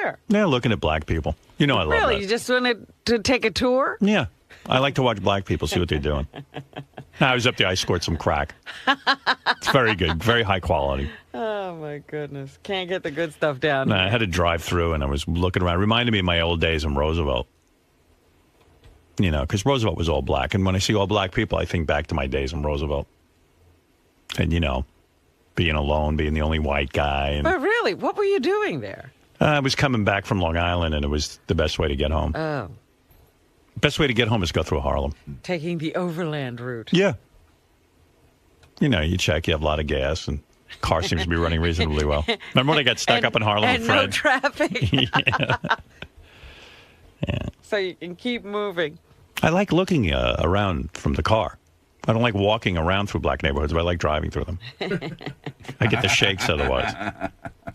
there? Yeah, looking at black people. You know I love that. Really? You just wanted to take a tour? Yeah. I like to watch black people, see what they're doing. I was up there. I scored some crack. It's very good. Very high quality. Oh, my goodness. Can't get the good stuff down here. I had to drive through, and I was looking around. It reminded me of my old days in Roosevelt. You know, because Roosevelt was all black. And when I see all black people, I think back to my days in Roosevelt. And, you know, being alone, being the only white guy. And, But really, what were you doing there? I was coming back from Long Island, and it was the best way to get home. Oh. Best way to get home is go through Harlem. Taking the overland route. Yeah. You know, you check, you have a lot of gas, and car seems to be running reasonably well. Remember when I got stuck up in Harlem and with Fred? no traffic. Yeah. So you can keep moving. I like looking around from the car. I don't like walking around through black neighborhoods, but I like driving through them. I get the shakes otherwise.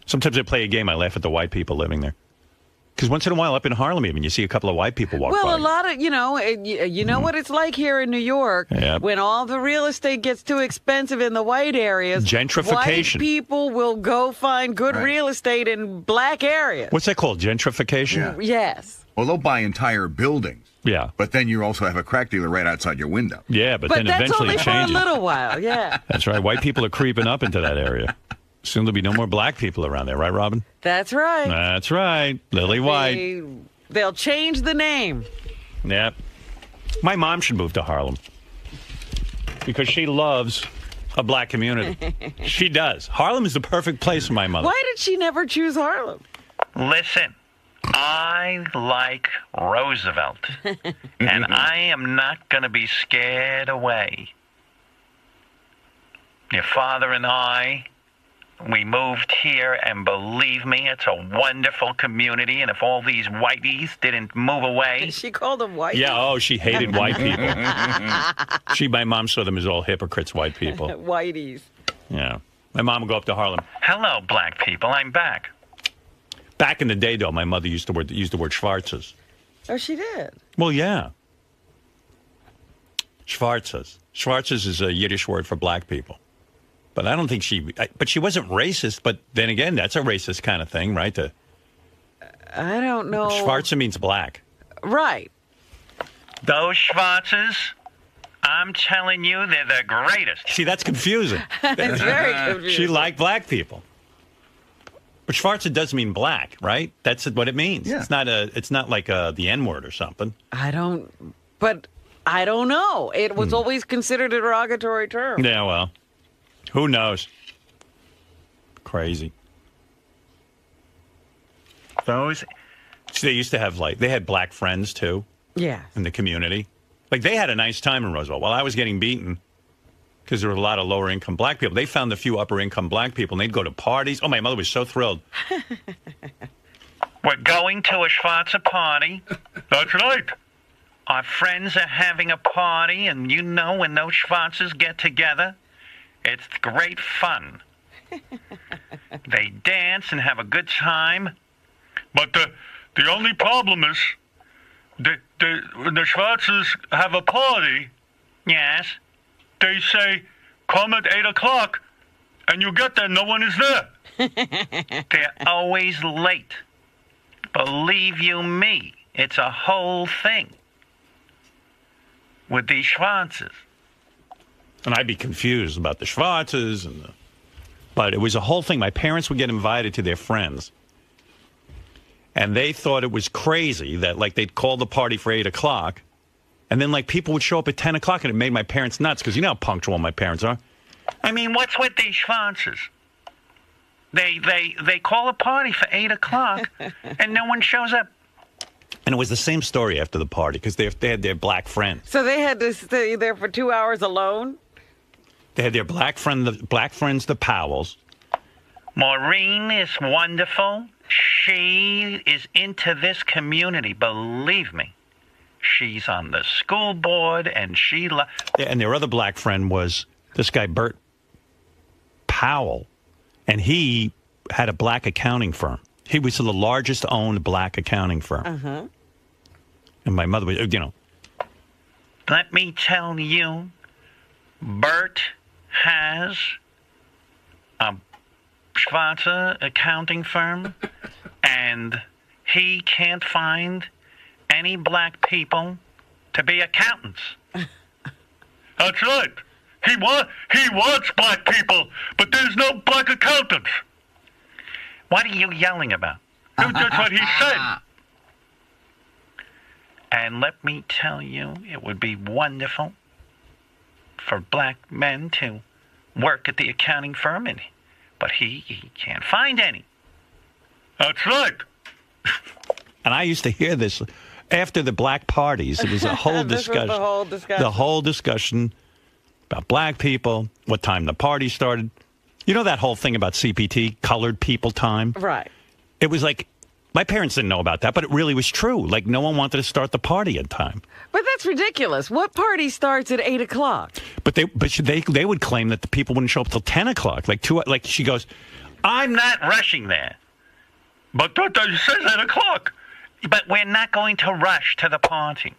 Sometimes I play a game, I laugh at the white people living there. Because once in a while up in Harlem even, you see a couple of white people walk by. Well, a lot of, you know what it's like here in New York. Yep. When all the real estate gets too expensive in the white areas. Gentrification. White people will go find good real estate in black areas. What's that called? Gentrification? Yeah. Yes. Well, they'll buy entire buildings. Yeah. But then you also have a crack dealer right outside your window. Yeah, but then that's eventually only it for a changes. little while, yeah. That's right. White people are creeping up into that area. Soon there'll be no more black people around there, right, Robin? That's right. That's right. Lily White. They'll change the name. Yep. My mom should move to Harlem because she loves a black community. She does. Harlem is the perfect place for my mother. Why did she never choose Harlem? Listen, I like Roosevelt, and I am not going to be scared away. Your father and I, we moved here, and believe me, it's a wonderful community, and if all these whiteys didn't move away... She called them white. Yeah, she hated white people. My mom saw them as all hypocrites, white people. Whiteys. Yeah. My mom would go up to Harlem. Hello, black people, I'm back. Back in the day, though, my mother used the word Schwarzes. Oh, she did? Well, yeah. Schwarzes. Schwarzes is a Yiddish word for black people. But I don't think but she wasn't racist. But then again, that's a racist kind of thing, right? I don't know. Schwarze means black. Right. Those Schwarzes, I'm telling you, they're the greatest. See, that's confusing. It's very confusing. She liked black people. But Schwarze does mean black, right? That's what it means. Yeah. It's not like the N-word or something. I don't know. It was always considered a derogatory term. Yeah, well, who knows? Crazy. Those, they used to have they had black friends too. Yeah. In the community. Like they had a nice time in Roosevelt. While I was getting beaten, because there were a lot of lower income black people, they found a few upper income black people and they'd go to parties. Oh, my mother was so thrilled. We're going to a Schwarzer party. That's right. Our friends are having a party, and you know when those Schwarzes get together, it's great fun. They dance and have a good time. But the only problem is, when the Schwarzes have a party, yes, they say, come at 8 o'clock, and you get there, no one is there. They're always late. Believe you me, it's a whole thing with these Schwarzes. And I'd be confused about the Schwarzes. But it was a whole thing. My parents would get invited to their friends. And they thought it was crazy that, they'd call the party for 8 o'clock. And then, people would show up at 10 o'clock, and it made my parents nuts, because you know how punctual my parents are. I mean, what's with these Schwarzes? They call a party for 8 o'clock, and no one shows up. And it was the same story after the party, because they had their black friends. So they had to stay there for 2 hours alone? They had their black friends, the Powells. Maureen is wonderful. She is into this community, believe me. She's on the school board, and and their other black friend was this guy, Bert Powell, and he had a black accounting firm. He was the largest owned black accounting firm. Uh-huh. And my mother was, Let me tell you, Bert has a Schwarzer accounting firm, and he can't find any black people to be accountants. That's right. He wants black people, but there's no black accountants. What are you yelling about? That's what he said. And let me tell you, it would be wonderful for black men to work at the accounting firm, but he can't find any. That's right. And I used to hear this after the black parties. It was a whole discussion. The whole discussion about black people, what time the party started. You know that whole thing about CPT, colored people time? Right. It was like, my parents didn't know about that, but it really was true. Like, no one wanted to start the party in time. But that's ridiculous. What party starts at 8 o'clock? But they would claim that the people wouldn't show up till 10 o'clock. Like she goes, I'm not rushing there. But that says 8 o'clock. But we're not going to rush to the party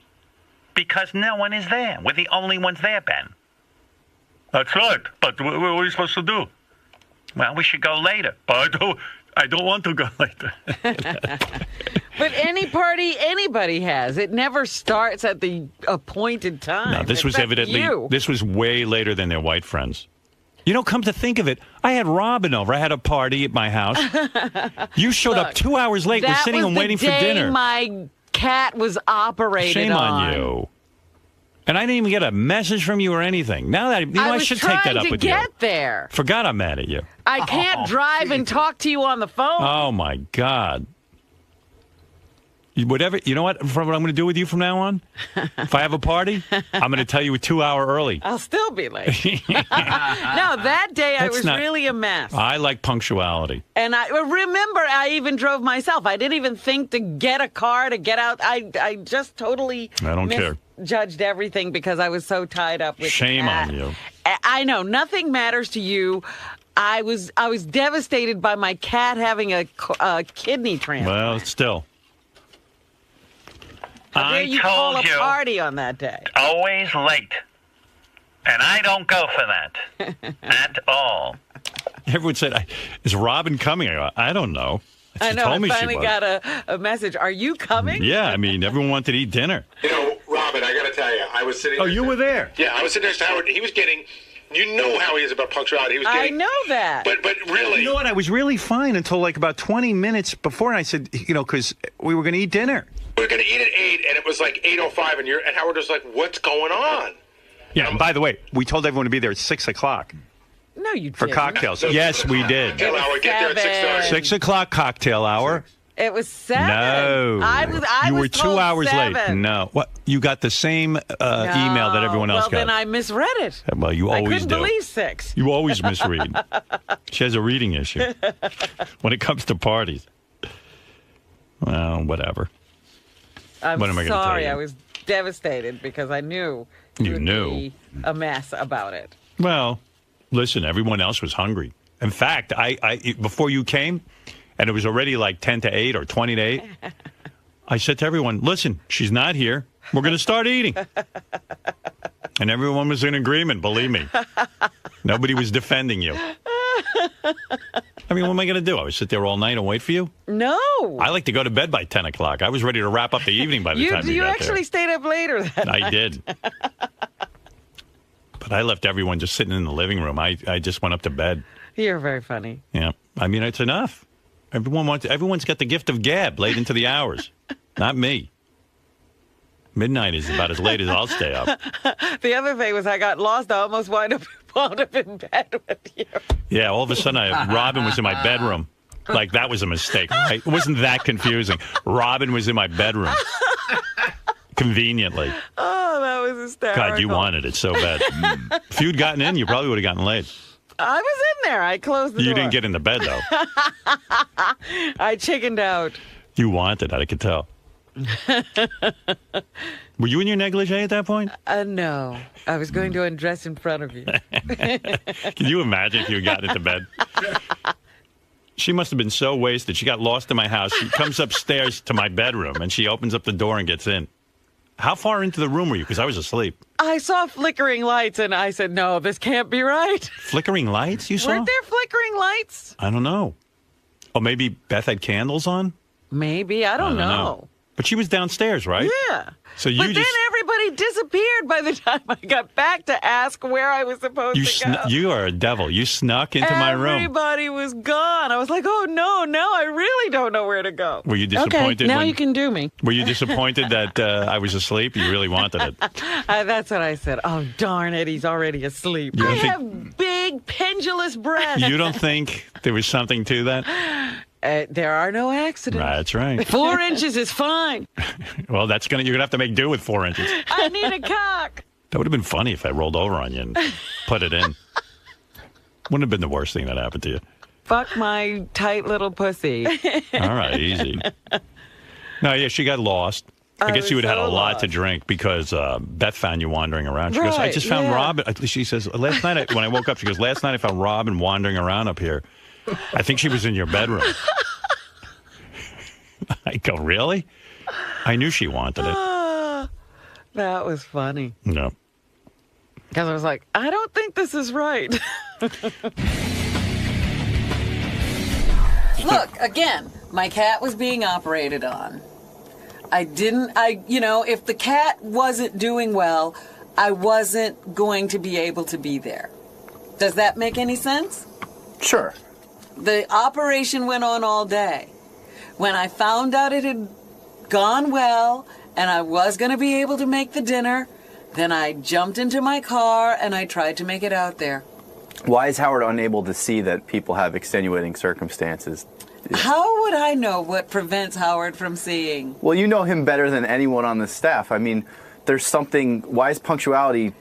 because no one is there. We're the only ones there, Ben. That's right. But what are we supposed to do? Well, we should go later. But I don't want to go later. But any party anybody has, it never starts at the appointed time. No, this was evidently, this was way later than their white friends. You know, come to think of it, I had Robin over. I had a party at my house. You showed up 2 hours late. We're sitting and waiting for dinner. My cat was operated on. Shame on you. And I didn't even get a message from you or anything. Now that I should take that up with you. I was trying to get there. Forgot I'm mad at you. I can't drive and talk to you on the phone. Oh my God. Whatever, you know what I'm going to do with you from now on? If I have a party, I'm going to tell you a 2 hour early. I'll still be late. No, that day I was really a mess. I like punctuality. And I remember I even drove myself. I didn't even think to get a car to get out. I just totally misjudged everything because I was so tied up with Shame on you. I know. Nothing matters to you. I was devastated by my cat having a kidney transplant. Well, still. How dare you call a party on that day? Always late. And I don't go for that. At all. Everyone said, is Robin coming? I don't know. I know. I finally got a message. Are you coming? Yeah, I mean, everyone wanted to eat dinner. You know, Robin, I got to tell you, I was sitting there. Oh, you were there? Yeah, I was sitting next to Howard. He was getting... You know how he is about punctuality. He was getting, I know that. But really... You know what? I was really fine until like about 20 minutes before, and I said, you know, because we were going to eat dinner. We were going to eat at 8, and it was like 8:05, and Howard was like, what's going on? Yeah, and by the way, we told everyone to be there at 6 o'clock. No, you didn't. For cocktails. Yes, we did. Cocktail hour. Get there at 6:30. 6 o'clock cocktail hour. It was 7. No. I you was were 2 hours 7. late. No. What? You got the same email that everyone else got. Well, then I misread it. Well, you always do. I couldn't believe 6. You always misread. She has a reading issue when it comes to parties. Well, whatever. I'm what am I gonna sorry. tell you? I was devastated because I knew you would be a mess about it. Well, listen, everyone else was hungry. In fact, I before you came, and it was already like 10 to 8 or 20 to 8, I said to everyone, listen, she's not here. We're going to start eating. And everyone was in agreement, believe me. Nobody was defending you. I mean, what am I going to do? I would sit there all night and wait for you? No. I like to go to bed by 10 o'clock. I was ready to wrap up the evening by the time you got there. You actually stayed up later that night. I did. But I left everyone just sitting in the living room. I just went up to bed. You're very funny. Yeah. I mean, it's enough. Everyone's got the gift of gab late into the hours. Not me. Midnight is about as late as I'll stay up. The other thing was I got lost. I almost wound up in bed with you. Yeah, all of a sudden, Robin was in my bedroom. Like, that was a mistake, right? It wasn't that confusing. Robin was in my bedroom. Conveniently. Oh, that was hysterical. God, you wanted it so bad. If you'd gotten in, you probably would have gotten laid. I was in there. I closed the door. You didn't get in the bed, though. I chickened out. You wanted, I could tell. Were you in your negligee at that point? No. I was going to undress in front of you. Can you imagine if you had gotten into bed? She must have been so wasted. She got lost in my house. She comes upstairs to my bedroom, and she opens up the door and gets in. How far into the room were you? Because I was asleep. I saw flickering lights, and I said, no, this can't be right. Flickering lights you saw? Weren't there flickering lights? I don't know. Oh, maybe Beth had candles on? Maybe. I don't know. But she was downstairs, right? Yeah. So then everybody disappeared by the time I got back to ask where I was supposed to go. You are a devil. You snuck into my room. Everybody was gone. I was like, oh, no, now I really don't know where to go. Were you disappointed? Okay, now you can do me. Were you disappointed that I was asleep? You really wanted it. That's what I said. Oh, darn it. He's already asleep. I have big, pendulous breasts. You don't think there was something to that? There are no accidents. That's right. 4 inches is fine. Well, you're gonna have to make do with 4 inches. I need a cock. That would have been funny if I rolled over on you and put it in. Wouldn't have been the worst thing that happened to you. Fuck my tight little pussy. All right, easy. No, yeah, she got lost. I guess you would have had a lot to drink because Beth found you wandering around. She goes, I just found Robin. She says, last night when I woke up, she goes, last night I found Robin wandering around up here. I think she was in your bedroom. I go, really? I knew she wanted it. That was funny. No. Because I was like, I don't think this is right. Look, again, my cat was being operated on. If the cat wasn't doing well, I wasn't going to be able to be there. Does that make any sense? Sure. The operation went on all day. When I found out it had gone well and I was going to be able to make the dinner, then I jumped into my car and I tried to make it out there. Why is Howard unable to see that people have extenuating circumstances? How would I know what prevents Howard from seeing? Well, you know him better than anyone on the staff. I mean, there's something. Why is punctuality?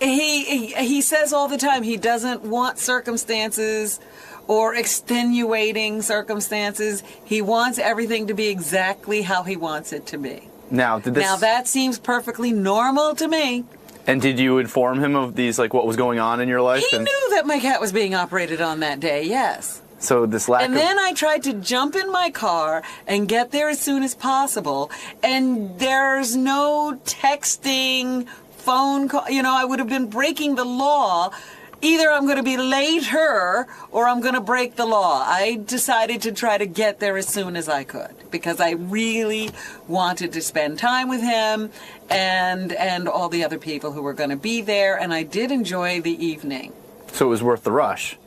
He says all the time he doesn't want circumstances or extenuating circumstances. He wants everything to be exactly how he wants it to be. Now that seems perfectly normal to me. And did you inform him of these, like what was going on in your life? He knew that my cat was being operated on that day, yes. So this lack And then I tried to jump in my car and get there as soon as possible. And there's no texting, phone call. I would have been breaking the law. Either I'm going to be later or I'm going to break the law. I decided to try to get there as soon as I could because I really wanted to spend time with him and all the other people who were going to be there, and I did enjoy the evening. So it was worth the rush?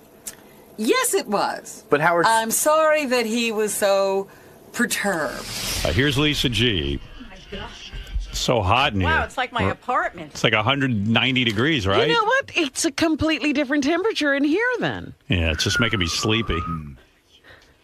Yes, it was. But Howard... I'm sorry that he was so perturbed. Here's Lisa G. Oh my gosh. So hot in here. Wow, it's like my apartment. It's like 190 degrees, right? You know what? It's a completely different temperature in here then. Yeah, it's just making me sleepy.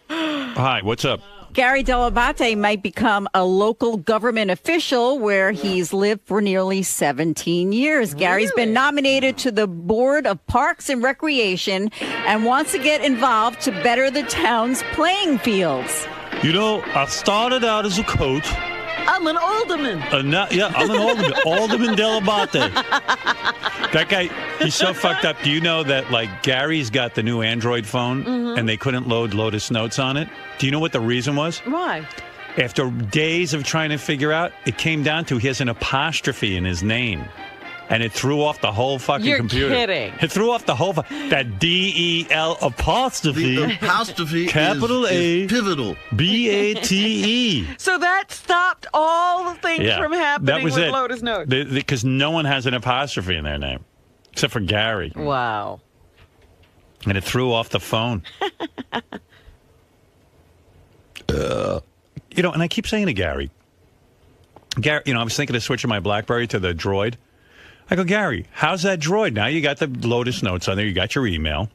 Hi, what's up? Gary Dell'Abate might become a local government official where he's lived for nearly 17 years. Really? Gary's been nominated to the Board of Parks and Recreation and wants to get involved to better the town's playing fields. I started out as a coach. I'm an alderman. I'm an alderman. Alderman Dell'Abate. That guy, he's so fucked up. Do you know that, Gary's got the new Android phone, and they couldn't load Lotus Notes on it? Do you know what the reason was? Why? After days of trying to figure out, it came down to he has an apostrophe in his name. And it threw off the whole fucking computer. You're kidding. It threw off the whole... That D-E-L apostrophe. The apostrophe capital is pivotal. B-A-T-E. So that stopped all the things from happening with Lotus Notes. Because no one has an apostrophe in their name. Except for Gary. Wow. And it threw off the phone. And I keep saying to Gary, I was thinking of switching my BlackBerry to the Droid. I go, Gary, how's that Droid? Now you got the Lotus Notes on there. You got your email.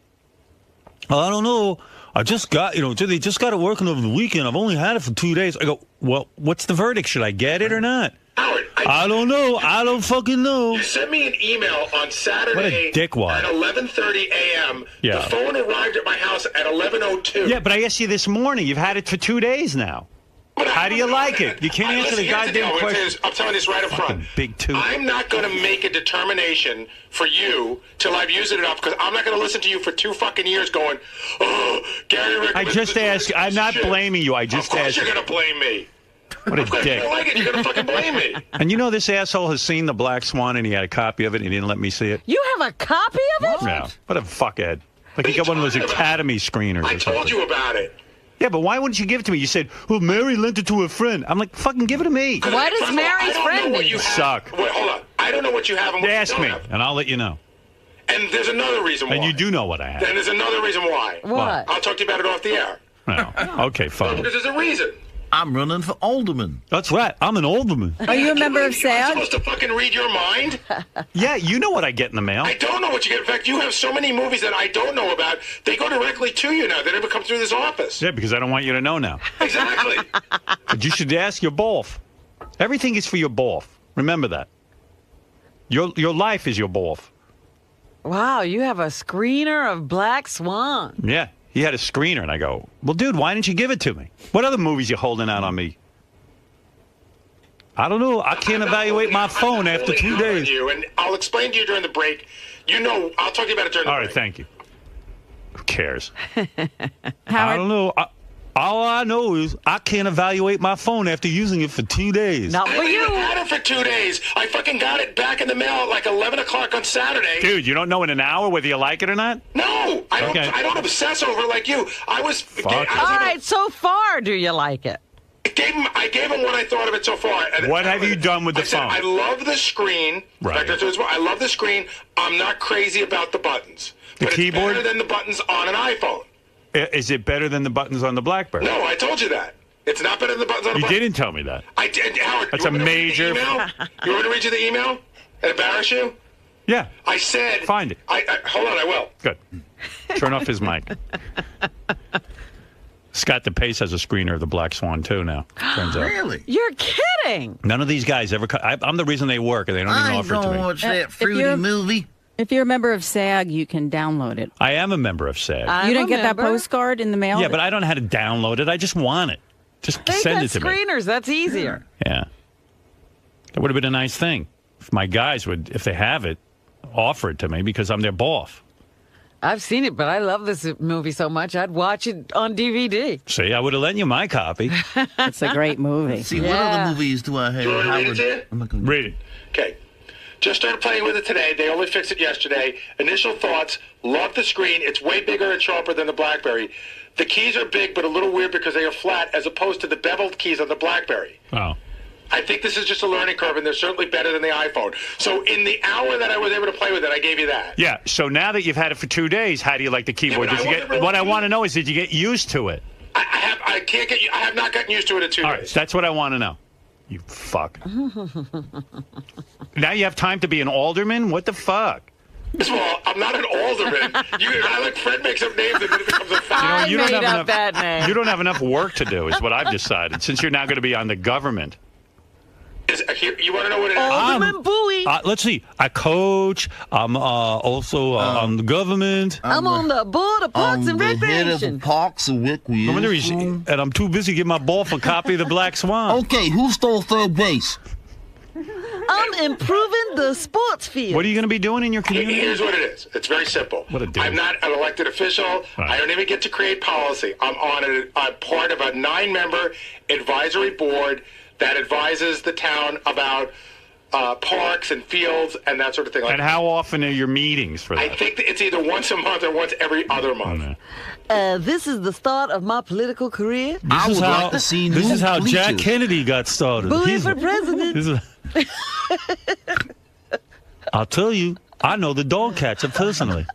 Well, I don't know. I just got, they just got it working over the weekend. I've only had it for 2 days. I go, well, what's the verdict? Should I get it or not? Howard, I don't know. I don't fucking know. You sent me an email on Saturday what a dickwad. At 11:30 a.m. Yeah. The phone arrived at my house at 11:02. Yeah, but I asked you this morning. You've had it for 2 days now. How do you like it? You can't answer the goddamn question. I'm telling you this right up front. Big tooth. I'm not going to make a determination for you till I've used it enough, because I'm not going to listen to you for 2 fucking years going, oh, Gary recommended I just asked. I'm not blaming you. I just asked. Of course you're going to blame me. What a dick. If you don't like it, you're going to fucking blame me. And this asshole has seen the Black Swan, and he had a copy of it, and he didn't let me see it. You have a copy of it? Yeah. What a fuckhead. Like he got one of those Academy screeners or something. I told you about it. Yeah, but why wouldn't you give it to me? You said, well, Mary lent it to a friend. I'm like, fucking give it to me. Why does Mary's friend need? You suck. Wait, hold on. I don't know what you have and what Ask you me, don't have. and I'll let you know. And there's another reason why. And you do know what I have. Then there's another reason why. What? I'll talk to you about it off the air. No. Okay, fine. Because there's a reason. I'm running for alderman. That's right. I'm an alderman. Are you a member of I'm SAG? supposed to fucking read your mind? Yeah, you know what I get in the mail. I don't know what you get. In fact, you have so many movies that I don't know about. They go directly to you now. They never come through this office. Yeah, because I don't want you to know now. Exactly. But you should ask your boss. Everything is for your boss. Remember that. Your life is your boss. Wow, you have a screener of Black Swan. Yeah. He had a screener, and I go, well, dude, why didn't you give it to me? What other movies you holding out on me? I don't know. I can't evaluate my phone after 2 days. You, and I'll explain to you during the break. You know, I'll talk to you about it during the All break. right, thank you. Who cares? I Howard, don't know. All I know is I can't evaluate my phone after using it for 2 days. Not I for haven't even you. had it for 2 days. I fucking got it back in the mail at like 11 o'clock on Saturday. Dude, you don't know in an hour whether you like it or not? No, I don't. Okay. I don't obsess over it like you. I was. Fuck. All right, so far, do you like it? I gave him what I thought of it so far. And What have you done with the I said, phone? I love the screen. Right. I love the screen. I'm not crazy about the buttons. The but keyboard? It's better than the buttons on an iPhone. Is it better than the buttons on the BlackBerry? No, I told you that. It's not better than the buttons on a You button. didn't tell me that. I did, Howard. That's you want a me to read the major- email? You want me to read you the email and embarrass you? Yeah. I said. Find it. Hold on, I will. Good. Turn off his mic. Scott DePace has a screener of the Black Swan, too, now. Turns out. Really? You're kidding. None of these guys ever... I'm the reason they work, and they don't even I offer it to don't me. watch if that fruity you're- movie. if you're a member of SAG, you can download it. I am a member of SAG. You didn't get that member. postcard in the mail? Yeah, but I don't know how to download it. I just want it. Just They send got it to me. screeners. That's easier. Yeah. That would have been a nice thing. If my guys would, if they have it, offer it to me because I'm their boss. I've seen it, but I love this movie so much, I'd watch it on DVD. See, I would have lent you my copy. It's a great movie. See, what Yeah. other movies do I have? You want me to read it to you? I'm not gonna Read it. Okay. Just started playing with it today. They only fixed it yesterday. Initial thoughts. Love the screen. It's way bigger and sharper than the BlackBerry. The keys are big, but a little weird because they are flat as opposed to the beveled keys on the BlackBerry. Oh. I think this is just a learning curve, and they're certainly better than the iPhone. So in the hour that I was able to play with it, I gave you that. Yeah, so now that you've had it for 2 days, how do you like the keyboard? Yeah, but Did I you wasn't get? really What I used- want to know is, did you get used to it? I have not gotten used to it in 2 All days. right, that's what I want to know. You fuck. Now you have time to be an alderman? What the fuck? First of all, I'm not an alderman. I like Fred makes up names and then it becomes a fact. I you don't made have up enough- that name. You don't have enough work to do, is what I've decided, since you're now going to be on the government. You want to know what it is? Alderman Bowie. Let's see. I coach. I'm also on the government. I'm on the board of Parks and the head of the Recreation. Parks and And I'm too busy giving my boss a copy of the Black Swan. Okay, who stole third base? I'm improving the sports field. What are you going to be doing in your community? Here's what it is. It's very simple. What a douche. I'm not an elected official. Right. I don't even get to create policy. I'm on a part of a 9-member advisory board that advises the town about parks and fields and that sort of thing. And how often are your meetings for I that? think that it's either once a month or once every other month. This is the start of my political career. I would like to see This new is how Jack bleachers. Kennedy got started. Bowie for president. I'll tell you, I know the dog catcher personally.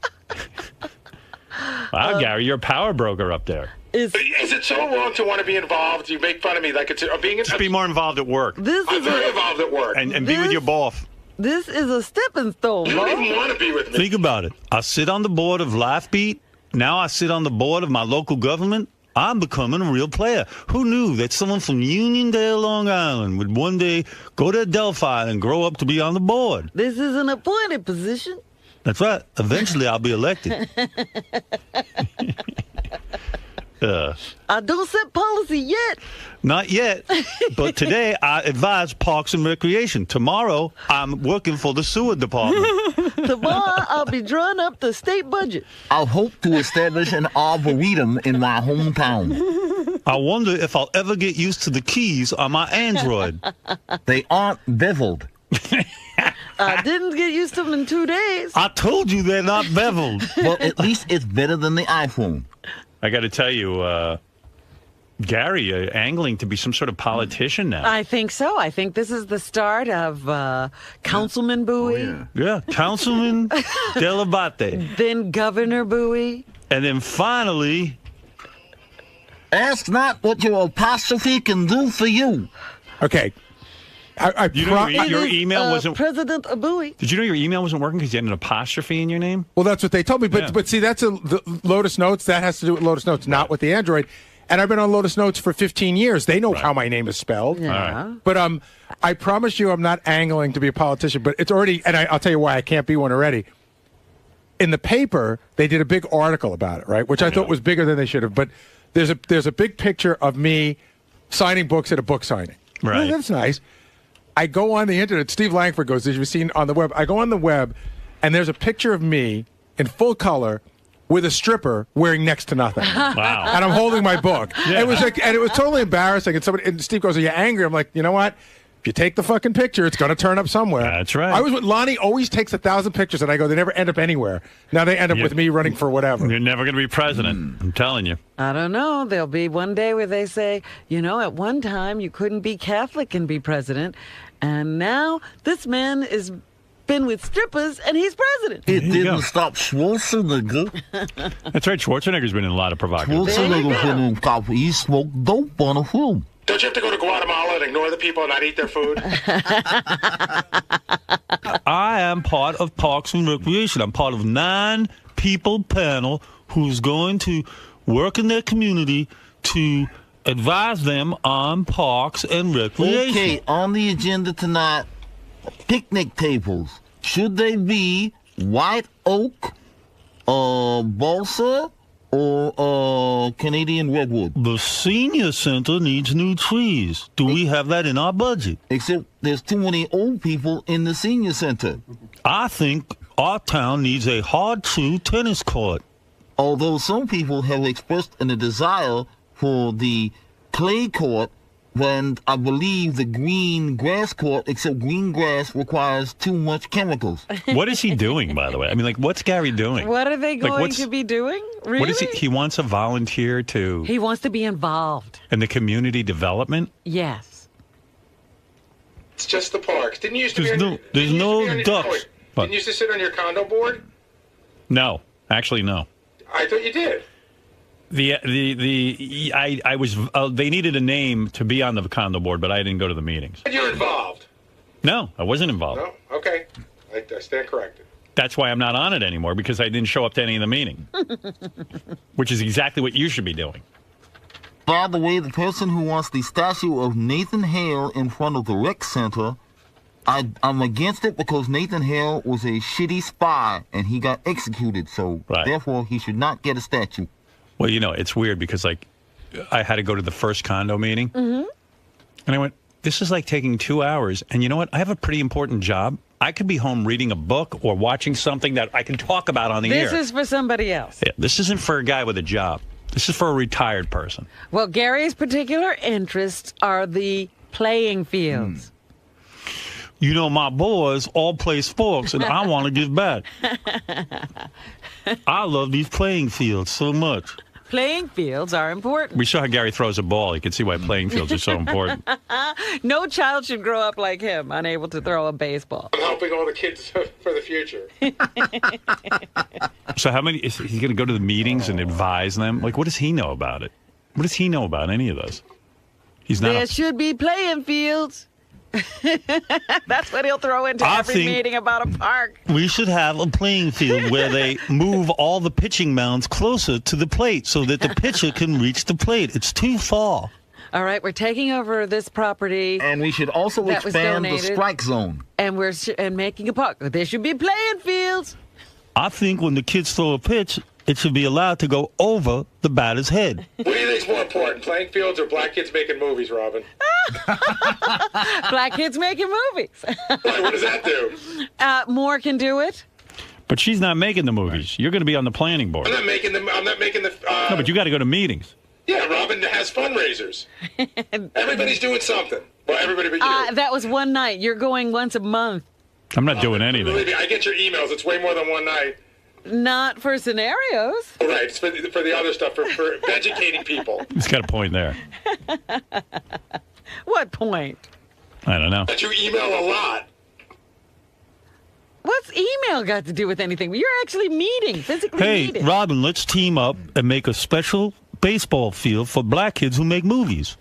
Wow, Gary, you're a power broker up there. Is it so wrong to want to be involved? You make fun of me like it's being. Just be more involved at work I'm very involved at work. and be with your boss. This is a stepping stone, You don't bro. even want to be with me. Think about it. I sit on the board of Lifebeat. Now I sit on the board of my local government. I'm becoming a real player. Who knew that someone from Uniondale, Long Island would one day go to Delphi and grow up to be on the board? This is an appointed position. That's right. Eventually I'll be elected. I don't set policy yet. Not yet, but today I advise Parks and Recreation. Tomorrow I'm working for the sewer department. Tomorrow I'll be drawing up the state budget. I hope to establish an arboretum in my hometown. I wonder if I'll ever get used to the keys on my Android. They aren't beveled. I didn't get used to them in 2 days. I told you they're not beveled. Well, at least it's better than the iPhone. I got to tell you, Gary, angling to be some sort of politician now. I think so. I think this is the start of Councilman Bowie, Yeah, Councilman Delabate. then Governor Bowie. And then finally, Ask not what your apostrophe can do for you. Okay. you know your email wasn't. President Bowie. Did you know your email wasn't working because you had an apostrophe in your name? Well, that's what they told me. But Yeah. but see, that's the Lotus Notes. That has to do with Lotus Notes, not with the Android. And I've been on Lotus Notes for 15 years. They know how my name is spelled. Yeah. But I promise you, I'm not angling to be a politician. But it's already, and I'll tell you why I can't be one already. In the paper, they did a big article about it, right? Which I thought was bigger than they should have. But there's a big picture of me signing books at a book signing. Right. Well, that's nice. I go on the internet. Steve Langford goes, as you've seen on the web. I go on the web, and there's a picture of me in full color with a stripper wearing next to nothing. Wow. And I'm holding my book. Yeah. It was like, and it was totally embarrassing. And Steve goes, "Are you angry?" I'm like, you know what? If you take the fucking picture, it's going to turn up somewhere. That's right. I was with Lonnie. Always takes 1,000 pictures, and I go, they never end up anywhere. Now they end up with me running for whatever. You're never going to be president. I'm telling you. I don't know. There'll be one day where they say, at one time you couldn't be Catholic and be president, and now this man is been with strippers and he's president. It you go. didn't stop Schwarzenegger. That's right. Schwarzenegger's been in a lot of provocative. Schwarzenegger been in cop. He smoked dope on a film. Don't you have to go to Guatemala and ignore the people and not eat their food? I am part of Parks and Recreation. I'm part of 9-people panel who's going to work in their community to advise them on parks and recreation. Okay, on the agenda tonight, picnic tables. Should they be white oak, balsa, or Canadian redwood? The senior center needs new trees. Do we have that in our budget? Except there's too many old people in the senior center. I think our town needs a hard-to tennis court. Although some people have expressed a desire for the clay court, and I believe the green grass court, except green grass requires too much chemicals. What is he doing, by the way? I mean, like, what's Gary doing? What are they going what's- to be doing? Really? What is he? He wants a volunteer to He wants to be involved. in the community development. Yes. It's just the parks. Didn't you used to There's be on no- your, there's didn't you no used to be on ducks. your, wait, What? didn't you used to sit on your condo board? No, actually, no. I thought you did. I was. They needed a name to be on the condo board, but I didn't go to the meetings. And you're involved. No, I wasn't involved. No? Okay. I stand corrected. That's why I'm not on it anymore, because I didn't show up to any of the meetings, which is exactly what you should be doing. By the way, the person who wants the statue of Nathan Hale in front of the rec center, I'm against it because Nathan Hale was a shitty spy and he got executed, so therefore he should not get a statue. Well, it's weird because, like, I had to go to the first condo meeting, and I went, this is like taking 2 hours, and you know what? I have a pretty important job. I could be home reading a book or watching something that I can talk about on the air. This is for somebody else. Yeah, this isn't for a guy with a job. This is for a retired person. Well, Gary's particular interests are the playing fields. My boys all play sports, and I want to give back. I love these playing fields so much. Playing fields are important. We saw how Gary throws a ball. You can see why playing fields are so important. No child should grow up like him, unable to throw a baseball. I'm helping all the kids for the future. So how many, is he going to go to the meetings and advise them? Like, what does he know about it? What does he know about any of this? He's not. There should be playing fields. That's what he'll throw into every meeting about a park. We should have a playing field where they move all the pitching mounds closer to the plate so that the pitcher can reach the plate. It's too far. All right, we're taking over this property. And we should also that was expand the donated, strike zone. And we're making a park. There should be playing fields. I think when the kids throw a pitch, it should be allowed to go over the batter's head. What do you think's more important, playing fields or black kids making movies, Robin? Black kids making movies. What does that do? More can do it. But she's not making the movies. You're going to be on the planning board. I'm not making the. No, but you got to go to meetings. Yeah, Robin has fundraisers. Everybody's doing something. Well, everybody but you. That was one night. You're going once a month. I'm not doing anything. Believe me, I get your emails. It's way more than one night. not for scenarios. Right, it's for the other stuff, for educating people. He's got a point there. What point? I don't know. That you email a lot. What's email got to do with anything? You're actually meeting, physically Hey, meeting. Robin, let's team up and make a special baseball field for black kids who make movies.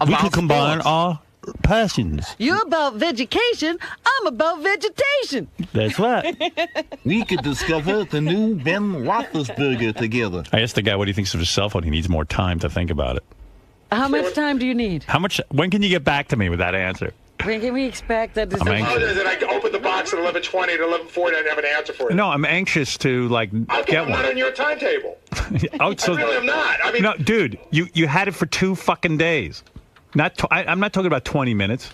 We can combine our passions. You're about vegetation. I'm about vegetation. That's right. We could discover the new Ben Roethlisberger together. I asked the guy what he thinks of his cell phone. He needs more time to think about it. How much time do you need? When can you get back to me with that answer? When can we expect that I'm anxious. That I opened the box at 11:20 and 11:40 and I have an answer for you. No, I'm anxious to get I'm one. not on your timetable. Oh, so, I really am not. I mean, no, dude, you had it for 2 fucking days. I'm not talking about 20 minutes.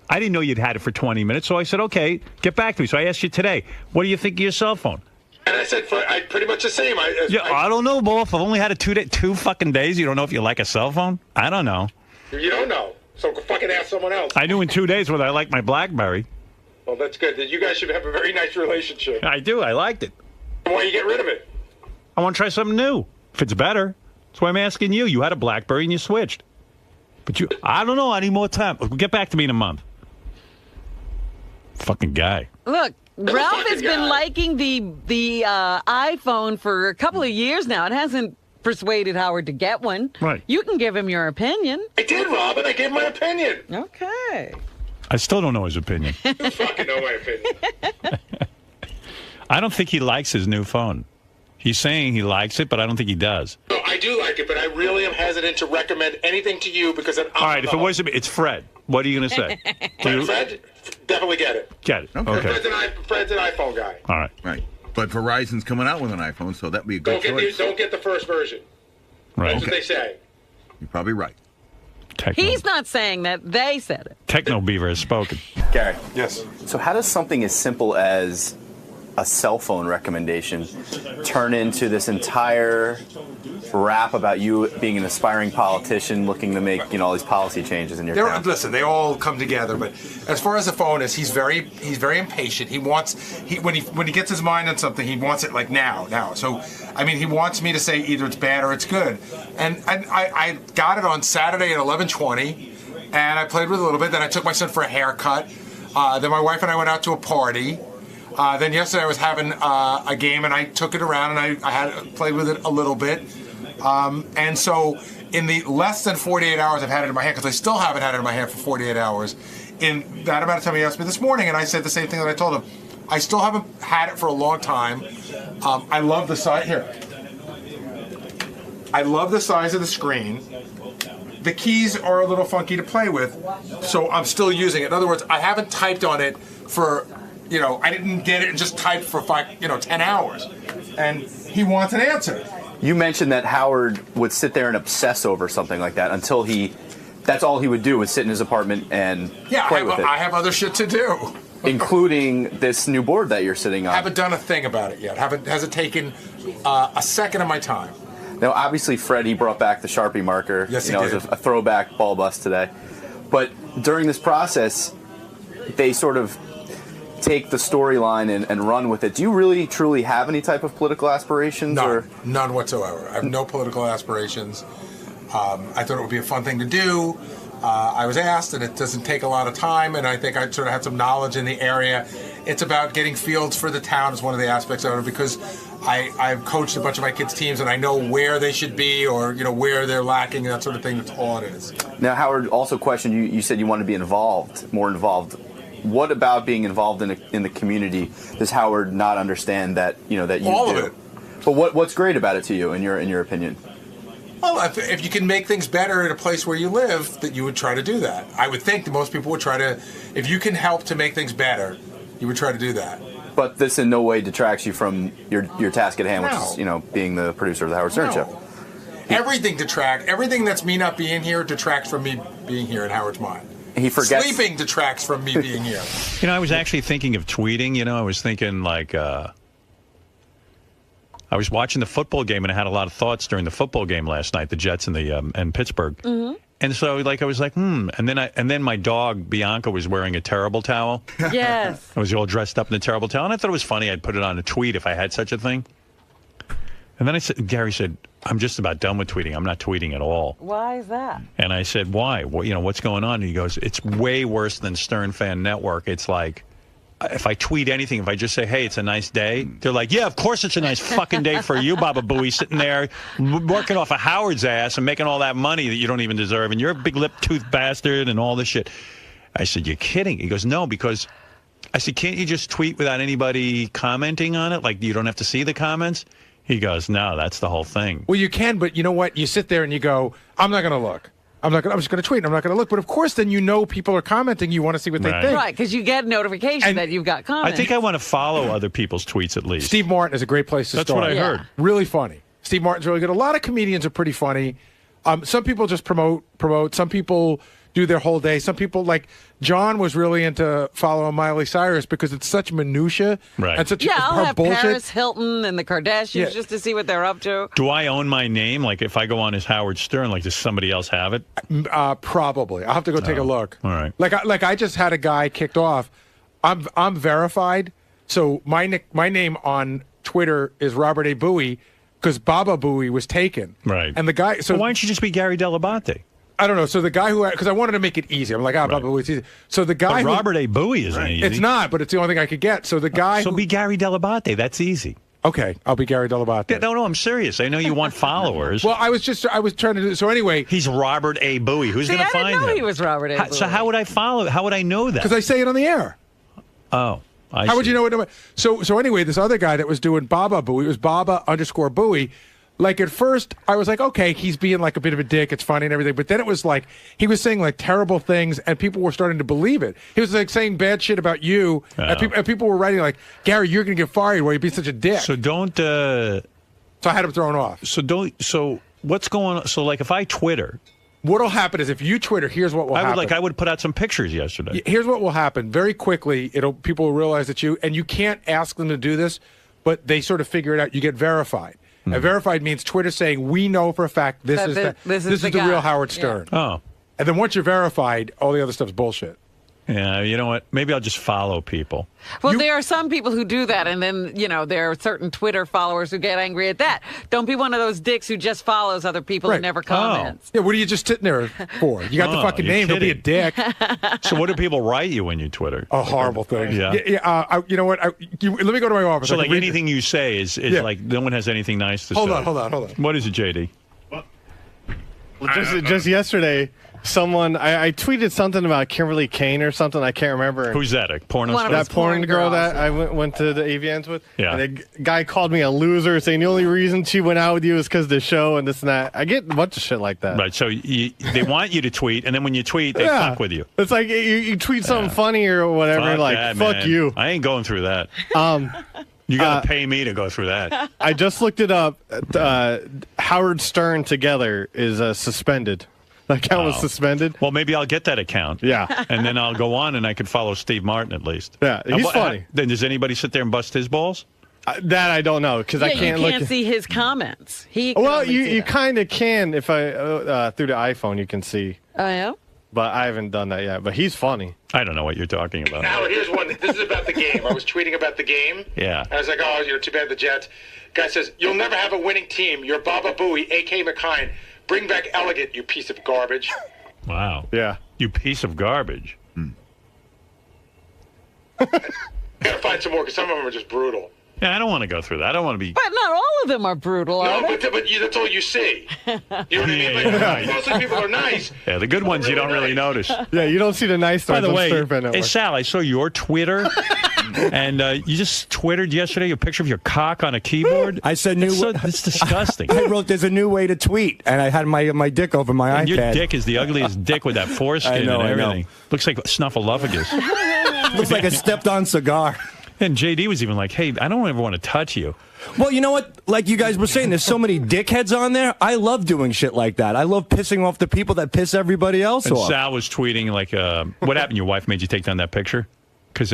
I didn't know you'd had it for 20 minutes, so I said, okay, get back to me. So I asked you today, what do you think of your cell phone? and I said pretty much the same. I don't know, boss. I've only had it 2 fucking days. You don't know if you like a cell phone? I don't know. You don't know. So fucking ask someone else. I knew in 2 days whether I like my BlackBerry. Well, that's good. You guys should have a very nice relationship. I do. I liked it. Why you get rid of it? I want to try something new. If it's better. That's why I'm asking you. You had a BlackBerry and you switched. But I don't know. I need more time. Get back to me in a month. Fucking guy. Look, Ralph has been liking the iPhone for a couple of years now. It hasn't persuaded Howard to get one. Right. You can give him your opinion. I did, Robin. I gave my opinion. Okay. I still don't know his opinion. You fucking know my opinion. I don't think he likes his new phone. He's saying he likes it, but I don't think he does. No, I do like it, but I really am hesitant to recommend anything to you because I'm All right, if it wasn't me, it's Fred. What are you going to say? Fred, definitely get it. Get it. Okay. Fred's an iPhone guy. All right. Right. But Verizon's coming out with an iPhone, so that'd be a good choice. Don't get the first version. Right. That's what they say. You're probably right. He's not saying that. They said it. Techno Beaver has spoken. Gary. Yes. So how does something as simple as a cell phone recommendation turn into this entire rap about you being an aspiring politician looking to make all these policy changes in your town? Listen, they all come together, but as far as the phone is, he's very impatient. When he gets his mind on something, he wants it like now. So I mean, he wants me to say either it's bad or it's good. And I got it on Saturday at 11:20, and I played with it a little bit. Then I took my son for a haircut. Then my wife and I went out to a party. Then yesterday I was having a game, and I took it around, and I had played with it a little bit. And so in the less than 48 hours I've had it in my hand, because I still haven't had it in my hand for 48 hours, in that amount of time he asked me this morning, and I said the same thing that I told him. I still haven't had it for a long time. I love the size. Here. I love the size of the screen. The keys are a little funky to play with, so I'm still using it. In other words, I haven't typed on it for... I didn't get it and just typed for 10 hours. And he wants an answer. You mentioned that Howard would sit there and obsess over something like that until that's all he would do was sit in his apartment and play with it. I have other shit to do. Including this new board that you're sitting on. I haven't done a thing about it yet. Hasn't taken a second of my time. Now, obviously, Fred, he brought back the Sharpie marker. Yes, he did. did. It was a throwback ball bust today. But during this process, they sort of take the storyline and run with it. Do you really, truly have any type of political aspirations? None whatsoever. I have no political aspirations. I thought it would be a fun thing to do. I was asked, and it doesn't take a lot of time, and I think I sort of had some knowledge in the area. It's about getting fields for the town is one of the aspects of it, because I've coached a bunch of my kids' teams, and I know where they should be or where they're lacking and that sort of thing. That's all it is. Now, Howard, also questioned you. You said you want to be more involved. What about being involved in the community does Howard not understand that that you all do? Of it. But what's great about it to you, in your opinion? Well, if you can make things better in a place where you live, that you would try to do that. I would think that most people would try to. If you can help to make things better, you would try to do that. But this in no way detracts you from your task at hand, which is being the producer of the Howard Stern Show. Everything that's me not being here detracts from me being here in Howard's mind. He forgets. Sleeping detracts from me being here. I was actually thinking of tweeting. I was thinking I was watching the football game, and I had a lot of thoughts during the football game last night, the Jets and Pittsburgh. Mm-hmm. And so, like, I was like, and then my dog Bianca was wearing a terrible towel. Yes. I was all dressed up in the terrible towel, and I thought it was funny. I'd put it on a tweet if I had such a thing. And then Gary said, "I'm just about done with tweeting. I'm not tweeting at all." Why is that? And I said, "Why? What's going on?" And he goes, "It's way worse than Stern Fan Network. It's like, if I tweet anything, if I just say, hey, it's a nice day, they're like, yeah, of course it's a nice fucking day for you, Baba Booey, sitting there working off of Howard's ass and making all that money that you don't even deserve, and you're a big lip-toothed bastard and all this shit." I said, "You're kidding." He goes, "No, because," I said, "Can't you just tweet without anybody commenting on it? Like, you don't have to see the comments?" He goes, "No, that's the whole thing." Well, you can, but you know what? You sit there and you go, I'm not going to look. I'm just going to tweet. I'm not going to look. But of course, then people are commenting. You want to see what they think. Right, because you get notification that you've got comments. I think I want to follow other people's tweets at least. Steve Martin is a great place to That's start. what I heard. Really funny. Steve Martin's really good. A lot of comedians are pretty funny. Some people just promote. Some people do their whole day. Some people, like John, was really into following Miley Cyrus because it's such minutia and such I'll her have bullshit. Paris Hilton and the Kardashians just to see what they're up to. Do I own my name? Like, if I go on as Howard Stern, like, does somebody else have it? Probably. I'll have to go take a look. All right. Like I just had a guy kicked off. I'm verified, so my name on Twitter is Robert A. Bowie because Baba Booey was taken. Right. And the guy. So why don't you just be Gary Dell'Abate? I don't know. So the guy because I wanted to make it easy. I'm like, Baba Booey's easy. So the guy. But Robert A. Bowie isn't easy. It's not, but it's the only thing I could get. So the guy. So be Gary Dell'Abate. That's easy. Okay, I'll be Gary Dell'Abate. Yeah, no, I'm serious. I know you want followers. Well, I was trying to do. So anyway, he's Robert A. Bowie. Who's going to find him? I didn't know he was Robert A. Bowie. So how would I follow? How would I know that? Because I say it on the air. Oh. How would you know it? So anyway, this other guy that was doing Baba Booey, it was Baba_Booey. Like, at first, I was like, okay, he's being like a bit of a dick. It's funny and everything. But then it was like, he was saying like terrible things and people were starting to believe it. He was like saying bad shit about you. And people were writing like, Gary, you're going to get fired. Why you be such a dick? So don't. So I had him thrown off. So what's going on? So like if I Twitter. What'll happen is if you Twitter, here's what will happen. I would put out some pictures yesterday. Here's what will happen. Very quickly, people will realize that and you can't ask them to do this, but they sort of figure it out. You get verified. And verified means Twitter saying, we know for a fact this is the real Howard Stern. Yeah. Oh. And then once you're verified, all the other stuff's bullshit. Yeah, you know what? Maybe I'll just follow people. Well, there are some people who do that, and then, there are certain Twitter followers who get angry at that. Don't be one of those dicks who just follows other people and never comments. Yeah, what are you just sitting there for? You got the fucking name. Don't be a dick. So what do people write you when you Twitter? Oh, horrible things. Yeah. You know what? Let me go to my office. So like anything you say is like no one has anything nice to say. Hold on. What is it, JD? Well, just yesterday, someone I tweeted something about Kimberly Kane or something. I can't remember. Who's that? A porno star? That porn girl that I went to the AVNs with. Yeah. And the guy called me a loser, saying the only reason she went out with you is because of the show and this and that. I get a bunch of shit like that. Right. So they want you to tweet, and then when you tweet, they fuck with you. It's like you tweet something funny or whatever. Fuck like that, fuck man. you. I ain't going through that. You got to pay me to go through that. I just looked it up. Howard Stern together is suspended. That account was suspended. Well, maybe I'll get that account. Yeah. And then I'll go on and I could follow Steve Martin at least. Yeah, he's funny. Then does anybody sit there and bust his balls? That I don't know because I can't look. You can't see his comments. Well, you kind of can if I through the iPhone you can see. Oh yeah. But I haven't done that yet. But he's funny. I don't know what you're talking about. Now, here's one. This is about the game. I was tweeting about the game. Yeah. I was like, too bad the Jets. Guy says, you'll never have a winning team. You're Baba Booey, A.K. McKine. Bring back Elegant, you piece of garbage. Wow. Yeah. You piece of garbage. Gotta find some more because some of them are just brutal. Yeah, I don't want to go through that. I don't want to be. But not all of them are brutal, are they? But that's all you see. You know what I mean? Yeah. Most of the people are nice. Yeah, the good ones you don't really notice. Yeah, you don't see the nice ones. By the way, hey, hey, Sal, I saw your Twitter, and you just twittered yesterday a picture of your cock on a keyboard. I said it's disgusting. I wrote, "There's a new way to tweet," and I had my dick over my iPad. Your dick is the ugliest dick with that foreskin and everything. Looks like Snuffleupagus. Looks like a stepped-on cigar. And JD was even like, hey, I don't ever want to touch you. Well, you know what? Like you guys were saying, there's so many dickheads on there. I love doing shit like that. I love pissing off the people that piss everybody else and off. Sal was tweeting like, what happened? Your wife made you take down that picture? Because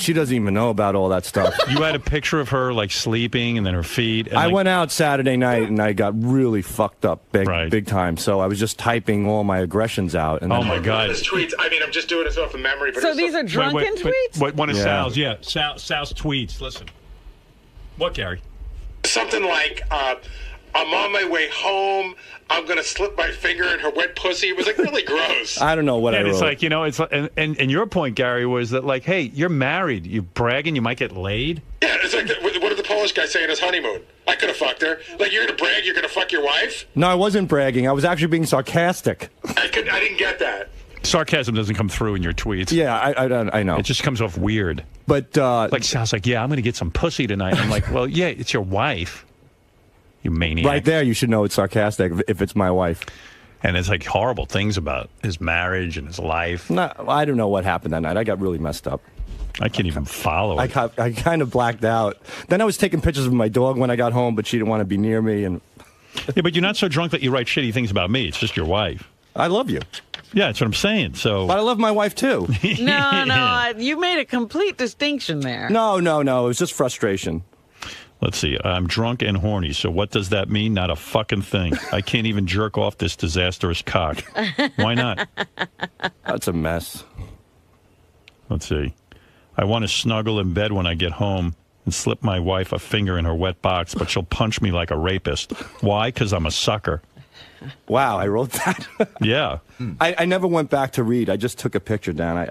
she doesn't even know about all that stuff. You had a picture of her like sleeping and then her feet. And, I went out Saturday night and I got really fucked up big time. So I was just typing all my aggressions out. And oh my God! His tweets. I mean, I'm just doing this off of memory. But So these are drunken tweets? What one of Sal's? Yeah, Sal's tweets. Listen. What, Gary? Something like, I'm on my way home. I'm going to slip my finger in her wet pussy. It was like really gross. I don't know what I wrote. It's like, it's like, and your point, Gary, was that like, hey, you're married. You're bragging you might get laid. Yeah, it's like, what did the Polish guy say in his honeymoon? I could have fucked her. Like, you're going to brag you're going to fuck your wife? No, I wasn't bragging. I was actually being sarcastic. I didn't get that. Sarcasm doesn't come through in your tweets. Yeah, I know. It just comes off weird. But like Sal's like, yeah, I'm going to get some pussy tonight. I'm like, well, yeah, it's your wife. You maniac. Right there, you should know it's sarcastic if it's my wife. And it's like horrible things about his marriage and his life. No, I don't know what happened that night. I got really messed up. I can't even follow it. I kind of blacked out. Then I was taking pictures of my dog when I got home, but she didn't want to be near me. And yeah, but you're not so drunk that you write shitty things about me. It's just your wife. I love you. Yeah, that's what I'm saying. So, but I love my wife too. No, you made a complete distinction there. No. It was just frustration. Let's see. I'm drunk and horny. So what does that mean? Not a fucking thing. I can't even jerk off this disastrous cock. Why not? That's a mess. Let's see. I want to snuggle in bed when I get home and slip my wife a finger in her wet box, but she'll punch me like a rapist. Why? Because I'm a sucker. Wow, I wrote that. Yeah. I never went back to read. I just took a picture down.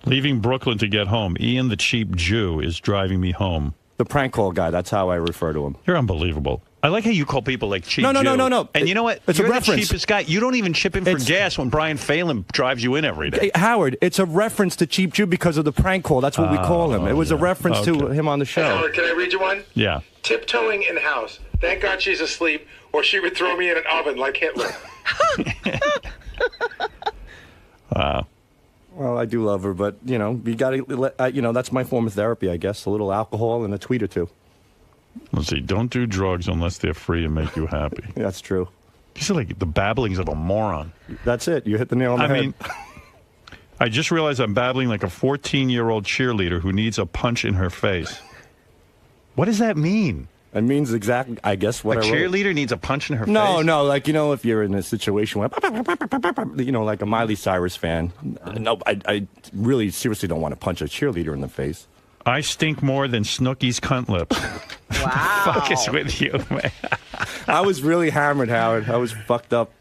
Leaving Brooklyn to get home. Ian the cheap Jew is driving me home. The prank call guy, that's how I refer to him. You're unbelievable. I like how you call people like cheap Jew. No. And you know what? It's You're a reference. The cheapest guy. You don't even chip in for gas when Brian Phelan drives you in every day. Hey, Howard, it's a reference to Cheap Jew because of the prank call. That's what we call him. It was a reference to him on the show. Hey, Howard, can I read you one? Yeah. Tiptoeing in house. Thank God she's asleep, or she would throw me in an oven like Hitler. Wow. Well, I do love her, but, you got to, that's my form of therapy, I guess. A little alcohol and a tweet or two. Let's see. Don't do drugs unless they're free and make you happy. That's true. These are like the babblings of a moron. That's it. You hit the nail on the head. I just realized I'm babbling like a 14-year-old cheerleader who needs a punch in her face. What does that mean? It means exactly, I guess, what a I wrote. cheerleader needs a punch in her face? No, like, if you're in a situation where, like a Miley Cyrus fan. No, I really seriously don't want to punch a cheerleader in the face. I stink more than Snooki's cunt lips. Wow. Fuck is with you, man? I was really hammered, Howard. I was fucked up.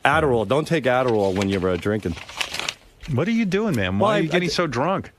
Adderall. Don't take Adderall when you're drinking. What are you doing, man? Why are you getting so drunk?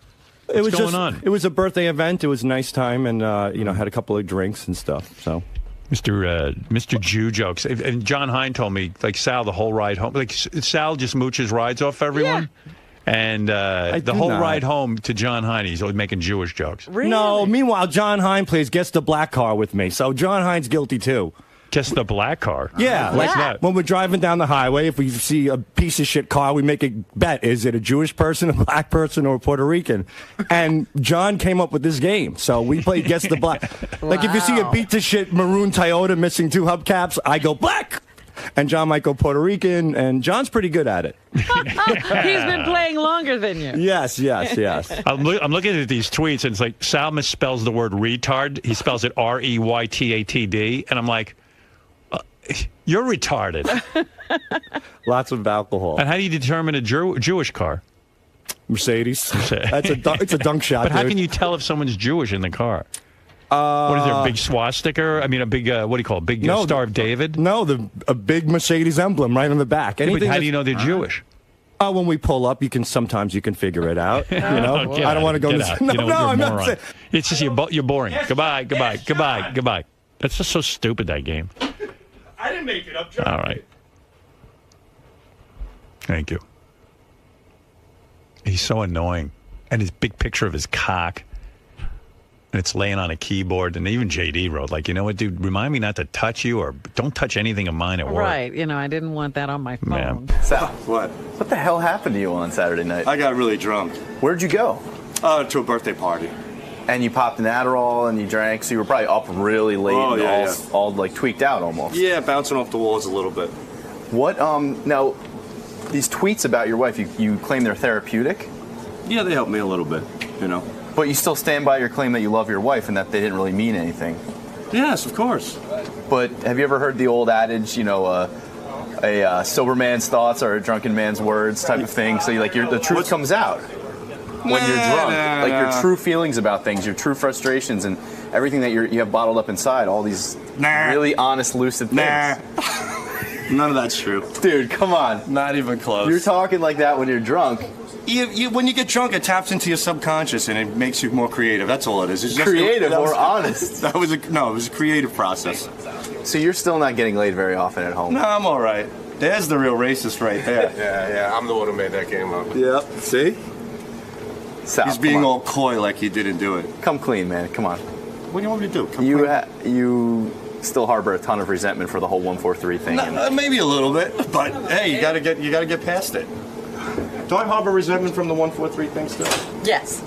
What's going on? It was a birthday event. It was a nice time, and had a couple of drinks and stuff. So, Mr. Jew jokes. And John Hine told me, like Sal, the whole ride home, like Sal just mooches rides off everyone. Yeah. And the whole ride home to John Hine, he's always making Jewish jokes. Really? No, meanwhile, John Hine plays Gets the Black Car with me. So John Hine's guilty, too. Gets the black car? Yeah. Like that. When we're driving down the highway, if we see a piece of shit car, we make a bet. Is it a Jewish person, a black person, or a Puerto Rican? And John came up with this game. So we play Gets the Black. Like if you see a beat to shit maroon Toyota missing 2 hubcaps, I go black. And John might go Puerto Rican, and John's pretty good at it. He's been playing longer than you. Yes. I'm looking at these tweets, and it's like Sal misspells the word retard. He spells it R-E-Y-T-A-T-D. And I'm like, you're retarded. Lots of alcohol. And how do you determine a Jewish car? Mercedes. It's a dunk shot. But how can you tell if someone's Jewish in the car? What is there, a big swastika? I mean, a big, what do you call it? Big Star of David? No, a big Mercedes emblem right on the back. Yeah, but how do you know they're Jewish? When we pull up, sometimes you can figure it out. I don't want to go. I'm not saying. It's just you're boring. Goodbye. That's just so stupid, that game. I didn't make it up. All right. Thank you. He's so annoying, and his big picture of his cock. And it's laying on a keyboard. And even JD wrote, like, you know what, dude, remind me not to touch you or don't touch anything of mine at work. Right. I didn't want that on my phone. Sal, What? what the hell happened to you on Saturday night? I got really drunk. Where'd you go? To a birthday party. And you popped an Adderall and you drank, so you were probably up really late and all like tweaked out almost. Yeah, bouncing off the walls a little bit. What, now, these tweets about your wife, you claim they're therapeutic? Yeah, they helped me a little bit, you know. But you still stand by your claim that you love your wife and that they didn't really mean anything. Yes, of course. But have you ever heard the old adage, you know, a sober man's thoughts are a drunken man's words type of thing? So the truth comes out when you're drunk. Your true feelings about things, your true frustrations, and everything that you have bottled up inside, all these really honest, lucid things. None of that's true. Dude, come on. Not even close. You're talking like that when you're drunk. When you get drunk, it taps into your subconscious and it makes you more creative. That's all it is. It's just creative or honest? It was a creative process. So you're still not getting laid very often at home? No, I'm all right. There's the real racist right there. Yeah, I'm the one who made that game up. Yep. See? Sal, he's being all coy like he didn't do it. Come clean, man. Come on. What do you want me to do? Come clean? You still harbor a ton of resentment for the whole 143 thing. Maybe a little bit, but hey, you gotta get past it. Do I harbor resentment from the 143 thing still? Yes.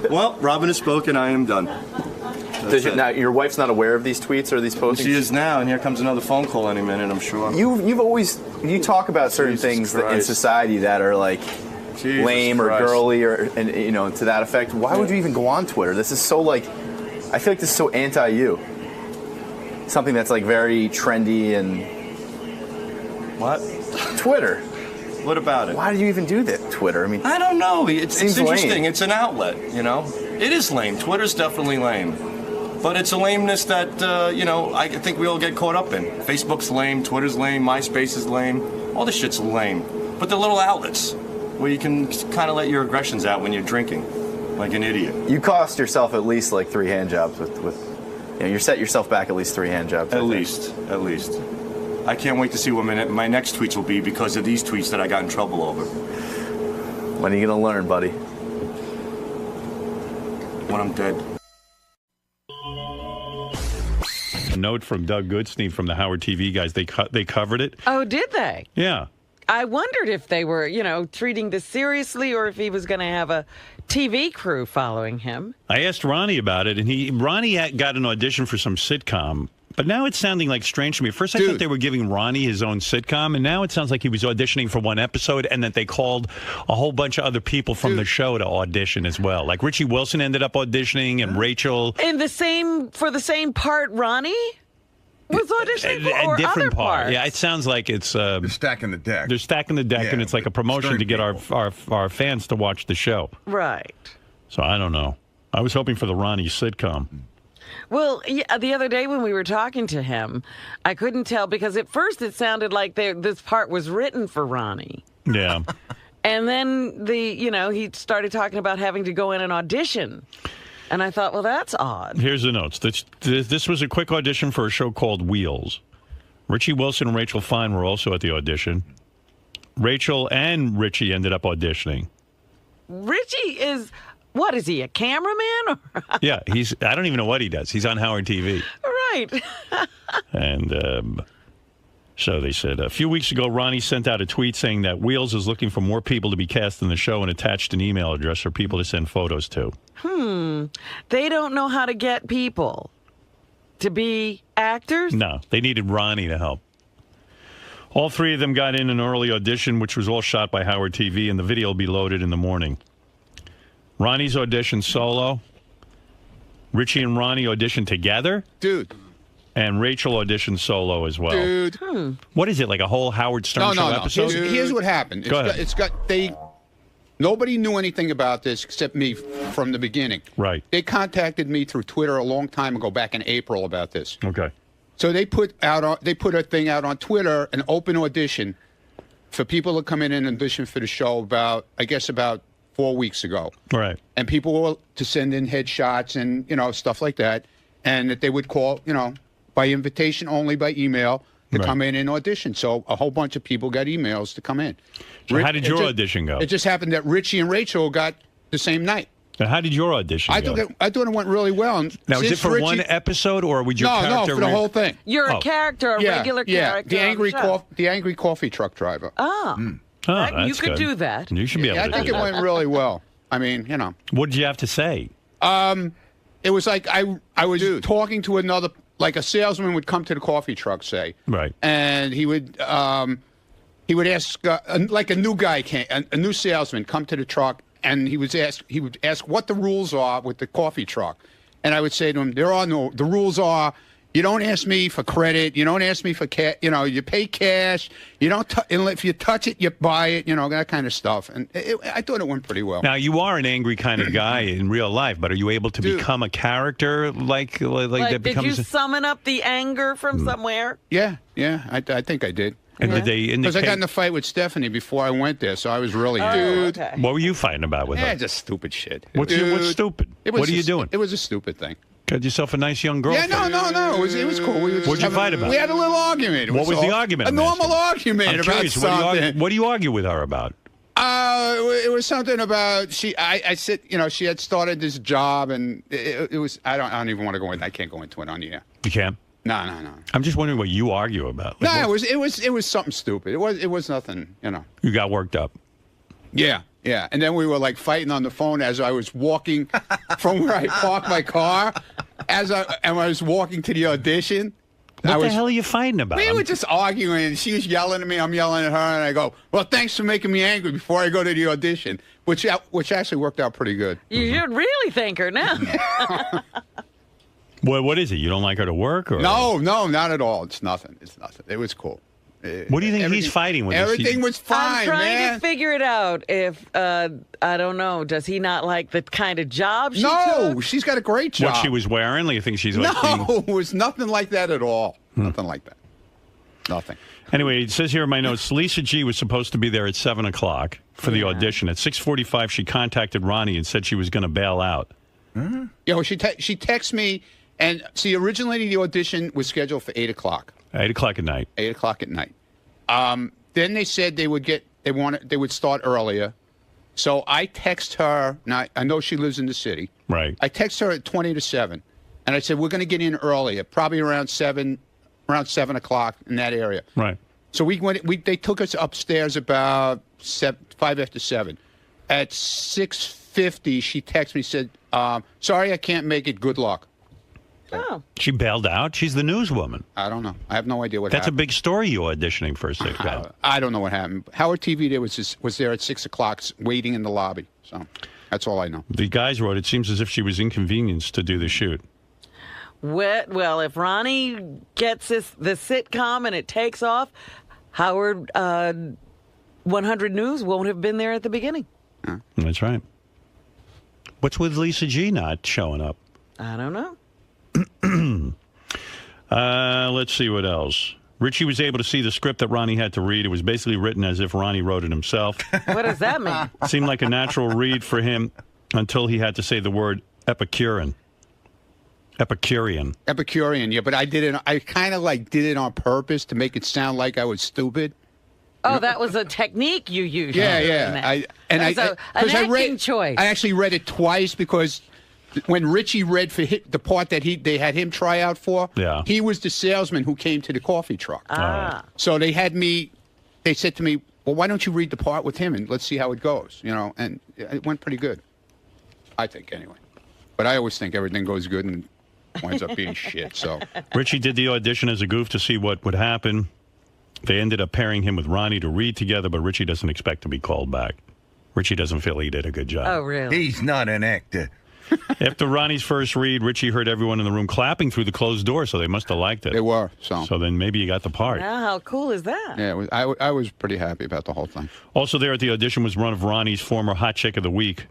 Well, Robin has spoken. I am done. Now, your wife's not aware of these tweets or these postings? She is now, and here comes another phone call any minute, I'm sure. You talk about certain things in society that are like lame or girly or to that effect. Why would you even go on Twitter? This is so I feel like this is so anti-you. Something that's like very trendy and what? Twitter. What about it? Why do you even do that, Twitter? I mean, I don't know. It's interesting. Lame. It's an outlet, It is lame. Twitter's definitely lame. But it's a lameness that, I think we all get caught up in. Facebook's lame, Twitter's lame, MySpace is lame. All this shit's lame. But they're little outlets where you can kind of let your aggressions out when you're drinking, like an idiot. You cost yourself at least like 3 hand jobs with you set yourself back at least 3 hand jobs. At least. I can't wait to see what my next tweets will be because of these tweets that I got in trouble over. When are you going to learn, buddy? When I'm dead. A note from Doug Goodstein from the Howard TV guys. They covered it. Oh, did they? Yeah. I wondered if they were, treating this seriously or if he was going to have a TV crew following him. I asked Ronnie about it, and Ronnie got an audition for some sitcom. But now it's sounding like strange to me. First, I thought they were giving Ronnie his own sitcom, and now it sounds like he was auditioning for one episode, and that they called a whole bunch of other people from the show to audition as well. Like Richie Wilson ended up auditioning, and Rachel. For the same part, Ronnie was auditioning for, a different other part. parts. Yeah, it sounds like it's. They're stacking the deck. They're stacking the deck, and it's like a promotion to get our fans to watch the show. Right. So I don't know. I was hoping for the Ronnie sitcom. Well, yeah, the other day when we were talking to him, I couldn't tell because at first it sounded like this part was written for Ronnie. Yeah. And then he started talking about having to go in and audition. And I thought, well, that's odd. Here's the notes. This was a quick audition for a show called Wheels. Richie Wilson and Rachel Fine were also at the audition. Rachel and Richie ended up auditioning. Richie is... What is he, a cameraman? Yeah, I don't even know what he does. He's on Howard TV. Right. And so they said, a few weeks ago, Ronnie sent out a tweet saying that Wheels is looking for more people to be cast in the show and attached an email address for people to send photos to. They don't know how to get people to be actors? No, they needed Ronnie to help. All 3 of them got in an early audition, which was all shot by Howard TV, and the video will be loaded in the morning. Ronnie's auditioned solo. Richie and Ronnie auditioned together. Dude. And Rachel auditioned solo as well. Dude. What is it, like a whole Howard Stern show episode? Here's what happened. Nobody knew anything about this except me from the beginning. Right. They contacted me through Twitter a long time ago, back in April, about this. Okay. So they put a thing out on Twitter, an open audition for people to come in and audition for the show about 4 weeks ago. Right. And people were to send in headshots and, stuff like that. And that they would call, by invitation only, by email, to come in and audition. So a whole bunch of people got emails to come in. So how did your audition go? It just happened that Richie and Rachel got the same night. Now, how did your audition go? I thought it went really well. And now, is it for one episode, or would your character... No, for the whole thing. You're a character, a regular character. The angry coffee truck driver. Oh. That's you could good. do that. You should be able to do that. I think it went really well. I mean, What did you have to say? It was like I was talking to another, like a salesman would come to the coffee truck, say. Right. And he would ask, like a new guy came, a new salesman come to the truck and he would ask what the rules are with the coffee truck, and I would say to him, the rules are. You don't ask me for credit. You don't ask me for cash. You know, you pay cash. You don't. If you touch it, you buy it. You know, that kind of stuff. And I thought it went pretty well. Now, you are an angry kind of guy in real life, but are you able to become a character like that? Did you summon up the anger from somewhere? Yeah, I think I did. And did they indicate? Because I got in a fight with Stephanie before I went there, so I was really dude. Okay. What were you fighting about with her? Just stupid shit. What's stupid? What are you doing? It was a stupid thing. Got yourself a nice young girl. Yeah, no. It was cool. What'd you fight about? We had a little argument. What was the argument? A normal argument I'm about curious, something. What do you argue with her about? It was something about I said, she had started this job, and it was. I don't even want to go into. I can't go into it on the air. You can't. No. I'm just wondering what you argue about. It was something stupid. It was nothing. You got worked up. Yeah. And then we were like fighting on the phone as I was walking from where I parked my car. As I was walking to the audition. What the hell are you fighting about? We were just arguing. She was yelling at me. I'm yelling at her, and I go, "Well, thanks for making me angry before I go to the audition," which actually worked out pretty good. You should really thank her now. What is it? You don't like her to work? Or? No, not at all. It's nothing. It was cool. What do you think he's fighting with? Everything was fine, I'm trying man. to figure it out. If I don't know, does he not like the kind of job she took? She's got a great job. What she was wearing? You think she's like? No, it was nothing like that at all. Nothing like that. Nothing. Anyway, it says here in my notes, Lisa G was supposed to be there at 7 o'clock for the audition. At 6:45, she contacted Ronnie and said she was going to bail out. Yeah, well, she texted me, and see, originally the audition was scheduled for 8 o'clock. 8 o'clock at night. 8 o'clock at night. Then they said they would start earlier. So I text her. Now I know she lives in the city. Right. I text her at 20 to 7, and I said we're going to get in earlier, probably around 7 o'clock in that area. Right. So they took us upstairs about 5 after 7. At 6:50, she texted me, said, "Sorry, I can't make it. Good luck." Oh. She bailed out? She's the newswoman. I don't know. I have no idea what That's happened. a big story, you auditioning for a sitcom. I don't know what happened. Howard TV was there at 6 o'clock waiting in the lobby. So that's all I know. The guys wrote, it seems as if she was inconvenienced to do the shoot. Well, if Ronnie gets the sitcom and it takes off, Howard 100 News won't have been there at the beginning. That's right. What's with Lisa G not showing up? I don't know. Let's see what else. Richie was able to see the script that Ronnie had to read. It was basically written as if Ronnie wrote it himself. What does that mean? It seemed like a natural read for him until he had to say the word Epicurean. Epicurean, yeah, but I did it. I kind of did it on purpose to make it sound like I was stupid. Oh, that was a technique you used. Yeah. An acting choice. I actually read it twice because when Richie read for the part that they had him try out for, he was the salesman who came to the coffee truck. So they said to me, well, why don't you read the part with him and let's see how it goes, and it went pretty good. I think, anyway. But I always think everything goes good and winds up being shit, so. Richie did the audition as a goof to see what would happen. They ended up pairing him with Ronnie to read together, but Richie doesn't expect to be called back. Richie doesn't feel he did a good job. Oh, really? He's not an actor. After Ronnie's first read, Richie heard everyone in the room clapping through the closed door, so they must have liked it. They were, so. So then maybe you got the part. Now, how cool is that? Yeah, I was pretty happy about the whole thing. Also there at the audition was one of Ronnie's former hot chick of the week,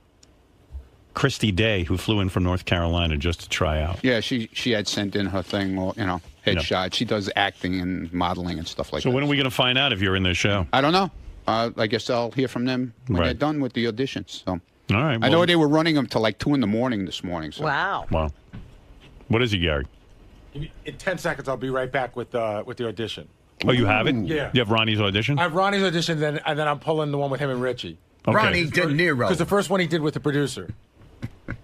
Christy Day, who flew in from North Carolina just to try out. Yeah, she had sent in her thing, headshot. Yep. She does acting and modeling and stuff like that. So when are we going to find out if you're in this show? I don't know. I guess I'll hear from them when they're done with the auditions. So. All right. I know they were running them till like 2 a.m. this morning. So. Wow. What is it, Gary? In 10 seconds, I'll be right back with the audition. Oh, you have it? Yeah. You have Ronnie's audition? I have Ronnie's audition, and then I'm pulling the one with him and Richie. Okay. Ronnie De Niro. Because the first one he did with the producer. All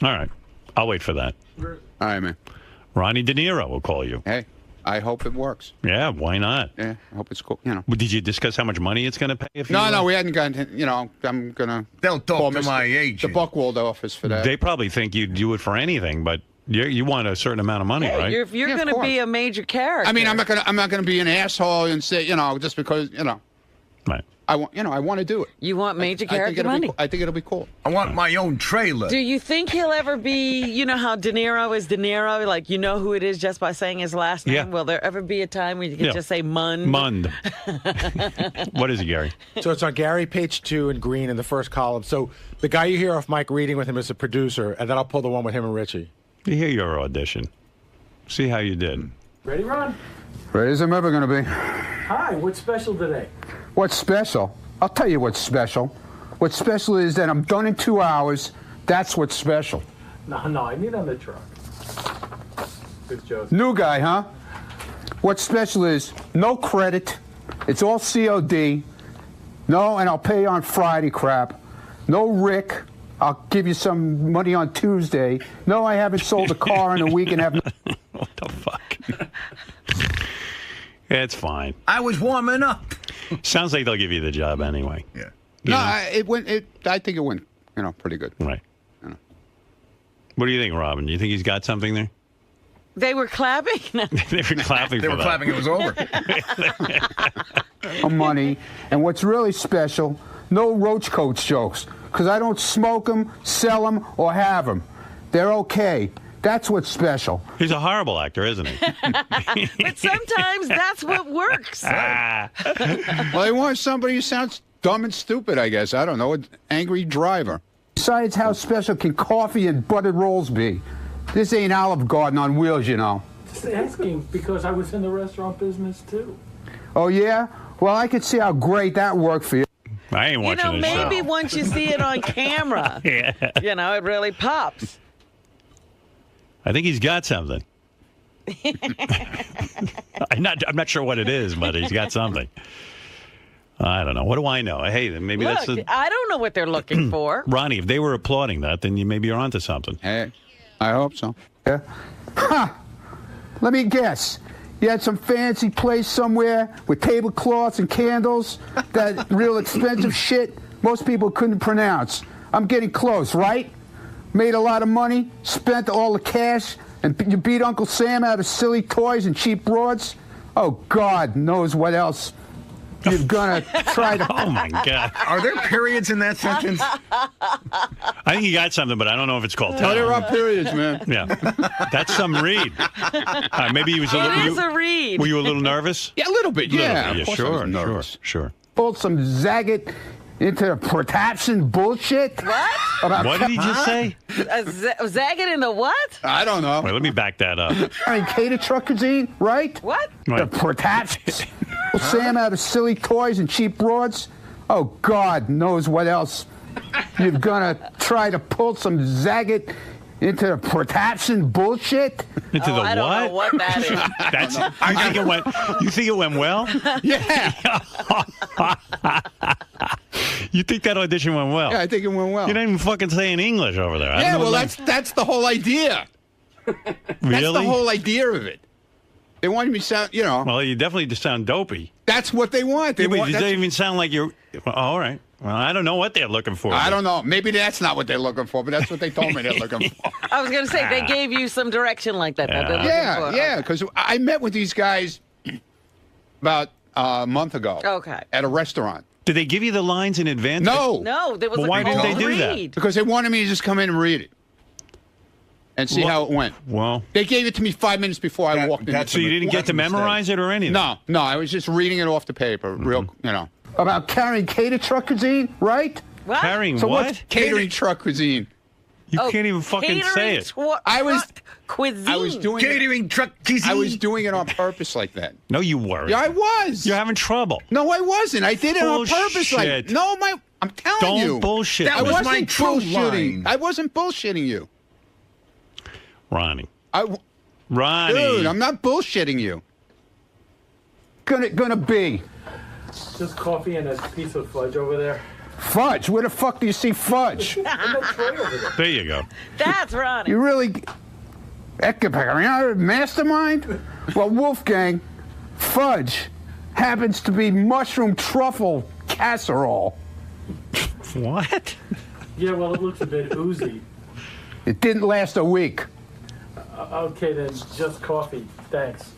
right. I'll wait for that. All right, man. Ronnie De Niro will call you. Hey, I hope it works. Yeah, why not? Yeah, I hope it's cool. Did you discuss how much money it's going to pay? No, we hadn't gotten. I'm gonna. They'll talk to my agent. The Buckwald office for that. They probably think you'd do it for anything, but you want a certain amount of money, right? If you're going to be a major character. I mean, I'm not gonna be an asshole and say, just because, Right. I want to do it. You want major character money? I think it'll be cool. I want my own trailer. Do you think he'll ever be, you know how De Niro is De Niro? Like, you know who it is just by saying his last name? Yeah. Will there ever be a time where you can just say Mund? Mund. What is it, Gary? So it's on Gary, page 2, in green in the first column. So the guy you hear off mic reading with him is the producer, and then I'll pull the one with him and Richie. You hear your audition. See how you did. Ready, Ron? Ready as I'm ever going to be. Hi, what's special today? What's special? I'll tell you what's special. What's special is that I'm done in 2 hours. That's what's special. No, I need on the truck. Good joke. New guy, huh? What's special is no credit. It's all COD. No, and I'll pay you on Friday crap. No Rick. I'll give you some money on Tuesday. No, I haven't sold a car in a week and have... What the fuck? It's fine. I was warming up. Sounds like they'll give you the job anyway. Yeah. No, I think it went, pretty good. Right. What do you think, Robin? You think he's got something there? They were clapping? No. They were clapping They for were that. clapping. It was over. Money. And what's really special, no roach coats jokes. Because I don't smoke them, sell them, or have them. They're okay. That's what's special. He's a horrible actor, isn't he? But sometimes that's what works. Well, they want somebody who sounds dumb and stupid, I guess. I don't know, an angry driver. Besides, how special can coffee and buttered rolls be? This ain't Olive Garden on wheels, you know. Just asking because I was in the restaurant business too. Oh, yeah? Well, I could see how great that worked for you. I ain't watching this show. Maybe once you see it on camera, it really pops. I think he's got something. I'm not sure what it is, but he's got something. I don't know. What do I know? Hey, maybe Look, that's the... I don't know what they're looking for. Ronnie, if they were applauding that, then maybe you're onto something. Hey, I hope so. Yeah. Ha! Let me guess. You had some fancy place somewhere with tablecloths and candles, that real expensive shit most people couldn't pronounce. I'm getting close, right? Made a lot of money, spent all the cash, and you beat Uncle Sam out of silly toys and cheap broads? Oh, God knows what else you're gonna try to... Oh, my God. Are there periods in that sentence? I think he got something, but I don't know if it's called No, there are periods, man. Yeah. That's some read. Maybe he was a little... It is a read. Were you a little nervous? Yeah, a little bit, yeah. Little bit, Of course I was nervous. Sure. Pulled some Zagat into protection bullshit. What? What did he just say? Zagging in the what? I don't know. Wait, let me back that up. I mean, cater truck cuisine, right? What? The protection. Sam out of silly toys and cheap broads. Oh, God knows what else you're gonna try to pull some Zagat into protection bullshit. Into the I don't know what that is. That's. You think it went well? Yeah. You think that audition went well? Yeah, I think it went well. You didn't even fucking say in English over there. Yeah, well, that's the whole idea. Really? That's the whole idea of it. They wanted me to sound, Well, you definitely just sound dopey. That's what they want. They want. Does that even sound like you're... Well, all right. Well, I don't know what they're looking for. I don't know. Maybe that's not what they're looking for, but that's what they told me they're looking for. I was going to say, they gave you some direction like that. Yeah, because I met with these guys about a month ago. Okay. At a restaurant. Did they give you the lines in advance? No, there was Well, a why didn't they do read. that? Because they wanted me to just come in and read it. And see how it went. Well, they gave it to me 5 minutes before I walked in. So you didn't get to memorize it or anything? No, I was just reading it off the paper, About carrying cater truck cuisine, right? What? Carrying so what? What's catering truck cuisine? You can't even fucking say it. I was cuisine. doing catering truck cuisine. I was doing it on purpose like that. No, you weren't. Yeah, I was. You're having trouble. No, I wasn't. I did it on purpose. Bullshit. I'm telling you. Don't bullshit. I was wasn't my true bullshitting. line. I wasn't bullshitting you. Ronnie. Ronnie. Dude, I'm not bullshitting you. Gonna be. Just coffee and a piece of fudge over there. Fudge? Where the fuck do you see fudge? There you go. That's Ronnie. You really... Mastermind? Well, Wolfgang, fudge happens to be mushroom truffle casserole. What? Yeah, well, it looks a bit oozy. It didn't last a week. Okay, then, just coffee. Thanks.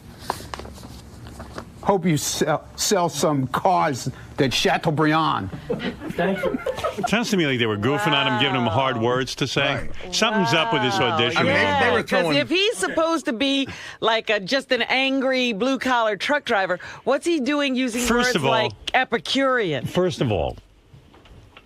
Hope you sell some cars that Chateaubriand. Thank you. It sounds to me like they were goofing on him, giving him hard words to say. Something's up with this audition. I mean, they were Because throwing. if he's supposed to be like just an angry blue-collar truck driver, what's he doing using First words of all- like Epicurean First of all,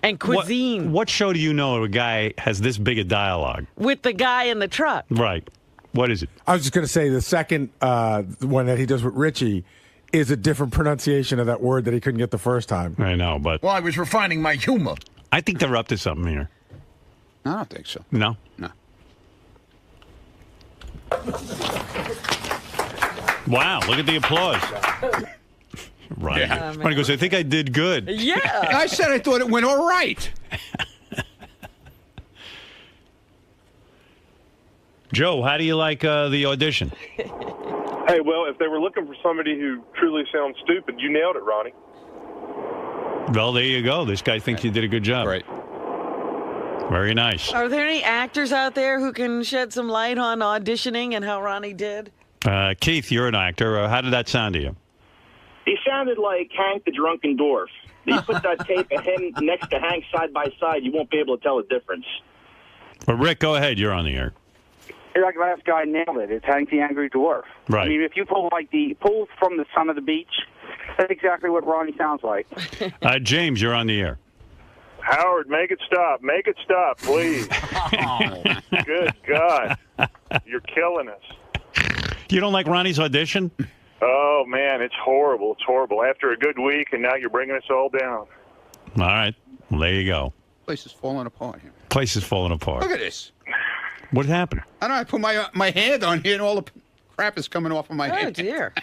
and cuisine what show do you know a guy has this big a dialogue? with the guy in the truck? Right. What is it? I was just going to say the second one that he does with Richie is a different pronunciation of that word that he couldn't get the first time. I know, but Well, I was refining my humor. I think they're up to something here. I don't think so. No? No. Wow, look at the applause. Ronnie. Yeah. Ronnie goes, I think I did good. Yeah. I said I thought it went all right. Joe, how do you like the audition? Hey, well, if they were looking for somebody who truly sounds stupid, you nailed it, Ronnie. Well, there you go. This guy thinks you did a good job. Right. Very nice. Are there any actors out there who can shed some light on auditioning and how Ronnie did? Keith, you're an actor. How did that sound to you? He sounded like Hank the Drunken Dwarf. You put that tape of him next to Hank side by side, you won't be able to tell the difference. Well, Rick, go ahead. You're on the air. That last guy nailed it. It's Hank the Angry Dwarf. Right. I mean, if you pull from the son of the beach, that's exactly what Ronnie sounds like. James, you're on the air. Howard, make it stop. Make it stop, please. Good God. You're killing us. You don't like Ronnie's audition? Oh, man, it's horrible. It's horrible. After a good week, and now you're bringing us all down. All right. Well, there you go. Place is falling apart here. Place is falling apart. Look at this. What happened? I don't know. I put my hand on here, and all the crap is coming off of my head. Oh, dear.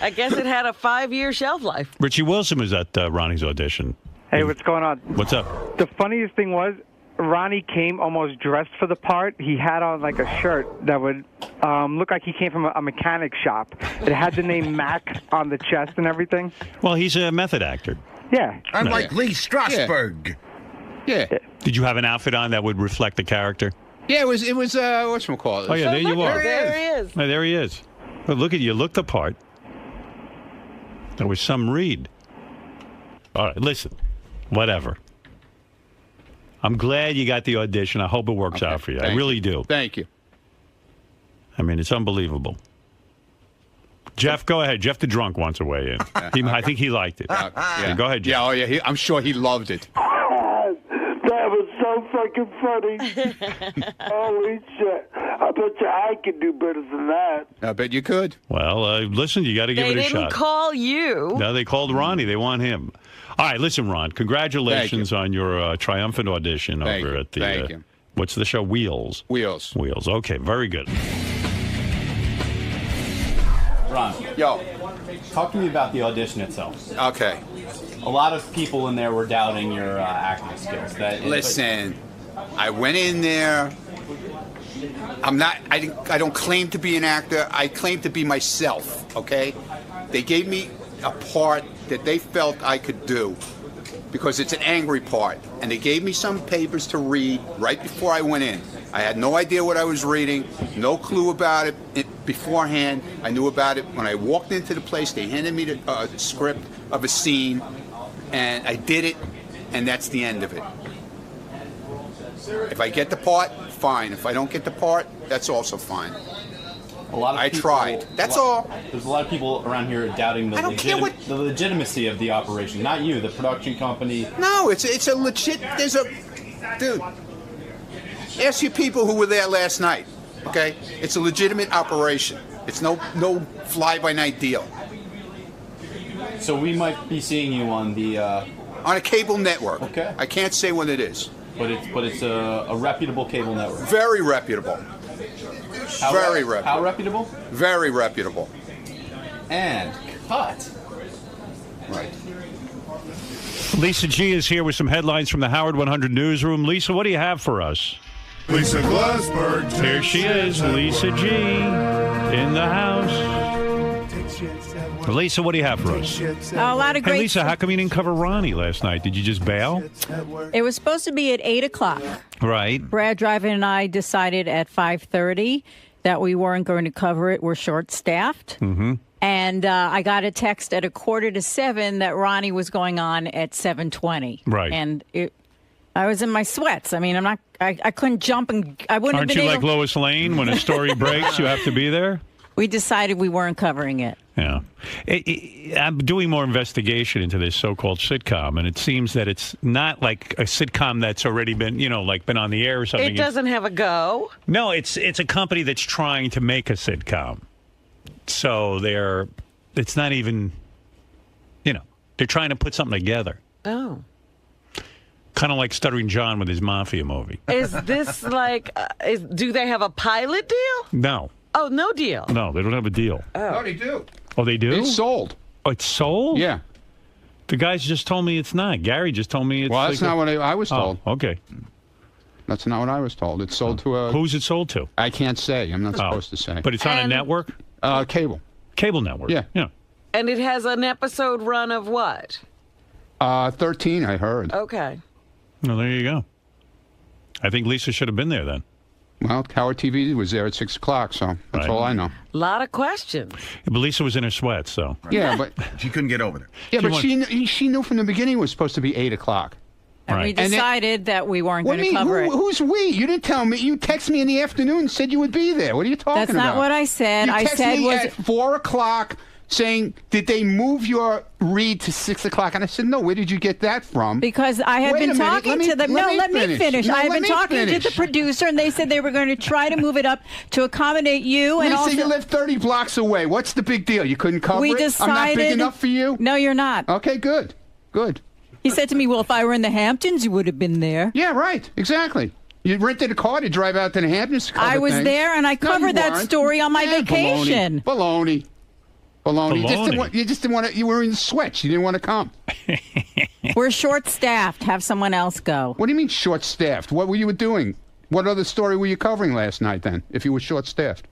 I guess it had a 5-year shelf life. Richie Wilson was at Ronnie's audition. Hey, what's going on? What's up? The funniest thing was Ronnie came almost dressed for the part. He had on like a shirt that would look like he came from a mechanic shop. It had the name Mac on the chest and everything. Well, he's a method actor. Yeah. I'm like Lee Strasberg. Yeah. Did you have an outfit on that would reflect the character? Yeah, it was whatchamacallit. Oh, yeah, there you are. There he is. Oh, there he is. Well, look at you. Look the part. That was some read. All right, listen. Whatever. I'm glad you got the audition. I hope it works out for you. I really do. Thank you. I mean, it's unbelievable. Jeff, go ahead. Jeff the drunk wants to weigh in. I think he liked it. Yeah. Go ahead, Jeff. Yeah, oh, yeah. I'm sure he loved it. That was so fucking funny. Holy shit. I bet you I could do better than that. I bet you could. Well, listen, you got to give They it a didn't shot. call you. No, they called Ronnie. They want him. All right, listen, Ron. Congratulations on your triumphant audition over at the. Thank you. What's the show? Wheels. Wheels. Wheels. Okay, very good. Ron, yo, talk to me about the audition itself. Okay. A lot of people in there were doubting your acting skills. Listen, I went in there. I don't claim to be an actor. I claim to be myself, okay? They gave me a part that they felt I could do because it's an angry part. And they gave me some papers to read right before I went in. I had no idea what I was reading, no clue about it beforehand. I knew about it when I walked into the place. They handed me the script of a scene, and I did it, and that's the end of it. If I get the part, fine. If I don't get the part, that's also fine. I tried. That's all. There's a lot of people around here doubting the legitimacy of the operation. Not you, the production company. No, it's a legit. Dude. Ask you people who were there last night. Okay, it's a legitimate operation. It's no fly-by-night deal. So we might be seeing you on the on a cable network. Okay. I can't say what it is. But it's a reputable cable network. Very reputable. Very reputable. How reputable? Very reputable. And cut. Right. Lisa G is here with some headlines from the Howard 100 newsroom. Lisa, what do you have for us? Lisa Glassberg. Here she is, Lisa G, in the house. Lisa, what do you have for us? A lot of great. Hey, Lisa, how come you didn't cover Ronnie last night? Did you just bail? It was supposed to be at 8 o'clock. Right. Brad Driver and I decided at 5:30 that we weren't going to cover it. We're short-staffed. Mm-hmm. And I got a text at 6:45 that Ronnie was going on at 7:20. Right. And I was in my sweats. I mean, I couldn't jump, and I wouldn't Aren't have been you able. like Lois Lane? When a story breaks, you have to be there? We decided we weren't covering it. Yeah. I'm doing more investigation into this so-called sitcom, and it seems that it's not like a sitcom that's already been, been on the air or something. It doesn't have a go. No, it's a company that's trying to make a sitcom. So it's not even, they're trying to put something together. Oh. Kind of like Stuttering John with his mafia movie. Is this like, do they have a pilot deal? No. Oh, no deal. No, they don't have a deal. No, they do. Oh, they do? It's sold. Oh, it's sold? Yeah. The guys just told me it's not. Gary just told me it's Well, that's not what I was told. Oh, okay. That's not what I was told. It's sold to a... Who's it sold to? I can't say. I'm not supposed to say. But it's on a network? Cable. Cable network? Yeah. Yeah. And it has an episode run of what? 13, I heard. Okay. Well, there you go. I think Lisa should have been there then. Well, Howard TV was there at 6 o'clock, so that's Right. all I know. A lot of questions. But Lisa was in her sweats, so. Yeah, but she couldn't get over there. Yeah, but she knew from the beginning it was supposed to be 8 o'clock. And we decided that we weren't going to cover it. Who's we? You didn't tell me. You texted me in the afternoon and said you would be there. What are you talking about? That's not what I said. You I texted said me was at 4 o'clock saying, did they move your read to 6 o'clock? And I said, no, where did you get that from? Because I had Wait been a minute, talking to them. let me finish. No, I had let been me talking finish. to the producer, and they said they were going to try to move it up to accommodate you. And Lisa, also, you live 30 blocks away. What's the big deal? You couldn't cover we it? decided, I'm not big enough for you? No, you're not. Okay, good. Good. He said to me, well, if I were in the Hamptons, you would have been there. Yeah, right. Exactly. You rented a car to drive out to the Hamptons to cover I was things. there, and I No, covered you that weren't. story on my vacation. Baloney. Baloney. Baloney. You just didn't want to. You were in sweats. You didn't want to come. We're short-staffed. Have someone else go. What do you mean short-staffed? What were you doing? What other story were you covering last night then, if you were short-staffed?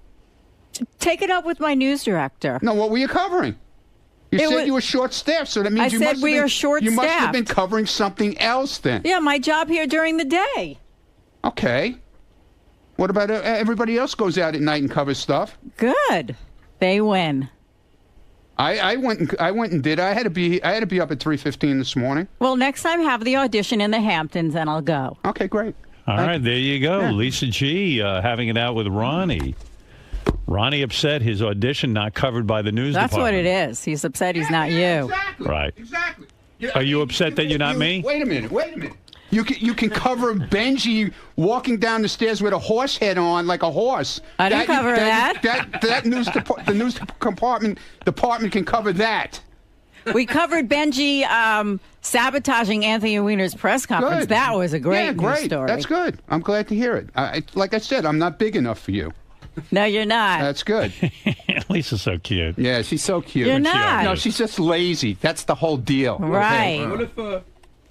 Take it up with my news director. No, what were you covering? You It said was- you were short-staffed, so that means I you said must have we been, are You short-staffed. must have been covering something else then. Yeah, my job here during the day. Okay. What about everybody else goes out at night and covers stuff? Good. They win. I went and did. I had to be up at 3:15 this morning. Well, next time have the audition in the Hamptons, and I'll go. Okay, great. All right, there you go. Lisa G having it out with Ronnie. Ronnie upset his audition not covered by the news That's what department. it is. He's upset he's not you. Exactly. Right. Exactly. Are you upset that you're not me? Wait a minute. You can cover Benji walking down the stairs with a horse head on like a horse. I didn't cover that. That the news department can cover that. We covered Benji sabotaging Anthony Weiner's press conference. Good. That was a great news great. story. That's good. I'm glad to hear it. Like I said, I'm not big enough for you. No, you're not. That's good. Lisa's so cute. Yeah, she's so cute. You're not. No, she's just lazy. That's the whole deal. Right. What if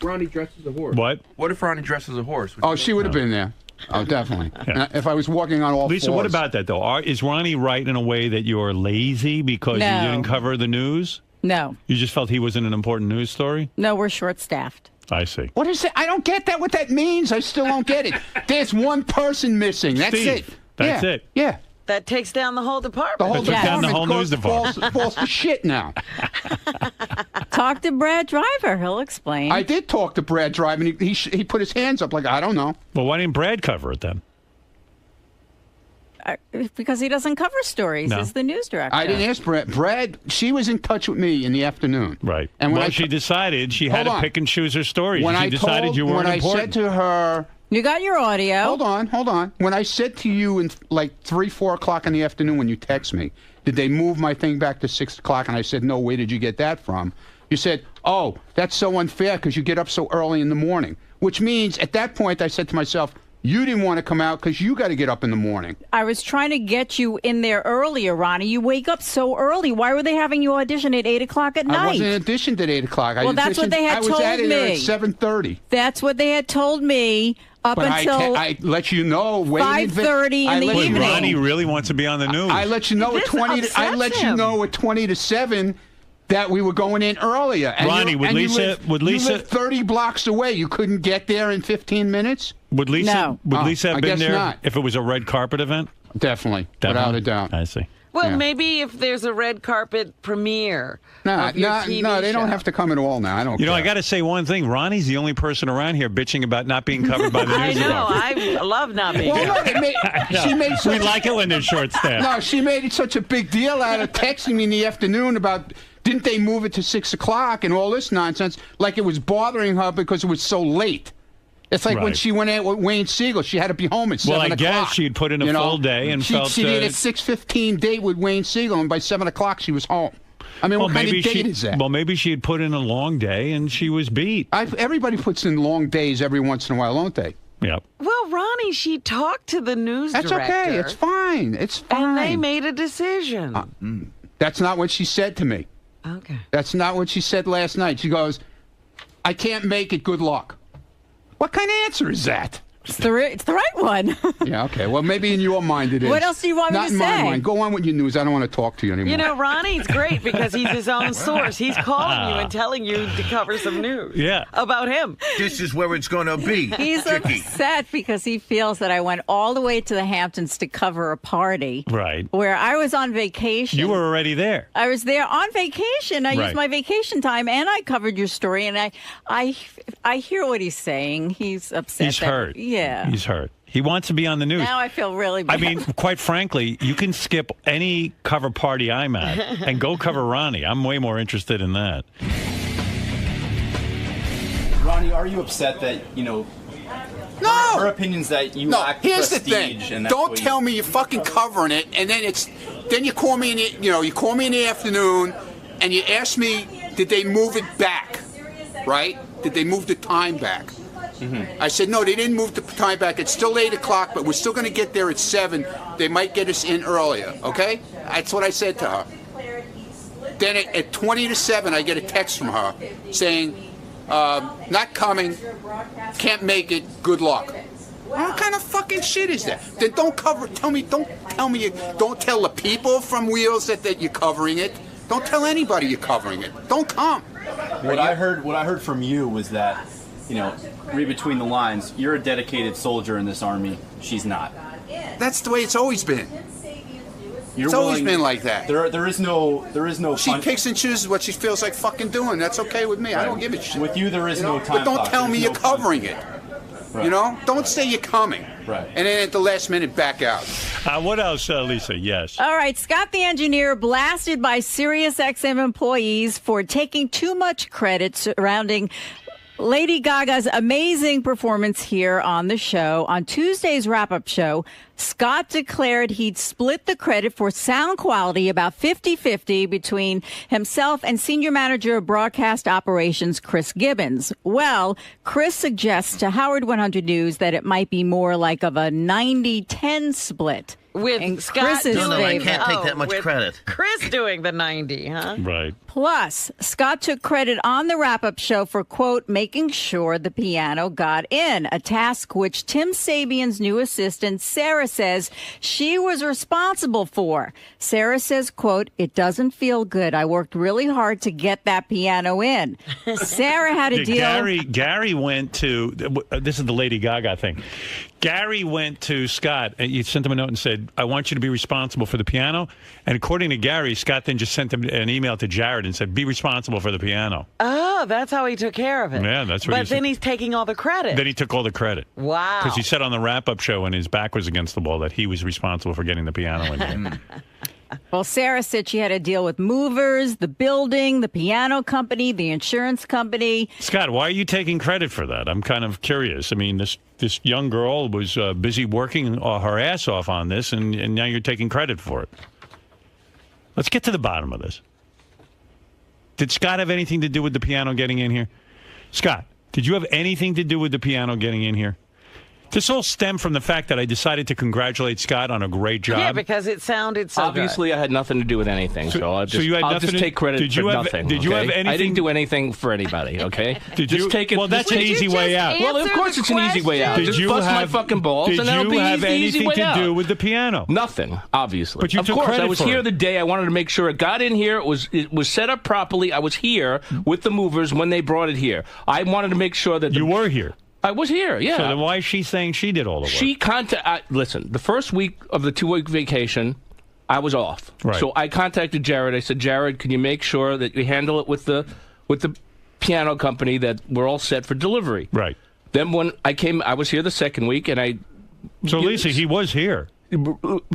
Ronnie dresses as a horse? What? What if Ronnie dresses as a horse? Oh, she would have been there. Oh, definitely. If I was walking on all Lisa, fours. what about that, though? Is Ronnie right in a way that you're lazy because No. you didn't cover the news? No. You just felt he wasn't an important news story? No, we're short-staffed. I see. What is it? I don't get that. What that means? I still don't get it. There's one person missing. That's Steve. it. That's Yeah. it. Yeah. That takes down the whole department. The whole That took down the department whole news department. falls to shit now. Talk to Brad Driver. He'll explain. I did talk to Brad Drive, and he put his hands up like, I don't know. Well, why didn't Brad cover it then? Because he doesn't cover stories. No. He's the news director. I didn't ask Brad. Brad, she was in touch with me in the afternoon. Right. And when well, I she decided she Hold had to on. pick and choose her stories. When She I decided told, you weren't when I important. said to her, You got your audio. hold on. When I said to you in like 3, 4 o'clock in the afternoon when you text me, did they move my thing back to 6 o'clock? And I said, no, where did you get that from? You said, oh, that's so unfair because you get up so early in the morning. Which means at that point I said to myself, you didn't want to come out because you got to get up in the morning. I was trying to get you in there earlier, Ronnie. You wake up so early. Why were they having you audition at 8 o'clock at night? I wasn't auditioned at 8 o'clock. Well, that's what they had told I was at me. at 7:30. That's what they had told me up But until I let you know way in 5:30 in the Wait, evening. Ronnie really wants to be on the news. I let you know This at 20. I upsets let you him. know at 20 to 7 that we were going in earlier. And Ronnie, would Lisa- you would Lisa- lived 30 blocks away. You couldn't get there in 15 minutes. Would Lisa? No. Would Oh, Lisa have I been guess there not. if it was a red carpet event? Definitely, Definitely? without a doubt. I see. Well, Yeah. maybe if there's a red carpet premiere. No, of your no, TV no, they don't show. have to come at all now. I don't You know, care. I got to say one thing. Ronnie's the only person around here bitching about not being covered by the news. I know. department. I love not being. Well, no, she made We such like it when they're short staffed. No, she made it such a big deal out of texting me in the afternoon about didn't they move it to 6 o'clock and all this nonsense, like it was bothering her because it was so late. It's like when Right. she went out with Wayne Siegel, she had to be home at 7 Well, I o'clock. guess she'd put in a full day and she, felt, she did a uh, 6:15 date with Wayne Siegel, and by 7 o'clock she was home. I mean, Well, what kind maybe of date she. is that? Well, maybe she had put in a long day and she was beat. Everybody puts in long days every once in a while, don't they? Yep. Well, Ronnie, she talked to the news That's director. okay. It's fine. It's fine. And they made a decision. That's not what she said to me. Okay. That's not what she said last night. She goes, I can't make it. Good luck. What kind of answer is that? It's the right one. Yeah, okay. Well, maybe in your mind it is. What else do you want me Not to in my say? mind. Go on with your news. I don't want to talk to you anymore. You know, Ronnie's great because he's his own source. He's calling you and telling you to cover some news about him. This is where it's going to be. He's Tricky. upset because he feels that I went all the way to the Hamptons to cover a party Right. where I was on vacation. You were already there. I was there on vacation. I Right. used my vacation time, and I covered your story. And I hear what he's saying. He's upset. He's that- hurt. Yeah. He's hurt. He wants to be on the news. Now I feel really bad. I mean, quite frankly, you can skip any cover party I'm at and go cover Ronnie. I'm way more interested in that. Ronnie, are you upset that, No! her opinion's that you No, lack here's the prestige thing. and that's Don't what tell me you're fucking covering it, and then you call me in the, you call me in the afternoon, and you ask me, did they move it back? Right? Did they move the time back? I said, no, they didn't move the time back. It's still 8 o'clock, but we're still going to get there at 7. They might get us in earlier, okay? That's what I said to her. Then at 20 to 7, I get a text from her saying, not coming, can't make it, good luck. What kind of fucking shit is that? Then don't tell the people from Wheels that you're covering it. Don't tell anybody you're covering it. Don't come. What I heard from you was that, read between the lines, you're a dedicated soldier in this army. She's not. That's the way it's always been. You're It's always willing- been like that. There is no. She picks and chooses what she feels like fucking doing. That's okay with me. I don't give a shit. With you, there is no time But don't clock. tell me There's you're no covering it. Right. Don't say you're coming. Right. And then at the last minute, back out. What else, Lisa? Yes. All right, Scott the engineer blasted by SiriusXM employees for taking too much credit surrounding Lady Gaga's amazing performance here on the show. On Tuesday's wrap-up show, Scott declared he'd split the credit for sound quality about 50-50 between himself and senior manager of broadcast operations, Chris Gibbons. Well, Chris suggests to Howard 100 News that it might be more like of a 90-10 split. With And Scott Chris's doing, favor. I can't take that much with credit. Chris doing the 90, huh? Right. Plus, Scott took credit on the wrap-up show for, quote, making sure the piano got in, a task which Tim Sabian's new assistant, Sarah, says she was responsible for. Sarah says, quote, it doesn't feel good. I worked really hard to get that piano in. Sarah had a deal. Gary went to, this is the Lady Gaga thing. Gary went to Scott, and he sent him a note and said, I want you to be responsible for the piano. And according to Gary, Scott then just sent him an email to Jared and said, be responsible for the piano. Oh, that's how he took care of it. Yeah, that's what he But said. then he's taking all the credit. Then he took all the credit. Wow. Because he said on the wrap-up show when his back was against the wall that he was responsible for getting the piano in there. Well, Sarah said she had to deal with movers, the building, the piano company, the insurance company. Scott, why are you taking credit for that? I'm kind of curious. I mean, this young girl was busy working her ass off on this, and now you're taking credit for it. Let's get to the bottom of this. Did Scott have anything to do with the piano getting in here? Scott, did you have anything to do with the piano getting in here? This all stemmed from the fact that I decided to congratulate Scott on a great job. Yeah, because it sounded so Obviously, I had nothing to do with anything, so I'll just, you had I'll nothing just to- take credit did for you have- nothing. did you okay? have I anything- didn't do anything for anybody, okay? Did just you- take it. well, that's just an take- easy way out. Well, of course it's an easy way out. Did Just you bust my have- fucking balls, did and that'll you be have the easy anything way to out. do with the piano? Nothing, obviously. But you of took course, credit I was for here it. the day. I wanted to make sure it got in here. It was set up properly. I was here with the movers when they brought it here. I wanted to make sure that You were here. I was here, yeah. So then why is she saying she did all the work? Listen, the first week of the 2-week vacation, I was off. Right. So I contacted Jared. I said, Jared, can you make sure that you handle it with the piano company, that we're all set for delivery? Right. Then when I was here the second week, and So, Lisa, he was here.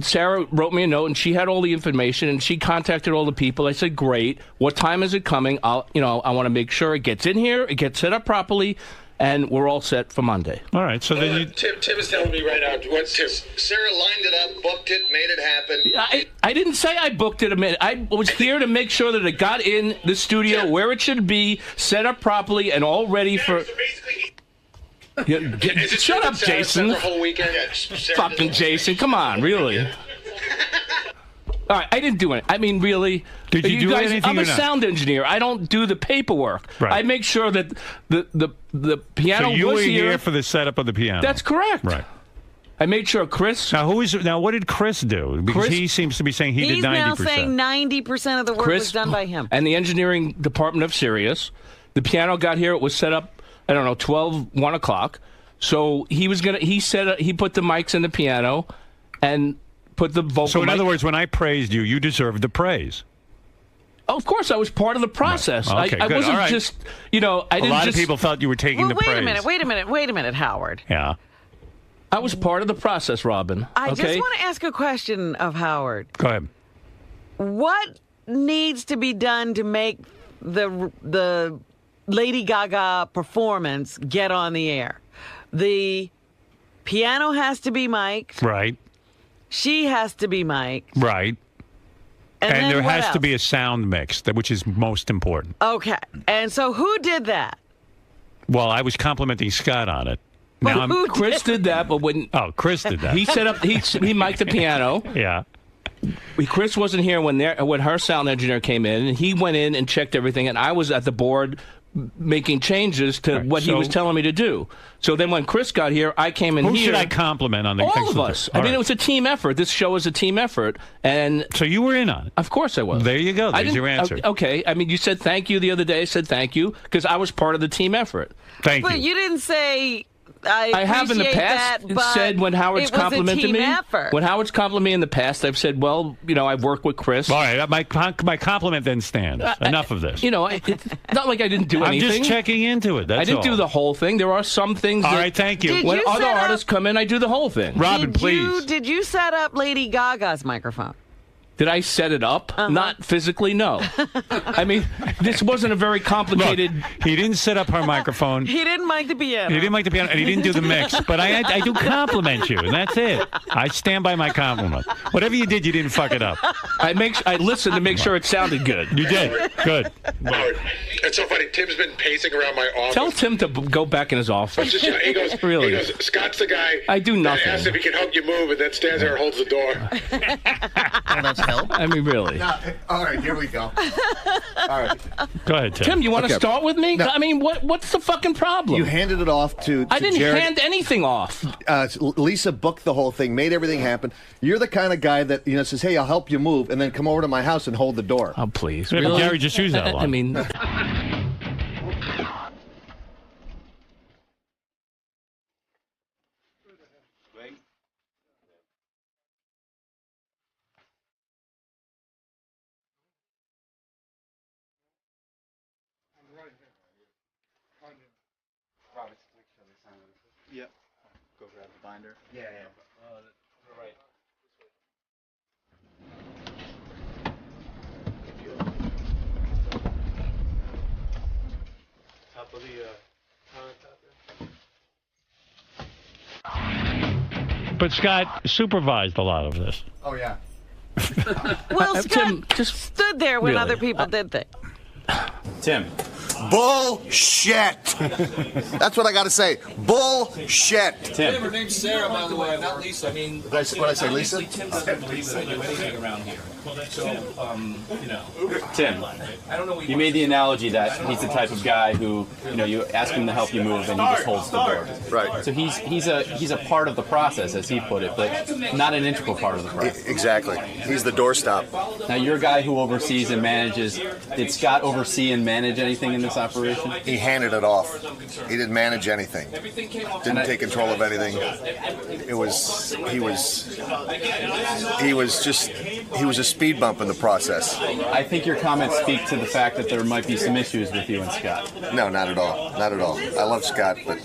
Sarah wrote me a note, and she had all the information, and she contacted all the people. I said, great. What time is it coming? I want to make sure it gets in here, it gets set up properly, and we're all set for Monday. All right. So then you... Tim is telling me right now. What's Tim? Sarah lined it up, booked it, made it happen. I didn't say I booked it a minute. I was here to make sure that it got in the studio where it should be, set up properly, and all ready for... Shut up, Jason. Whole weekend? Fucking Jason. Come on, really. All right, I didn't do it. I mean, really. Did you do guys, anything I'm or a not? sound engineer. I don't do the paperwork. Right. I make sure that the piano So you was were here. here for the setup of the piano. That's correct. Right. I made sure Chris... Now, what did Chris do? Because Chris- he seems to be saying he He's did 90%. now saying 90% of the work was done by him. And the engineering department of Sirius. The piano got here. It was set up, 1 o'clock. So he put the mics in the piano and put the vocal So in mic- other words, when I praised you, you deserved the praise. Oh, of course, I was part of the process. Right. Okay, I good. wasn't All right. just, I didn't A lot just... of people thought you were taking the praise. Wait a minute, Howard. Yeah. I was part of the process, Robin. I okay? just want to ask a question of Howard. Go ahead. What needs to be done to make the Lady Gaga performance get on the air? The piano has to be mic'd. Right. She has to be mic'd. Right. And then there what has to else? be a sound mix, which is most important. Okay. And so who did that? Well, I was complimenting Scott on it. But who Chris did that, but when... Oh, Chris did that. He set up... He mic'd the piano. Yeah. Chris wasn't here when her sound engineer came in, and he went in and checked everything, and I was at the board making changes to what he was telling me to do. So then when Chris got here, I came in Who here. should I compliment on the All of us. I mean, it was a team effort. This show is a team effort. And so you were in on it? Of course I was. There you go. There's your answer. Okay. I mean, you said thank you the other day. I said thank you because I was part of the team effort. But you didn't say... I have in the appreciate past that, but said when Howard's it was a complimented team me. effort. When Howard's complimented me in the past, I've said, well, I've worked with Chris. All right, my compliment then stands. Enough of this. It's not like I didn't do anything. I'm just checking into it. That's I didn't do all. the whole thing. There are some things. All right, thank you. When other artists come in, I do the whole thing. Robin, please. Did you set up Lady Gaga's microphone? Did I set it up? Not physically, no. I mean, this wasn't a very complicated... Look, he didn't set up her microphone. He didn't mic the piano. He didn't mic the piano, and he didn't do the mix. But I do compliment you, and that's it. I stand by my compliment. Whatever you did, you didn't fuck it up. I listened to make sure it sounded good. You did. Good. Howard, it's so funny. Tim's been pacing around my office. Tell Tim to go back in his office. He goes, Really? he goes, Scott's the guy I do that nothing. asks if he can help you move and then stands there and holds the door. Oh, that's help. I mean, really. All right, here we go. All right. Go ahead, Tim. Tim, you want to Okay. start with me? No. I mean, what's the fucking problem? You handed it off to I didn't Jared. hand anything off. Lisa booked the whole thing, made everything happen. You're the kind of guy that says, "Hey, I'll help you move," and then come over to my house and hold the door. Oh, please. Yeah, but Gary just used that line. I mean... Yep. Go grab the binder. Yeah. Right. Top of the countertop there. But Scott supervised a lot of this. Oh yeah. Well, Scott Tim, just stood there when really. other people did things. Tim. Bullshit. That's what I got to say. Bullshit. Tim. Her name's Sarah, by the way, not Lisa. I mean, What did I say, Lisa? Tim doesn't believe that I do anything around here. So, Tim, you made the analogy that he's the type of guy who, you ask him to help you move and he just holds the door. Right. So he's a part of the process, as he put it, but not an integral part of the process. Exactly. He's the doorstop. Now, you're a guy who oversees and manages. Did Scott oversee and manage anything in this operation? He handed it off. He didn't manage anything. Didn't take control of anything. He was a speed bump in the process. I think your comments speak to the fact that there might be some issues with you and Scott. No, not at all. Not at all. I love Scott, but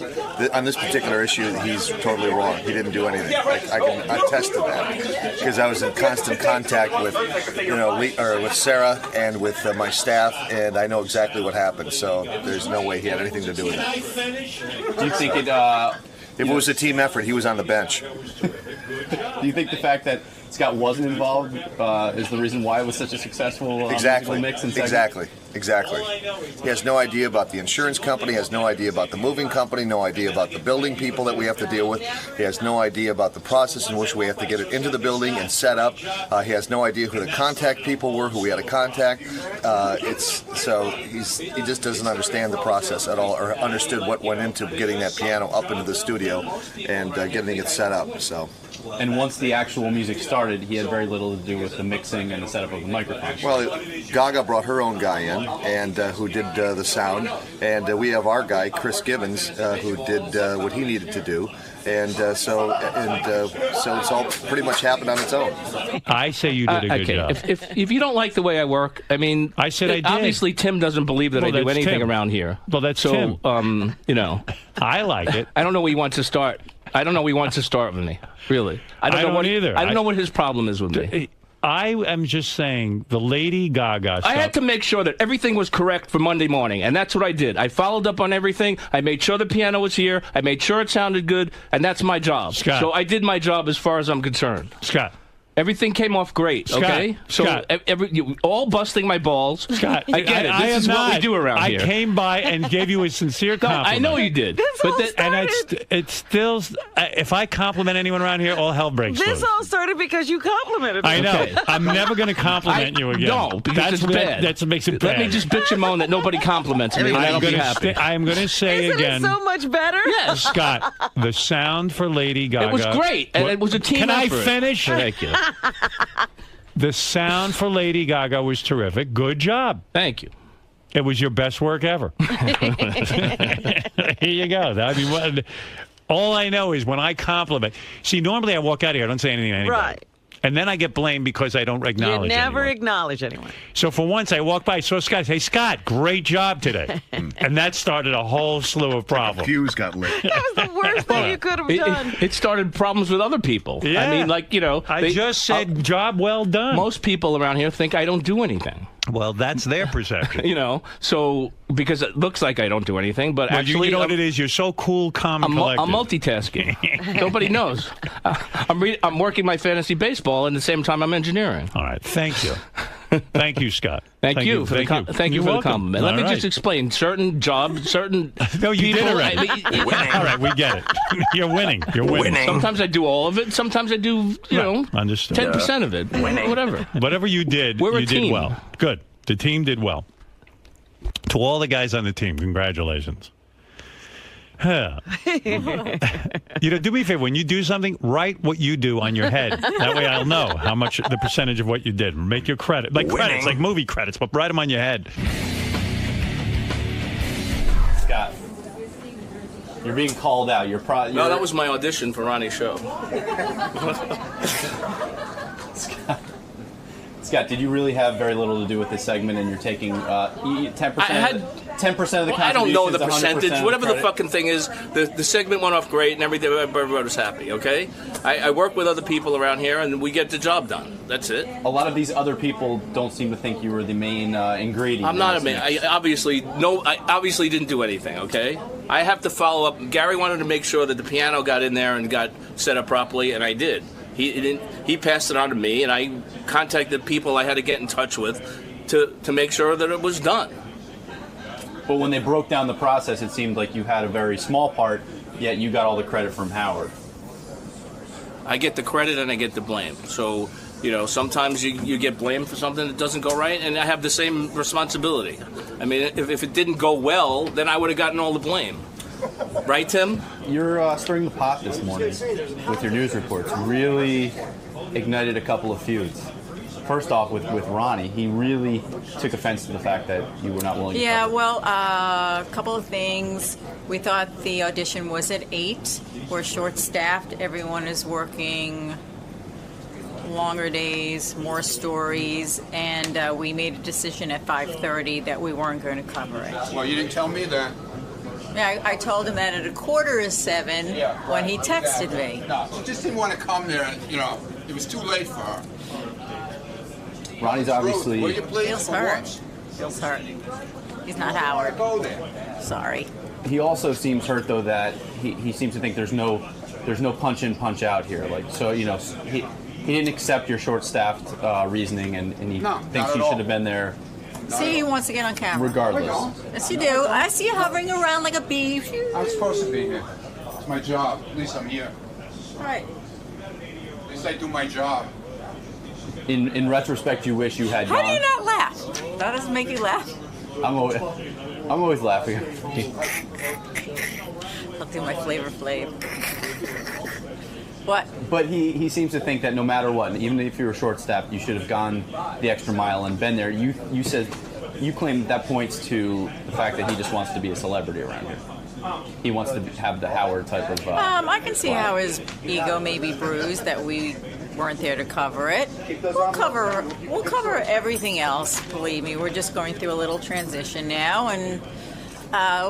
on this particular issue, he's totally wrong. He didn't do anything. I can attest to that because I was in constant contact with, with Sarah and with my staff, and I know exactly what happened. So there's no way he had anything to do with it. Do you think it? If it was a team effort, he was on the bench. Do you think the fact that Scott wasn't involved is the reason why it was such a successful exactly. mix and segment? Exactly. He has no idea about the insurance company, has no idea about the moving company, no idea about the building people that we have to deal with. He has no idea about the process in which we have to get it into the building and set up. He has no idea who the contact people were, who we had to contact. He just doesn't understand the process at all, or understood what went into getting that piano up into the studio and getting it set up. So. And once the actual music started, he had very little to do with the mixing and the setup of the microphone. Well, Gaga brought her own guy in, and who did the sound, and we have our guy Chris Gibbons, who did what he needed to do, and so it's all pretty much happened on its own. I say you did a good job. If you don't like the way I work, I mean, I said I did. Obviously, Tim doesn't believe that I do anything around here. Well, that's so. Tim. I like it. I don't know where he wants to start. I don't know where he wants to start with me. Really, I don't know either. I don't know what his problem is with me. I am just saying the Lady Gaga stuff. I had to make sure that everything was correct for Monday morning, and that's what I did. I followed up on everything. I made sure the piano was here. I made sure it sounded good, and that's my job. Scott. So I did my job as far as I'm concerned. Scott. Everything came off great, okay? Scott. So you all busting my balls. Scott, I get it. This is what we do around here. I came by and gave you a sincere compliment. I know you did. It's still, if I compliment anyone around here, all hell breaks loose. This all started because you complimented me. I know. Okay. I'm never going to compliment you again. No, because it's bad. That's what makes it bad. Let me just bitch and moan that nobody compliments me, and I'll be happy. I'm going to say again. Isn't it so much better? Yes. Scott, the sound for Lady Gaga. It was great, and it was a team effort. Can I finish? Thank you. The sound for Lady Gaga was terrific. Good job. Thank you. It was your best work ever. Here you go. I mean, all I know is when I compliment. See, normally I walk out of here, I don't say anything to anybody. Right. And then I get blamed because I don't acknowledge You never anyone. acknowledge anyone. So for once, I walked by, saw Scott, say, Scott, great job today. And that started a whole slew of problems. Fuse got lit. That was the worst thing you could have done. It started problems with other people. Yeah. I mean, I just said, job well done. Most people around here think I don't do anything. Well, that's their perception. So because it looks like I don't do anything, but actually, you know what it is? You're so cool, calm, and collected. I'm multitasking. Nobody knows. I'm working my fantasy baseball, and at the same time, I'm engineering. All right, thank you. Thank you, Scott. Thank you for the compliment. Let me just explain. Certain jobs, certain No, you people, did already. All right, we get it. You're winning. You're winning. Sometimes I do all of it. Sometimes I do, understood. 10% of it. Whatever. Whatever you did, you did well. Good. The team did well. To all the guys on the team, congratulations. Do me a favor. When you do something, write what you do on your head. That way I'll know how much the percentage of what you did. Make your credit. Like credits, like movie credits, but write them on your head. Scott, you're being called out. No, that was my audition for Ronnie's show. Scott, did you really have very little to do with this segment, and you're taking 10%? I had 10% of the contributions. I don't know the percentage. Whatever the fucking thing is, the segment went off great, and everybody was happy. Okay, I work with other people around here, and we get the job done. That's it. A lot of these other people don't seem to think you were the main ingredient. I'm not a main. I obviously didn't do anything. Okay, I have to follow up. Gary wanted to make sure that the piano got in there and got set up properly, and I did. He passed it on to me, and I contacted people I had to get in touch with to make sure that it was done. But when they broke down the process, it seemed like you had a very small part, yet you got all the credit from Howard. I get the credit and I get the blame. So You know, sometimes you get blamed for something that doesn't go right, and I have the same responsibility. I mean, if it didn't go well, then I would have gotten all the blame. Right, Tim? You're stirring the pot this morning with your news reports. Really ignited a couple of feuds. First off, with Ronnie, he really took offense to the fact that you were not willing to Yeah, cover. well, a couple of things. We thought the audition was at 8. We're short-staffed. Everyone is working longer days, more stories, and we made a decision at 5:30 that we weren't going to cover it. Well, you didn't tell me that. Yeah, I told him that at 6:45 when he texted me. No, she just didn't want to come there, and, you know, it was too late for her. Ronnie's obviously... Will you please? Feels hurt. Feels hurt. He's not Howard. Go there. Sorry. He also seems hurt, though, that he seems to think there's no punch in, punch out here. Like, so, you know, he didn't accept your short-staffed reasoning, and he thinks you should have been there. See, he wants to get on camera. Regardless. Yes, you do. I see you hovering around like a bee. I'm supposed to be here. It's my job. At least I'm here. Right. At least I do my job. In retrospect, you wish you had How gone. do you not laugh? That doesn't make you laugh. I'm always laughing. I'll do my Flavor Flav. What? But he seems to think that no matter what, even if you were short-staffed, you should have gone the extra mile and been there. You said you claim that points to the fact that he just wants to be a celebrity around here. He wants to have the Howard type of. I can see how his ego may be bruised that we weren't there to cover it. We'll cover everything else. Believe me, we're just going through a little transition now, and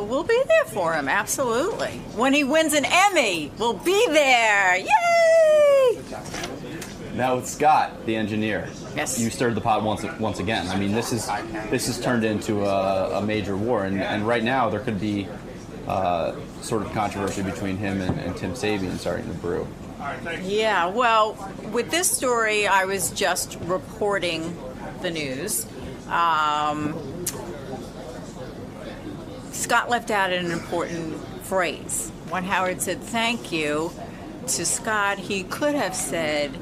we'll be there for him. Absolutely. When he wins an Emmy, we'll be there. Yay! Now with Scott, the engineer. Yes. You stirred the pot once again. I mean, this is turned into a major war, and right now there could be sort of controversy between him and Tim Sabian starting to brew. Yeah, well, with this story, I was just reporting the news. Scott left out an important phrase. When Howard said thank you to Scott, he could have said,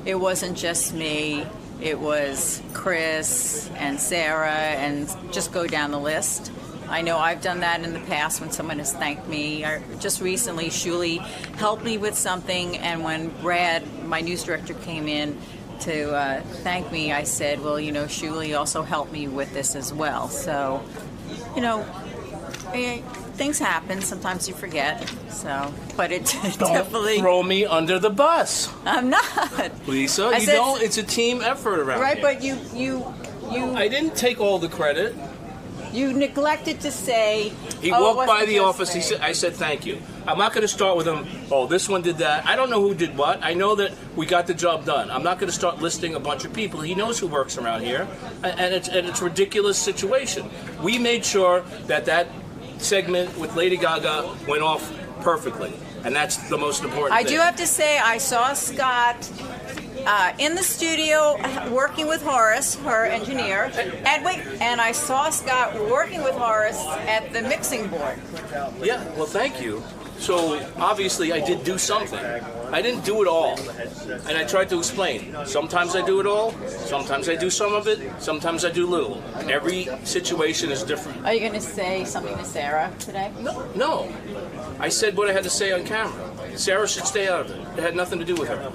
it wasn't just me, it was Chris and Sarah, and just go down the list. I know I've done that in the past when someone has thanked me. Just recently, Shuli helped me with something, and when Brad, my news director, came in to thank me, I said, well, you know, Shuli also helped me with this as well. So, you know, things happen. Sometimes you forget. So, but it definitely... Throw me under the bus. I'm not. Lisa, I you said, don't. It's a team effort around right, here. But you... I didn't take all the credit. You neglected to say. He walked by the office. I said thank you. I'm not going to start with him. Oh, this one did that. I don't know who did what. I know that we got the job done. I'm not going to start listing a bunch of people. He knows who works around here, and it's a ridiculous situation. We made sure that segment with Lady Gaga went off perfectly, and that's the most important thing. I do have to say, I saw Scott in the studio working with Horace, her engineer, and I saw Scott working with Horace at the mixing board. Yeah, well, thank you. So obviously I did do something. I didn't do it all, and I tried to explain. Sometimes I do it all, sometimes I do some of it, sometimes I do little. Every situation is different. Are you going to say something to Sarah today? No. I said what I had to say on camera. Sarah should stay out of it. It had nothing to do with her.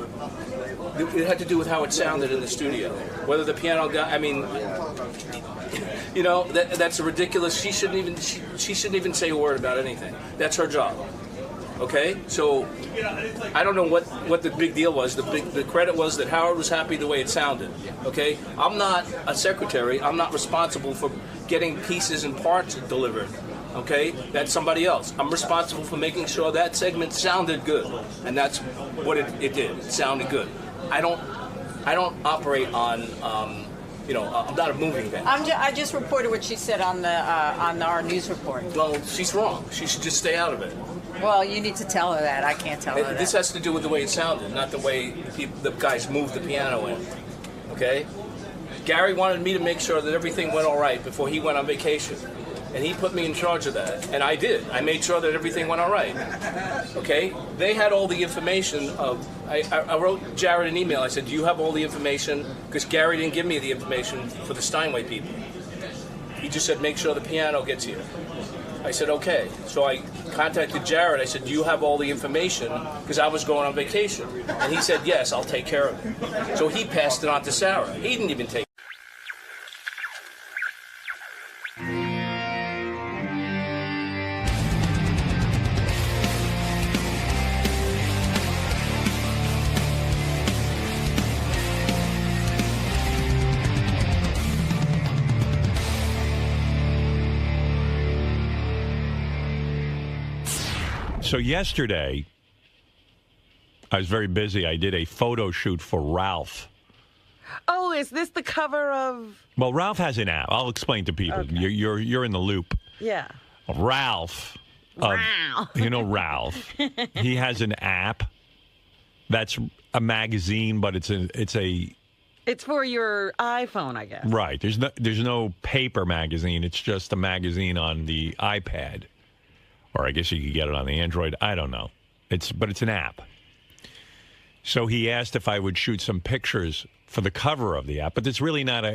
It had to do with how it sounded in the studio. Whether the piano guy, I mean, you know, that's ridiculous. She shouldn't even say a word about anything. That's her job. Okay? So I don't know what the big deal was. The credit was that Howard was happy the way it sounded. Okay? I'm not a secretary. I'm not responsible for getting pieces and parts delivered. Okay? That's somebody else. I'm responsible for making sure that segment sounded good. And that's what it did. It sounded good. I don't operate on, I'm not a moving van. I just reported what she said on our news report. Well, she's wrong. She should just stay out of it. Well, you need to tell her that. I can't tell her that. This has to do with the way it sounded, not the way the guys moved the piano in. Okay? Gary wanted me to make sure that everything went all right before he went on vacation. and he put me in charge of that. And I did. I made sure that everything went all right. Okay? They had all the information of... I wrote Jared an email. I said, do you have all the information? Because Gary didn't give me the information for the Steinway people. He just said, make sure the piano gets here. I said, okay. So I contacted Jared. I said, do you have all the information? Because I was going on vacation. And he said, yes, I'll take care of it. So he passed it on to Sarah. He didn't even take it. So yesterday, I was very busy. I did a photo shoot for Ralph. Oh, is this the cover of... Well, Ralph has an app. I'll explain to people. Okay. You're in the loop. Yeah. Ralph. Wow. You know Ralph. He has an app that's a magazine, but it's a It's for your iPhone, I guess. right. There's no paper magazine. It's just a magazine on the iPad. Or I guess you could get it on the Android. I don't know. But it's an app. So he asked if I would shoot some pictures for the cover of the app, but it's really not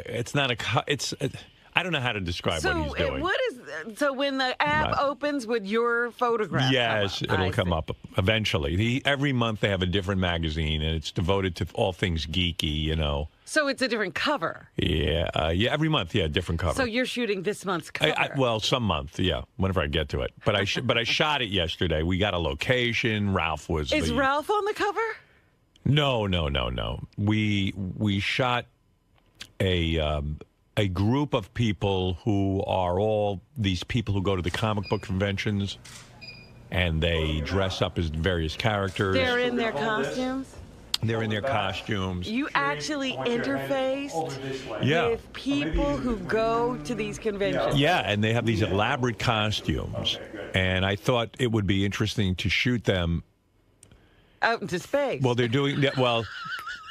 I don't know how to describe what he's doing. So when the app opens, would your photograph Yes, come up? it'll come up eventually. Every month they have a different magazine, and it's devoted to all things geeky, you know. So it's a different cover. Yeah, every month, different cover. So you're shooting this month's cover. Well, some month, whenever I get to it. But I shot it yesterday. We got a location. Ralph was. Is Ralph on the cover? No. We shot a group of people who are all these people who go to the comic book conventions, and they dress up as various characters. They're in their costumes? They're in their costumes. You actually interfaced with people who go to these conventions? Yeah, and they have these elaborate costumes, and I thought it would be interesting to shoot them out into space. Well, they're doing well.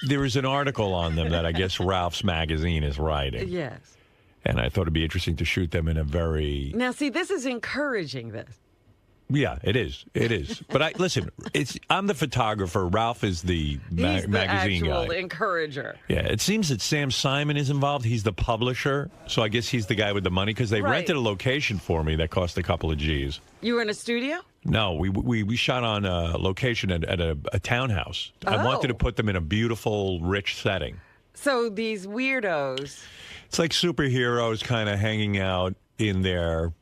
There is an article on them that I guess Ralph's magazine is writing. Yes. And I thought it'd be interesting to shoot them in a very... Now, see, this is encouraging this. Yeah, it is. It is. But listen, I'm the photographer. Ralph is the magazine guy. He's the actual encourager. Yeah, it seems that Sam Simon is involved. He's the publisher. So I guess he's the guy with the money because they rented a location for me that cost a couple of G's. You were in a studio? No, we shot on a location at a townhouse. I wanted to put them in a beautiful, rich setting. So these weirdos... It's like superheroes kind of hanging out in their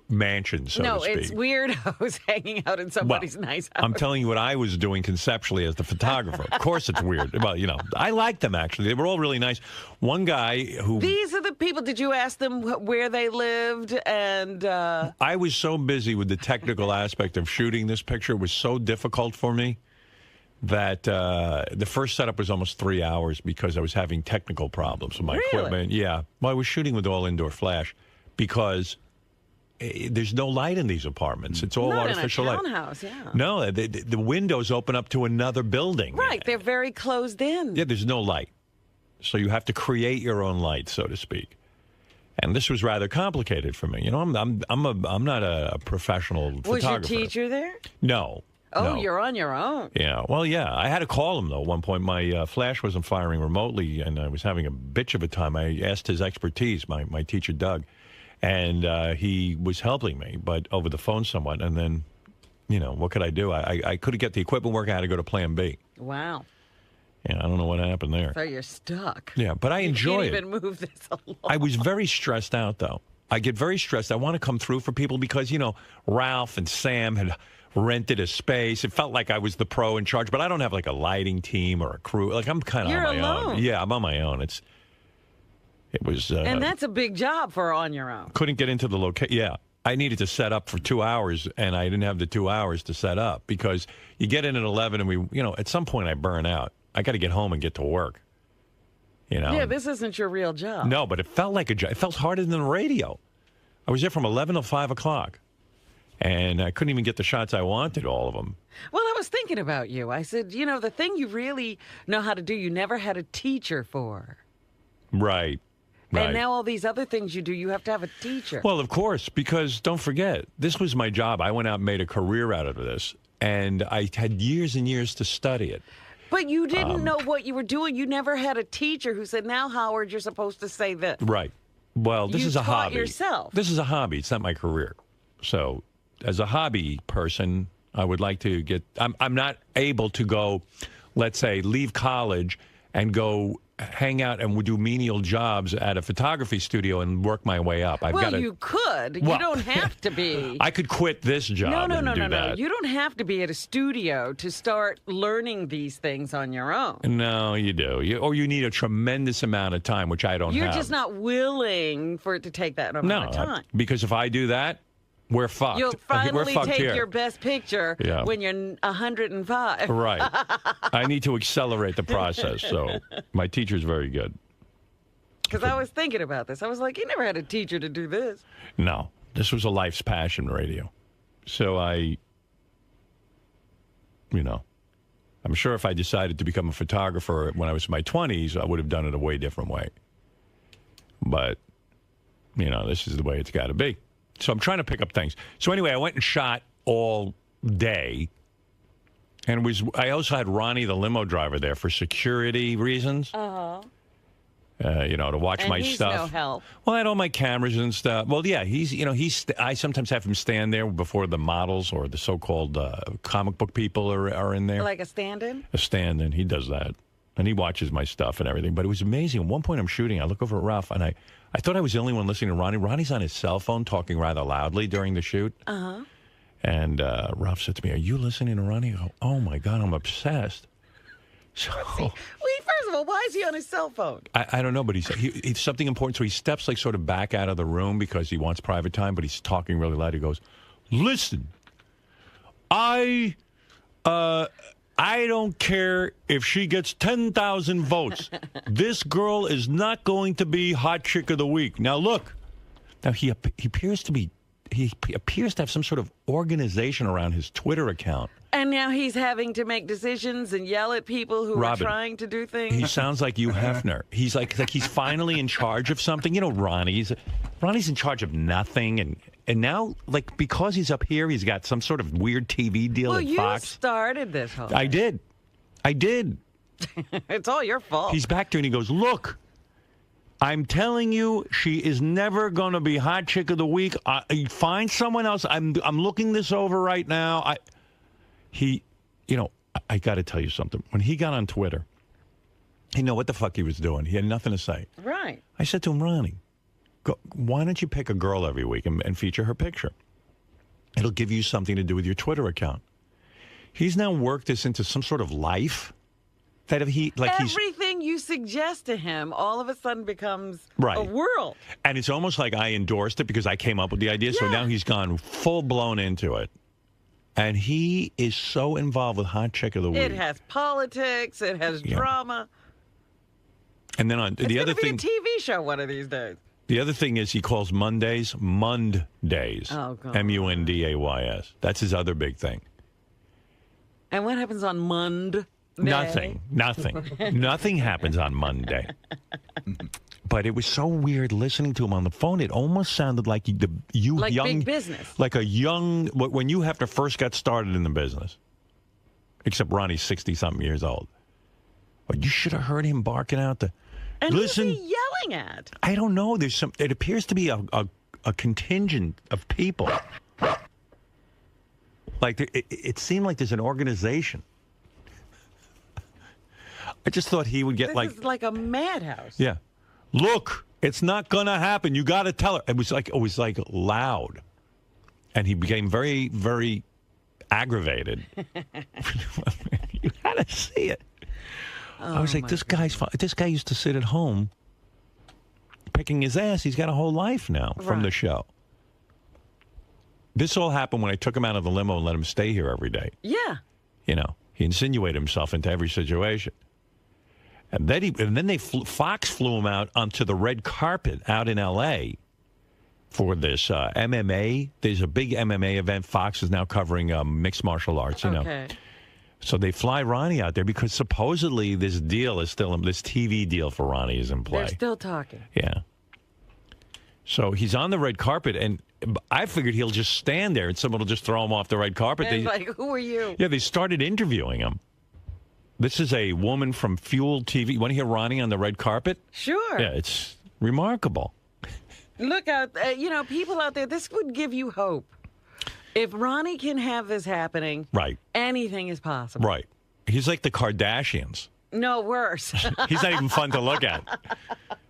mansion, so to speak. No, it's weirdos hanging out in somebody's nice house. I'm telling you what I was doing conceptually as the photographer. Of course it's weird. Well, you know, I liked them, actually. They were all really nice. One guy who... These are the people, did you ask them where they lived? And I was so busy with the technical aspect of shooting this picture. It was so difficult for me that the first setup was almost 3 hours because I was having technical problems with my equipment. Yeah. Well, I was shooting with all indoor flash because there's no light in these apartments. It's all artificial light. Not in a townhouse, yeah. No, the windows open up to another building. Right, they're very closed in. Yeah, there's no light. So you have to create your own light, so to speak. And this was rather complicated for me. You know, I'm not a professional photographer. Was your teacher there? No. Oh, no. You're on your own. Yeah. Well, yeah. I had to call him, though, at one point. My flash wasn't firing remotely, and I was having a bitch of a time. I asked his expertise, my teacher, Doug, and he was helping me, but over the phone somewhat. And then, you know, what could I do? I couldn't get the equipment working. I had to go to Plan B. Wow. Yeah, I don't know what happened there. So you're stuck. Yeah, but I enjoy it. You can't even move this along. I was very stressed out, though. I get very stressed. I want to come through for people because, you know, Ralph and Sam had rented a space. It felt like I was the pro in charge, but I don't have like a lighting team or a crew. Like I'm kind of on my own. Yeah, I'm on my own. It was. And that's a big job for on your own. Couldn't get into the location. Yeah, I needed to set up for 2 hours, and I didn't have the 2 hours to set up because you get in at 11, and at some point I burn out. I got to get home and get to work. You know. Yeah, this isn't your real job. No, but it felt like a job. It felt harder than the radio. I was there from 11 till 5 o'clock. And I couldn't even get the shots I wanted, all of them. Well, I was thinking about you. I said, you know, the thing you really know how to do, you never had a teacher for. Right. Right. And now all these other things you do, you have to have a teacher. Well, of course, because don't forget, this was my job. I went out and made a career out of this, and I had years and years to study it. But you didn't know what you were doing. You never had a teacher who said, now, Howard, you're supposed to say this. Right. Well, this You is a taught hobby. yourself. This is a hobby. It's not my career. So, as a hobby person, I would like to get. I'm not able to go, let's say, leave college and go hang out and do menial jobs at a photography studio and work my way up. I've Well, got you could. You Well, don't have to be. I could quit this job No. and do that. You don't have to be at a studio to start learning these things on your own. No, you do. Or you need a tremendous amount of time, which I don't You're have. just not willing for it to take that amount of time. Because if I do that, we're fucked. You'll We're finally fucked take here. your best picture Yeah. when you're 105. Right. I need to accelerate the process. So my teacher's very good. Because I was thinking about this. I was like, you never had a teacher to do this. No, this was a life's passion, radio. So I'm sure if I decided to become a photographer when I was in my 20s, I would have done it a way different way. But, this is the way it's got to be. So I'm trying to pick up things. So anyway, I went and shot all day. And I also had Ronnie, the limo driver, there for security reasons. Uh-huh. To watch And my he's stuff. no help. Well, I had all my cameras and stuff. Well, yeah, I sometimes have him stand there before the models or the so-called comic book people are in there. Like a stand-in? A stand-in. He does that. And he watches my stuff and everything. But it was amazing. At one point I'm shooting, I look over at Ralph, and I thought I was the only one listening to Ronnie. Ronnie's on his cell phone talking rather loudly during the shoot. Uh-huh. And Ralph said to me, "Are you listening to Ronnie?" I go, "Oh, my God, I'm obsessed." So, First of all, why is he on his cell phone? I don't know, but it's something important. So he steps like sort of back out of the room because he wants private time, but he's talking really loud. He goes, "Listen, I don't care if she gets 10,000 votes. This girl is not going to be hot chick of the week. Now look." Now he appears to have some sort of organization around his Twitter account. And now he's having to make decisions and yell at people who Robin, are trying to do things. He sounds like Hugh Hefner. He's like he's finally in charge of something. Ronnie's in charge of nothing, and now because he's up here, he's got some sort of weird TV deal at you Fox. started this whole I did. It's all your fault. He's back there and he goes, "Look, I'm telling you, she is never going to be hot chick of the week. Find someone else. I'm looking this over right now." I got to tell you something. When he got on Twitter, he knew what the fuck he was doing. He had nothing to say. Right. I said to him, "Ronnie, why don't you pick a girl every week and feature her picture? It'll give you something to do with your Twitter account." He's now worked this into some sort of life. Everything you suggest to him all of a sudden becomes Right. a world. And it's almost like I endorsed it because I came up with the idea. So now he's gone full blown into it. And he is so involved with Hot Chick of the Week. It has politics. It has drama. And then on the other thing, it's going to be a TV show one of these days. the other thing is he calls Mondays Mund Days. Oh, God. Mundays. That's his other big thing. And what happens on Mund? Nothing. Nothing happens on Monday. But it was so weird listening to him on the phone. It almost sounded like young big business. Like when you have to first got started in the business. Except Ronnie's 60-something years old. But you should have heard him barking out the. And listen, who's he yelling at? I don't know. It appears to be a contingent of people. Like it seemed like there's an organization. I just thought he would get This is like a madhouse. Yeah. Look, it's not gonna happen. You got to tell her. It was like loud, and he became very, very aggravated. You got to see it. I was like, this guy used to sit at home picking his ass. He's got a whole life now from the show. This all happened when I took him out of the limo and let him stay here every day. Yeah. He insinuated himself into every situation. And then Fox flew him out onto the red carpet out in L.A. for this MMA. There's a big MMA event. Fox is now covering mixed martial arts, Okay. So they fly Ronnie out there because supposedly this TV deal for Ronnie is in play. They're still talking. Yeah. So he's on the red carpet, and I figured he'll just stand there and someone will just throw him off the red carpet. And like, who are you? Yeah, they started interviewing him. This is a woman from Fuel TV. You want to hear Ronnie on the red carpet? Sure. Yeah, it's remarkable. Look out, people out there, this would give you hope. If Ronnie can have this happening, right, anything is possible. Right. He's like the Kardashians. No, worse. He's not even fun to look at.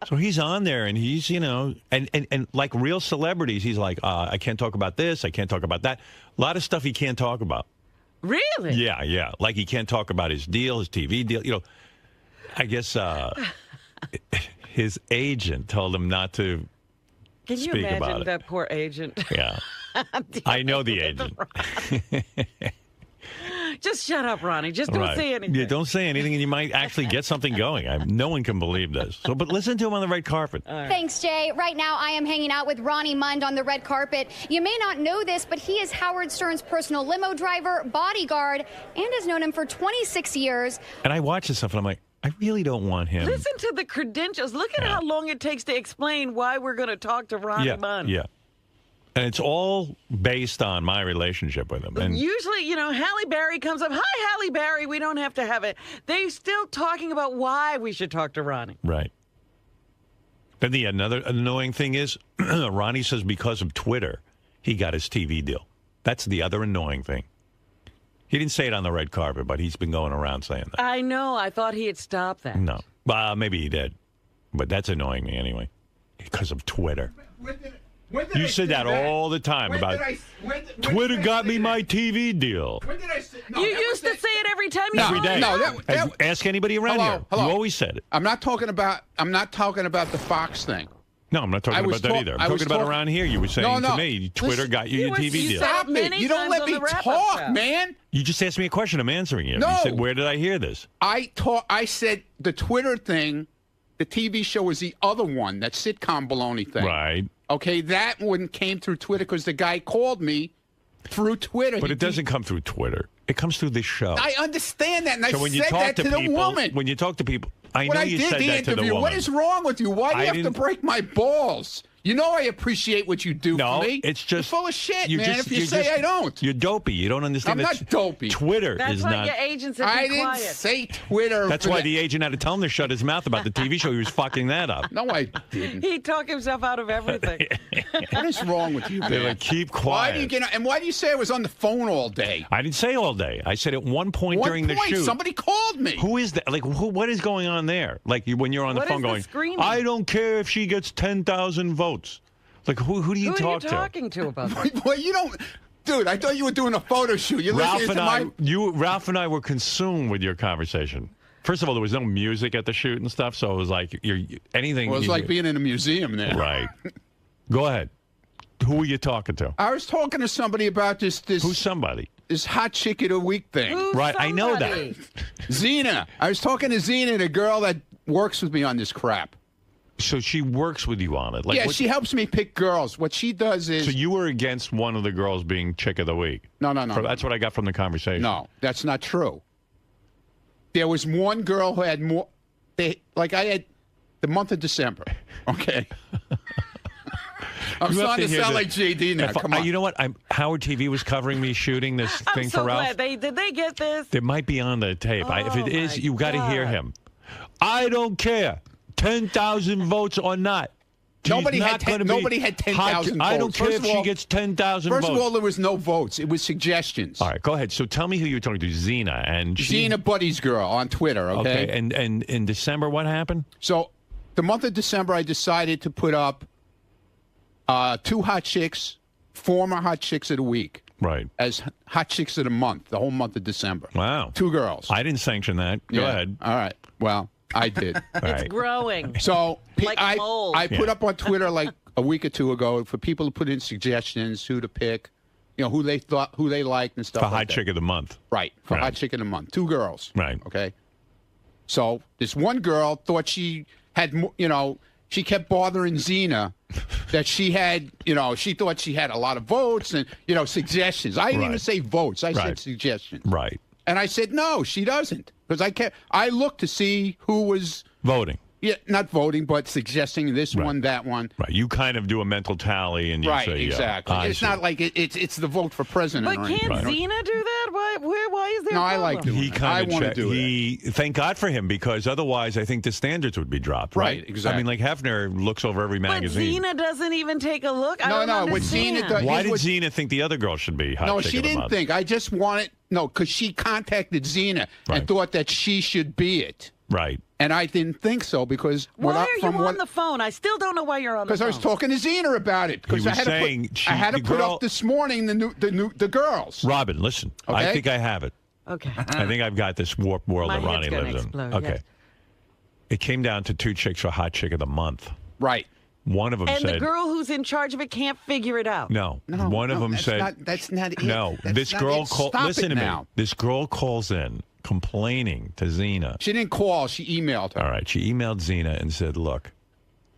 So he's on there, and he's, and like real celebrities, he's like, I can't talk about this, I can't talk about that. A lot of stuff he can't talk about. Really? Yeah. Like he can't talk about his deal, his TV deal. I guess his agent told him not to Can you speak about imagine it. that poor agent? Yeah. I know the agent. Just shut up, Ronnie. Just don't say anything. Yeah, don't say anything, and you might actually get something going. No one can believe this. But listen to him on the red carpet. Thanks, Jay. Right now, I am hanging out with Ronnie Mund on the red carpet. You may not know this, but he is Howard Stern's personal limo driver, bodyguard, and has known him for 26 years. And I watch this stuff, and I'm like, I really don't want him. Listen to the credentials. Look at how long it takes to explain why we're going to talk to Ronnie Mund. Yeah. And it's all based on my relationship with him. And usually, Halle Berry comes up. Hi, Halle Berry. We don't have to have it. They're still talking about why we should talk to Ronnie. Right. Then the another annoying thing is, Ronnie says because of Twitter, he got his TV deal. That's the other annoying thing. He didn't say it on the red carpet, but he's been going around saying that. I know. I thought he had stopped that. No. Maybe he did. But that's annoying me anyway. Because of Twitter. You said that all the time about Twitter got me my TV deal. When did I say? You used to say it every time you Every day. No, ask anybody around here. Hello. You always said it. I'm not talking about the Fox thing. No, I'm not talking about that either. I'm talking about around here. You were saying to me, Twitter got you your TV deal. Stop it. You don't let me talk, man. You just asked me a question. I'm answering you. No. You said, where did I hear this? I said the Twitter thing, the TV show was the other one, that sitcom baloney thing. Right. Okay, that one came through Twitter because the guy called me through Twitter. But it doesn't come through Twitter. It comes through this show. I understand that, and so I when said you talk that to the people, woman. When you talk to people, I when know I you did said the that interview, to the woman. what is wrong with you? Why do you have to break my balls? You know I appreciate what you do for me. It's just you're full of shit, man. If you you're say I don't. You're dopey. You don't understand. I'm not dopey. Twitter That's is why not. your agent said I be didn't quiet. say Twitter. That's why the agent had to tell him to shut his mouth about the TV show. He was fucking that up. No, I didn't. He talked himself out of everything. What is wrong with you, man? They're like, keep quiet. Why do you get? And why do you say I was on the phone all day? I didn't say all day. I said at one point during the shoot. Somebody called me. Who is that? Like, what is going on there? Like, when you're on the What phone is the going, screaming? I don't care if she gets 10,000 votes. Like, who do you Who talk are you to? talking to about that? Well, you don't, dude. I thought you were doing a photo shoot. You're Ralph listening and to Ralph and I were consumed with your conversation. First of all, there was no music at the shoot and stuff, so it was like anything. Well, it was like being in a museum there. Right. Go ahead. Who were you talking to? I was talking to somebody about this. Who's somebody? This hot chick of the week thing. Who's Right, I know somebody? that. Xena. I was talking to Xena, the girl that works with me on this crap. So she works with you on it. Like, Yeah, she helps me pick girls. What she does is. So you were against one of the girls being chick of the week? No. That's what I got from the conversation. No, that's not true. There was one girl who had more. I had the month of December. Okay. I'm You have starting to hear sound the- like JD now. Come on. You know what? Howard TV was covering me shooting this I'm thing so for Ralph. glad. Did they get this? It might be on the tape. If it is, you got to hear God. him. I don't care. 10,000 votes or not. She's Nobody not had gonna be nobody had 10,000 votes. I don't care if she gets 10,000 votes. First of all, there was no votes. It was suggestions. All right, go ahead. So tell me who you're talking to. Xena. And Xena Buddy's girl on Twitter, okay? And in December, what happened? So the month of December, I decided to put up 2 hot chicks, former hot chicks of the week. Right. As hot chicks of the month, the whole month of December. Wow. 2 girls. I didn't sanction that. Go ahead. All right. Well, I did. It's growing. So Like mold. I put up on Twitter like a week or 2 ago for people to put in suggestions, who to pick, who they liked and stuff For like Hot that. Chick of the Month. Right. For Right. Hot Chick of the Month. 2 girls. Right. Okay. So this one girl thought she had, she kept bothering Xena that she had, she thought she had a lot of votes and, suggestions. I didn't even say votes. I said suggestions. Right. And I said, no, she doesn't. Because I looked to see who was voting. Yeah, not voting, but suggesting this one, that one. Right. You kind of do a mental tally and you Right, say, exactly. I It's see. not like it's the vote for president. But or can't anything. Xena do that? Why is there No, a I problem? like doing He it. kind I of want to do it. Thank God for him, because otherwise I think the standards would be dropped. Right, I exactly. mean, like Hefner looks over every But magazine. Xena doesn't even take a look. I No, don't no, what understand. Xena does- Why did here's what- Xena think the other girl should be hot No, chick she of the didn't month? think. I just wanted because she contacted Xena and thought that she should be it. Right. And I didn't think so because Why are you on the phone? I still don't know why you're on the phone. because I was talking to Xena about it. Because He I was had saying to put, I had to the put girl- up this morning the girls. Robin, listen. I Okay? think I have it. Okay. I think I've got this warped world My that Ronnie head's gonna lives explode, in. Okay. yes. It came down to 2 chicks for hot chick of the month. Right. One of them And said, the girl who's in charge of it can't figure it out. No. One of them that's said, not, that's not it. no. That's This not girl it. called. Stop Listen it to me. now. This girl calls in complaining to Xena. She didn't call. She emailed her. All right. She emailed Xena and said, "Look,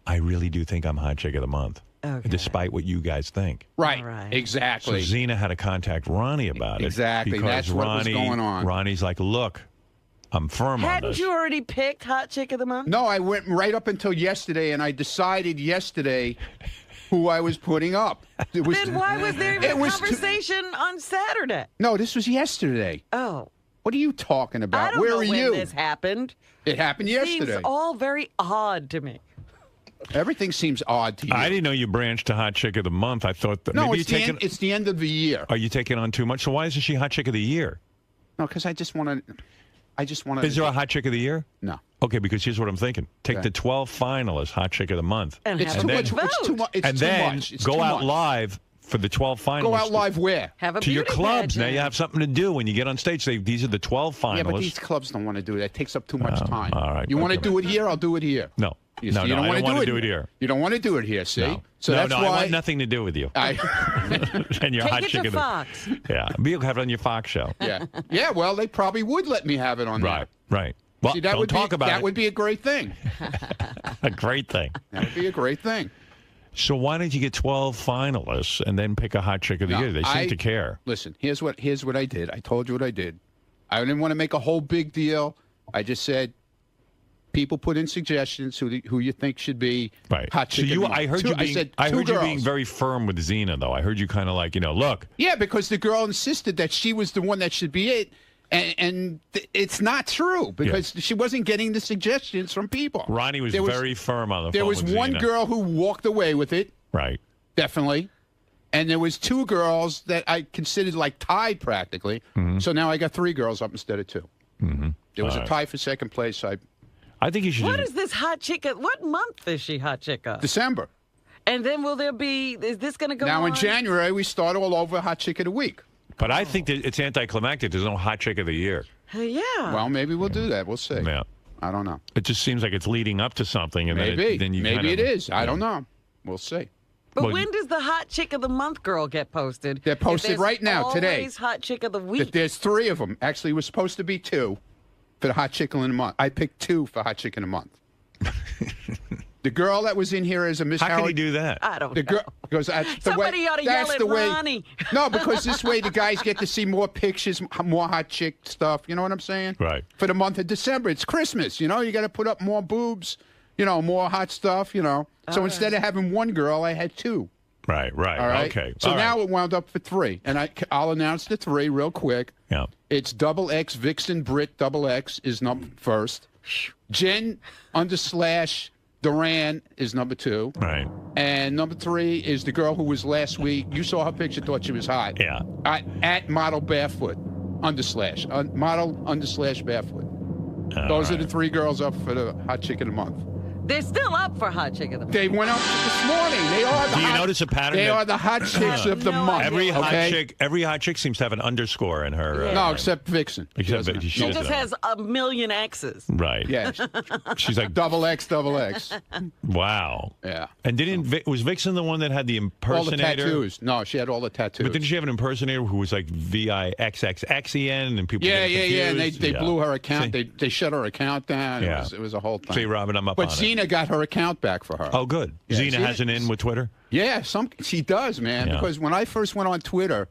I really do think I'm hot chick of the month, despite what you guys think." Right. All right. Exactly. So Xena had to contact Ronnie about it. Exactly. Because That's what was going on. Ronnie's like, "Look, I'm firm on Hadn't this." you already picked Hot Chick of the Month? No, I went right up until yesterday, and I decided yesterday who I was putting up. It was, Then why was there even it a was conversation on Saturday? No, this was yesterday. Oh. What are you talking about? I don't Where know are when you? this happened. It happened yesterday. Seems all very odd to me. Everything seems odd to you. I didn't know you branched to hot chick of the month. I thought that No, maybe it's you're the, taking. end, it's the end of the year. Are you taking on too much? So why isn't she hot chick of the year? No, because I just want to. Is there a hot chick of the year? No. Okay, because here's what I'm thinking: take Okay. the 12 finalists, hot chick of the month, And It's have too a much. vote. It's too much. It's and too then much. It's go too out much. live for the 12 finalists. Go out live where? Have a to your beauty clubs. Now pageant. you have something to do when you get on stage. These are the 12 finalists. Yeah, but these clubs don't want to do that. It takes up too much time. all right, You want to okay. do it here? I'll do it here. No. You No, see, you no, don't I want don't to want do to do it here. You don't want to do it here. See? No. So no, that's no, why I want nothing to do with you. and your Take hot it chick to of the Fox. Yeah, you'll have it on your Fox show. Yeah. Yeah. Well, they probably would let me have it on Right, there. right. Well, See, that don't would talk be, about that it. would be a great thing. A great thing. That would be a great thing. So why don't you get 12 finalists and then pick a hot chick of the No, year? They seem I- to care. Listen, here's what I did. I told you what I did. I didn't want to make a whole big deal. I just said, people put in suggestions who you think should be Right. hot So chick. of the month. I heard Two- you being, I said I two heard you girls. being very firm with Xena, though. I heard you kind of like, look. Yeah, because the girl insisted that she was the one that should be it. And it's not true because she wasn't getting the suggestions from people. Ronnie was There very firm on the There phone was with one Xena. girl who walked away with it. Right. Definitely. And there was 2 girls that I considered like tied practically. Mm-hmm. So now I got 3 girls up instead of 2. Mm-hmm. There was All a right. tie for second place. I think you should. What is this hot chick of? What month is she hot chick of? December. And then will there be? Is this going to go Now on? in January we start all over hot chick of the week. But I think that it's anticlimactic. There's no hot chick of the year. Yeah. Well, maybe we'll do that. We'll see. Yeah. I don't know. It just seems like it's leading up to something, and Maybe. then you Maybe kind it of, is. I don't know. We'll see. But Well, when does the hot chick of the month girl get posted? They're posted If there's right now, today. Always hot chick of the week. There's 3 of them. Actually, it was supposed to be 2 for the hot chicken in a month. I picked 2 for hot chicken a month. The girl that was in here is a Miss How Howard. can he do that? I don't The know. girl because that's the Somebody way. ought to that's yell at the way. Ronnie. No, because this way the guys get to see more pictures, more hot chick stuff. You know what I'm saying? Right. For the month of December, it's Christmas. You got to put up more boobs. More hot stuff. So instead of having 1 girl, I had 2. Right. All right. Okay. So All now right. it wound up for 3, and I'll announce the 3 real quick. Yeah. It's XX Vixen Brit XX is number first. Jen _ Duran is number 2. Right. And number 3 is the girl who was last week. You saw her picture, thought she was hot. Yeah. At model barefoot _ model _ barefoot. Those are the 3 girls up for the hot chick of the month. They're still up for hot chick of the month. They went up this morning. They are the Do you hot, notice a pattern? They that- are the hot chicks of the month. Every okay? hot chick seems to have an underscore in her. No, except Vixen. Except doesn't. she She doesn't just have. has a million X's. Right. Yeah. She's like, XX. wow. Yeah. And was Vixen the one that had the All the impersonator? tattoos. No, she had all the tattoos. But didn't she have an impersonator who was like VIXXXEN and people? Yeah, get yeah, and confused? they blew her account. See? They shut her account down. Yeah. It was a whole thing. See, Robin, I'm up But on it. Xena got her account back for her. Oh, good. Yeah, Xena has an in with Twitter? Yeah, she does, man. Yeah. Because when I first went on Twitter,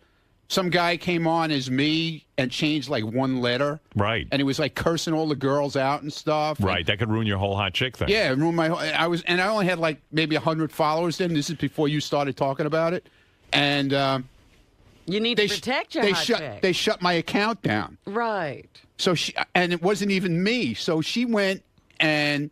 some guy came on as me and changed like one letter. Right. And he was like cursing all the girls out and stuff. Right. That could ruin your whole hot chick thing. Yeah, it ruined my whole. I only had like maybe 100 followers then. This is before you started talking about it. And you need to protect your hot chick. They shut my account down. Right. So and it wasn't even me. So she went and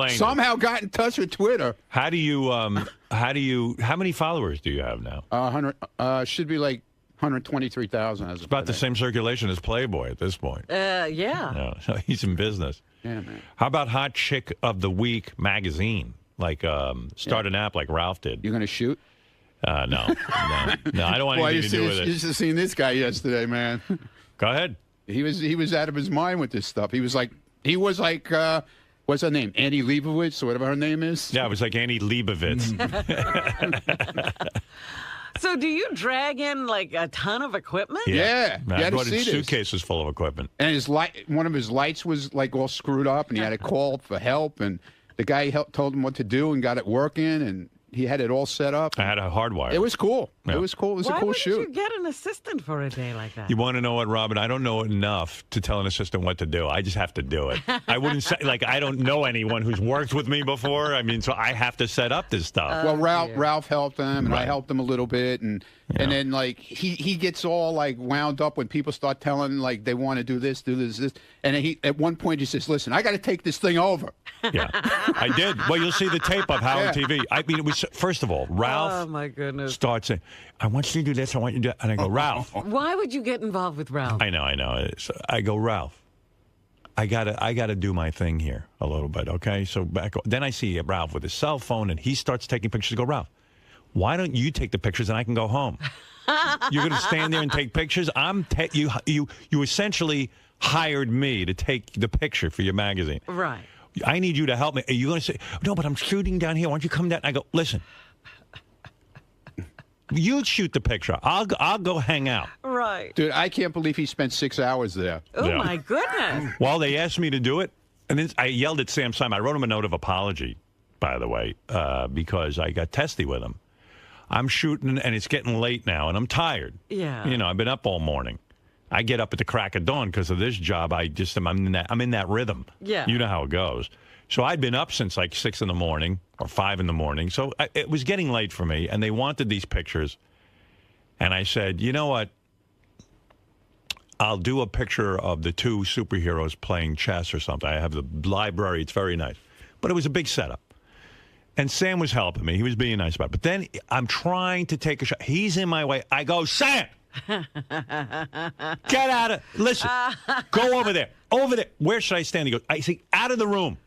somehow got in touch with Twitter. How many followers do you have now? 100 should be like 123,000. It's about the same circulation as Playboy at this point. Yeah. No, so he's in business. Yeah, man. How about Hot Chick of the Week magazine? Like start an app like Ralph did. You going to shoot? No, I don't want anything to do with it. You should have seen this guy yesterday, man. Go ahead. He was out of his mind with this stuff. He was like, what's her name? Annie Leibovitz, or whatever her name is. Yeah, it was like Annie Leibovitz. So do you drag in like a ton of equipment? Yeah. I brought in suitcases full of equipment. And one of his lights was like all screwed up, and he had to call for help. And the guy told him what to do and got it working, and he had it all set up. I had a hardwire. It was cool. Yeah. It was cool. It was a cool shoot. Why wouldn't you get an assistant for a day like that? You want to know what, Robin? I don't know enough to tell an assistant what to do. I just have to do it. I wouldn't say, I don't know anyone who's worked with me before. I mean, so I have to set up this stuff. Well, Ralph helped him, and I helped him a little bit, and then like he gets all like wound up when people start telling like they want to do this, and then at one point he says, "Listen, I got to take this thing over." Yeah, I did. Well, you'll see the tape of how on TV. I mean, it was first of all, Ralph. Oh my goodness! Starts saying, "I want you to do this. I want you to do," and I go, "Ralph." Why would you get involved with Ralph? I know. So I go, "Ralph, I gotta do my thing here a little bit, okay?" So then I see Ralph with his cell phone, and he starts taking pictures. I go, "Ralph, why don't you take the pictures and I can go home? You're going to stand there and take pictures? You essentially hired me to take the picture for your magazine. Right. I need you to help me." Are you going to say, "No, but I'm shooting down here. Why don't you come down?" I go, "Listen, you shoot the picture. I'll go hang out." Right. Dude, I can't believe he spent 6 hours there. Oh, my goodness. Well, they asked me to do it, and then I yelled at Sam Simon. I wrote him a note of apology, by the way, because I got testy with him. I'm shooting, and it's getting late now, and I'm tired. Yeah. You know, I've been up all morning. I get up at the crack of dawn because of this job. I'm in that rhythm. Yeah. You know how it goes. So I'd been up since like 6 in the morning or 5 in the morning. So it was getting late for me, and they wanted these pictures. And I said, you know what? I'll do a picture of the two superheroes playing chess or something. I have the library. It's very nice. But it was a big setup. And Sam was helping me. He was being nice about it. But then I'm trying to take a shot. He's in my way. I go, "Sam! Get out of... Listen, go over there. Over there. Where should I stand?" He goes, I say, "Out of the room."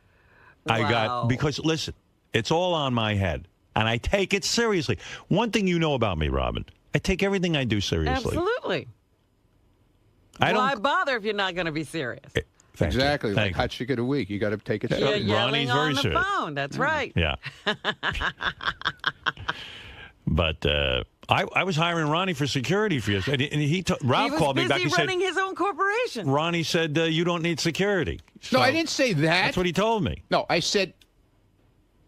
Wow. Because, listen, it's all on my head. And I take it seriously. One thing you know about me, Robin, I take everything I do seriously. Absolutely. Why bother if you're not going to be serious? Exactly. Like Hot Chick of the Week. You got to take it You're seriously. yelling Ronnie's on very the serious. phone. That's right. Yeah. But I was hiring Ronnie for security for you. And Ralph called me back. He He was said, busy running his own corporation. Ronnie said, "You don't need security." No, I didn't say that. That's what he told me. No, I said,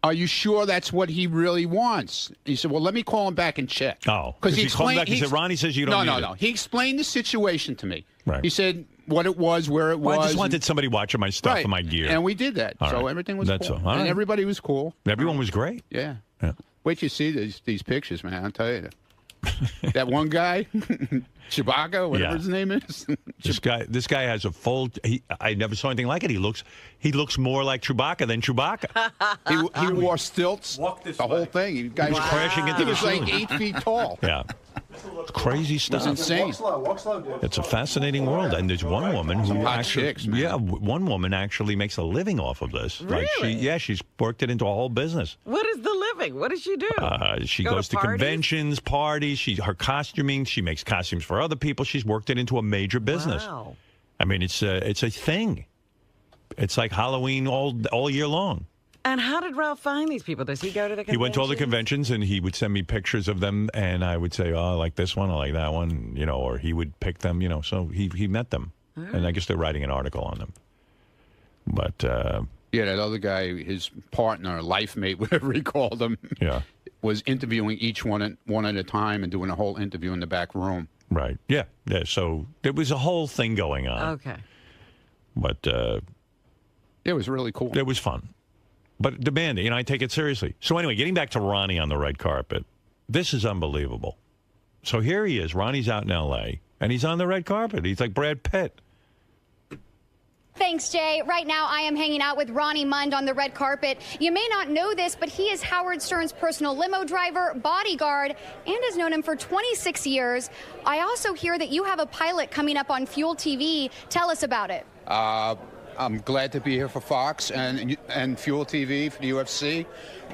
"Are you sure that's what he really wants?" He said, "Well, let me call him back and check." Oh, because he called back. He said, "Ronnie says you don't need it." No. He explained the situation to me. Right. He said what it was, where it was. I just wanted somebody watching my stuff and my gear. And we did that. All so right. everything was That's cool. all. All And right. everybody was cool. Everyone was great. Yeah. Yeah. Wait till you see these pictures, man. I'll tell you. That one guy, Chewbacca, whatever his name is. This guy has a full. I never saw anything like it. He looks more like Chewbacca than Chewbacca. He wore stilts. The whole thing. He was crashing into He the was like ceiling. 8 feet tall. Yeah. Crazy stuff. It was insane. Walk slow, dude. It's a fascinating world, and there's one woman who hot actually, chicks, man. one woman actually makes a living off of this. Really? She's worked it into a whole business. What is the living? What does she do? She Go goes to parties? conventions, parties. Her costuming. She makes costumes for other people. She's worked it into a major business. Wow. I mean, it's a thing. It's like Halloween all year long. And how did Ralph find these people? Does he go to the conventions? He went to all the conventions, and he would send me pictures of them, and I would say, "Oh, I like this one, I like that one," or he would pick them, So he met them, and I guess they're writing an article on them. But yeah, that other guy, his partner, life mate, whatever he called him. Yeah. was interviewing each one at a time and doing a whole interview in the back room. Right. Yeah. Yeah. So there was a whole thing going on. Okay. But it was really cool. It was fun. But demanding, I take it seriously. So anyway, getting back to Ronnie on the red carpet, this is unbelievable. So here he is. Ronnie's out in L.A., and he's on the red carpet. He's like Brad Pitt. Thanks, Jay. Right now, I am hanging out with Ronnie Mund on the red carpet. You may not know this, but he is Howard Stern's personal limo driver, bodyguard, and has known him for 26 years. I also hear that you have a pilot coming up on Fuel TV. Tell us about it. I'm glad to be here for Fox and Fuel TV for the UFC,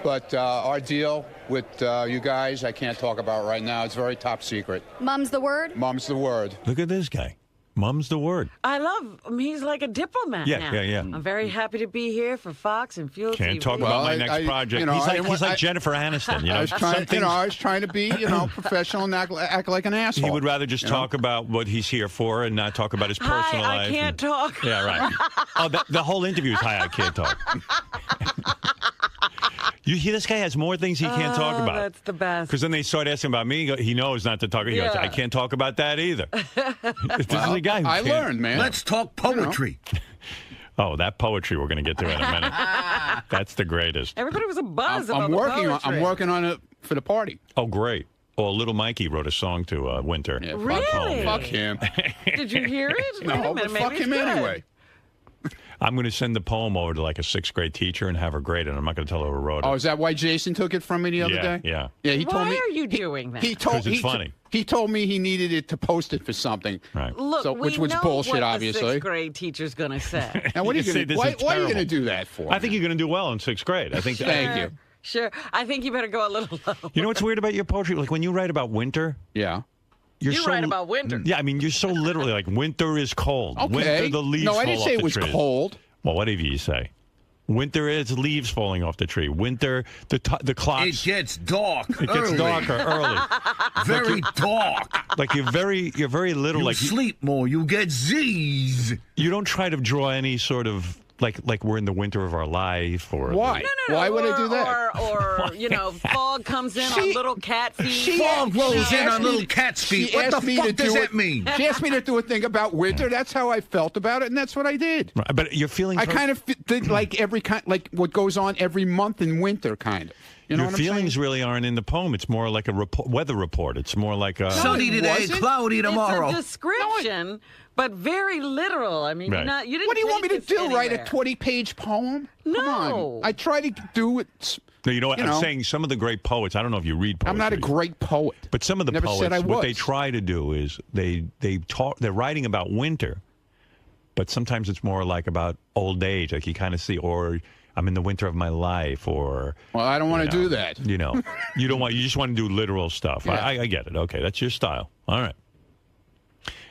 but our deal with you guys, I can't talk about right now. It's very top secret. Mum's the word? Mum's the word. Look at this guy. Mum's the word. I love him. He's like a diplomat now. Yeah. I'm very happy to be here for Fox and Fuel TV. Can't talk about my next project. He's like Jennifer Aniston. I was trying to be, professional and act like an asshole. He would rather just talk about what he's here for and not talk about his personal life. I can't talk. Yeah, right. Oh, the whole interview is hi, I can't talk. You hear this guy has more things he can't talk about. That's the best. Because then they start asking about me. He knows not to talk. He goes, I can't talk about that either. This is the guy who I learned, man. Let's talk poetry. Oh, that poetry we're going to get to in a minute. That's the greatest. Everybody was a buzz about I'm working on it for the party. Oh, great. Oh, Little Mikey wrote a song to Winter. Yeah, really? Fuck him. Did you hear it? No, but fuck him anyway. I'm going to send the poem over to like a 6th grade teacher and have her grade it. I'm not going to tell her who wrote it. Oh, is that why Jason took it from me the other day? Yeah. He told me. Why are you doing that? Because it's funny. He told me he needed it to post it for something. Right. Look, which we was know bullshit, what obviously. The 6th grade teacher's going to say. Now, what are you going to do? Why are you going to do that for? I think you're going to do well in 6th grade. I think. Thank you. Sure. I think you better go a little low. You know what's weird about your poetry? Like when you write about winter. Yeah. You write about winter. Yeah, I mean, you're so literally like winter is cold. Okay. Winter, the leaves fall I didn't off say the it was trees. cold. Well, whatever you say. Winter is leaves falling off the tree. Winter, the clocks. It gets dark. It gets darker early. Very dark. Like you're very little. You like sleep more. You get Z's. You don't try to draw any sort of like we're in the winter of our life or why? No. Why would I do that? Or fog comes in on little cat feet. Fog rolls in on little cat's feet. What the fuck does that mean? She asked me to do a thing about winter. That's how I felt about it, and that's what I did. Right, but you're feeling. I kind of did like like what goes on every month in winter, kind of. You know your feelings really aren't in the poem. It's more like a weather report. It's more like a sunny today, cloudy tomorrow. It's a description, but very literal. I mean, right. you didn't. What do you want me to do? Anywhere. Write a 20-page poem? No. Come on. I try to do it. No, you know what? I'm saying some of the great poets. I don't know if you read poetry. I'm not a great poet. But some of the Never poets, said I what was. they try to do is they talk. They're writing about winter, but sometimes it's more like about old age. Like you kind of see, or I'm in the winter of my life, or well, I don't want to do that. You know, you don't want. You just want to do literal stuff. Yeah. I get it. Okay, that's your style. All right.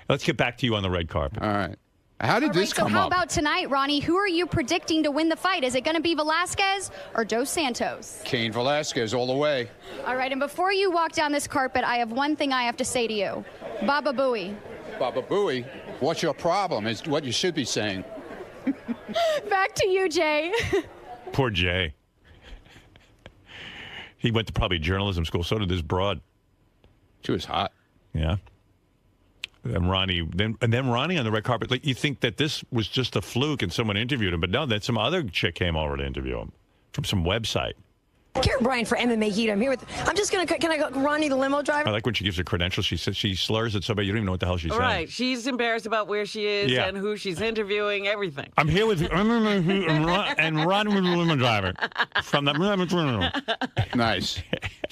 Let's get back to you on the red carpet. All right. How did this come so how up? about tonight, Ronnie? Who are you predicting to win the fight? Is it going to be Velasquez or Dos Santos? Cain Velasquez all the way. All right, and before you walk down this carpet, I have one thing I have to say to you. Baba Booey. Baba Booey, what's your problem is what you should be saying. Back to you, Jay. Poor Jay. He went to probably journalism school. So did this broad. She was hot. Yeah. And Ronnie, then Ronnie on the red carpet. Like you think that this was just a fluke and someone interviewed him, but no, that some other chick came over to interview him from some website. Karen Bryant for MMA Heat. I'm here with. I'm just gonna. Can I go, Ronnie, the limo driver? I like when she gives her credentials. She says she slurs at somebody. You don't even know what the hell she's saying. Right. She's embarrassed about where she is and who she's interviewing. Everything. I'm here with and Ronnie the limo driver from the. Nice.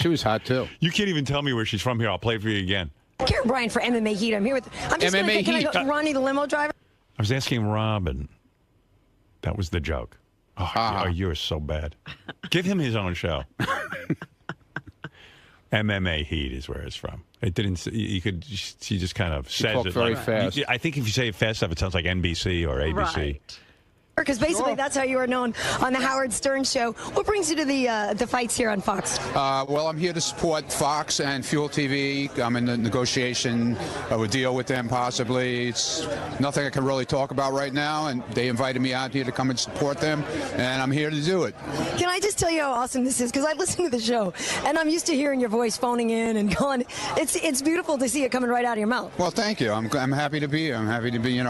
She was hot too. You can't even tell me where she's from. Here, I'll play it for you again. Karen Bryant for MMA Heat. I'm here with. I'm just MMA gonna. Can I Heat. go, Ronnie, the limo driver? I was asking Robin. That was the joke. Oh, you're so bad. Give him his own show. MMA Heat is where it's from. It didn't. You could. She just kind of says talked it very like, fast. I think if you say it fast enough, it sounds like NBC or ABC. Right. Because basically that's how you are known on the Howard Stern Show. What brings you to the fights here on Fox? Well, I'm here to support Fox and Fuel TV. I'm in the negotiation of a deal with them, possibly. It's nothing I can really talk about right now, and they invited me out here to come and support them, and I'm here to do it. Can I just tell you how awesome this is? Because I've listened to the show, and I'm used to hearing your voice phoning in and going. It's beautiful to see it coming right out of your mouth. Well, thank you. I'm happy to be here. I'm happy to be,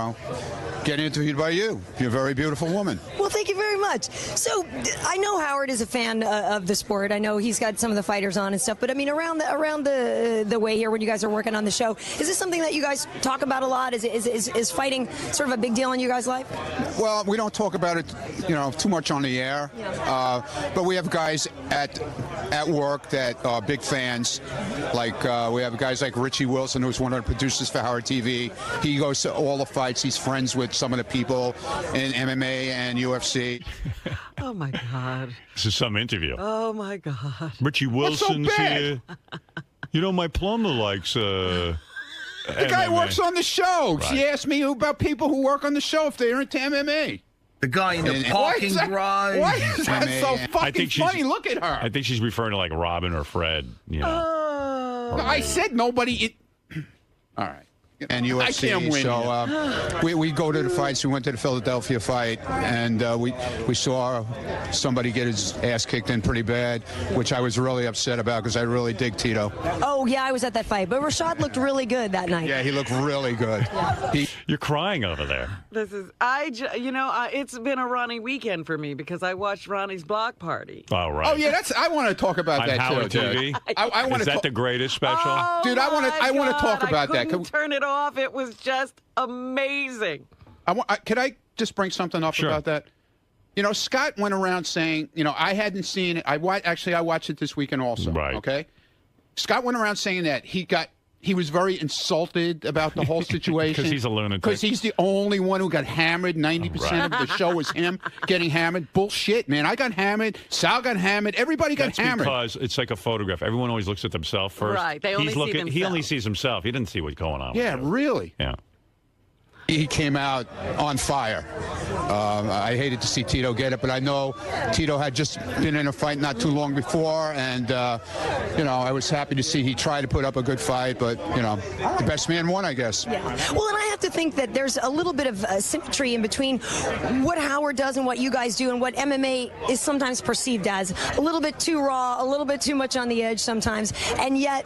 getting interviewed by you. You're a very beautiful woman. Well, thank you very much. So, I know Howard is a fan of the sport. I know he's got some of the fighters on and stuff. But I mean, around the way here when you guys are working on the show, is this something that you guys talk about a lot? Is fighting sort of a big deal in you guys' life? Well, we don't talk about it, too much on the air. But we have guys at work that are big fans. Like we have guys like Richie Wilson, who's one of the producers for Howard TV. He goes to all the fights. He's friends with some of the people in MMA and UFC. Oh, my God. This is some interview. Oh, my God. Richie Wilson's here. My plumber likes the guy works on the show. Right. She asked me about people who work on the show if they're into MMA. The guy in the parking garage. Why is that so fucking funny? Look at her. I think she's referring to like Robin or Fred. I said nobody. All right. And UFC. I can't win. So we go to the fights. We went to the Philadelphia fight, and we saw somebody get his ass kicked in pretty bad, which I was really upset about because I really dig Tito. Oh yeah, I was at that fight, but Rashad looked really good that night. Yeah, he looked really good. You're crying over there. This is it's been a Ronnie weekend for me because I watched Ronnie's block party. Oh right. Oh yeah, I want to talk about on that Howard too. TV. I want Is that the greatest special? Oh, dude, I want to talk about that. Couldn't turn it off. It was just amazing. Could I just bring something up about that? Scott went around saying, I hadn't seen it. I watched it this weekend also. Right. Okay. Scott went around saying that he was very insulted about the whole situation. Because he's a lunatic. Because he's the only one who got hammered. 90% of the show was him getting hammered. Bullshit, man. I got hammered. Sal got hammered. Everybody got hammered. Because it's like a photograph. Everyone always looks at themselves first. Right. They only see themselves. He only sees himself. He didn't see what's going on. Yeah, really. Yeah. He came out on fire. I hated to see Tito get it, but I know Tito had just been in a fight not too long before, and I was happy to see he tried to put up a good fight, but the best man won, I guess. Yeah. Well, and I have to think that there's a little bit of symmetry in between what Howard does and what you guys do, and what MMA is sometimes perceived as a little bit too raw, a little bit too much on the edge sometimes, and yet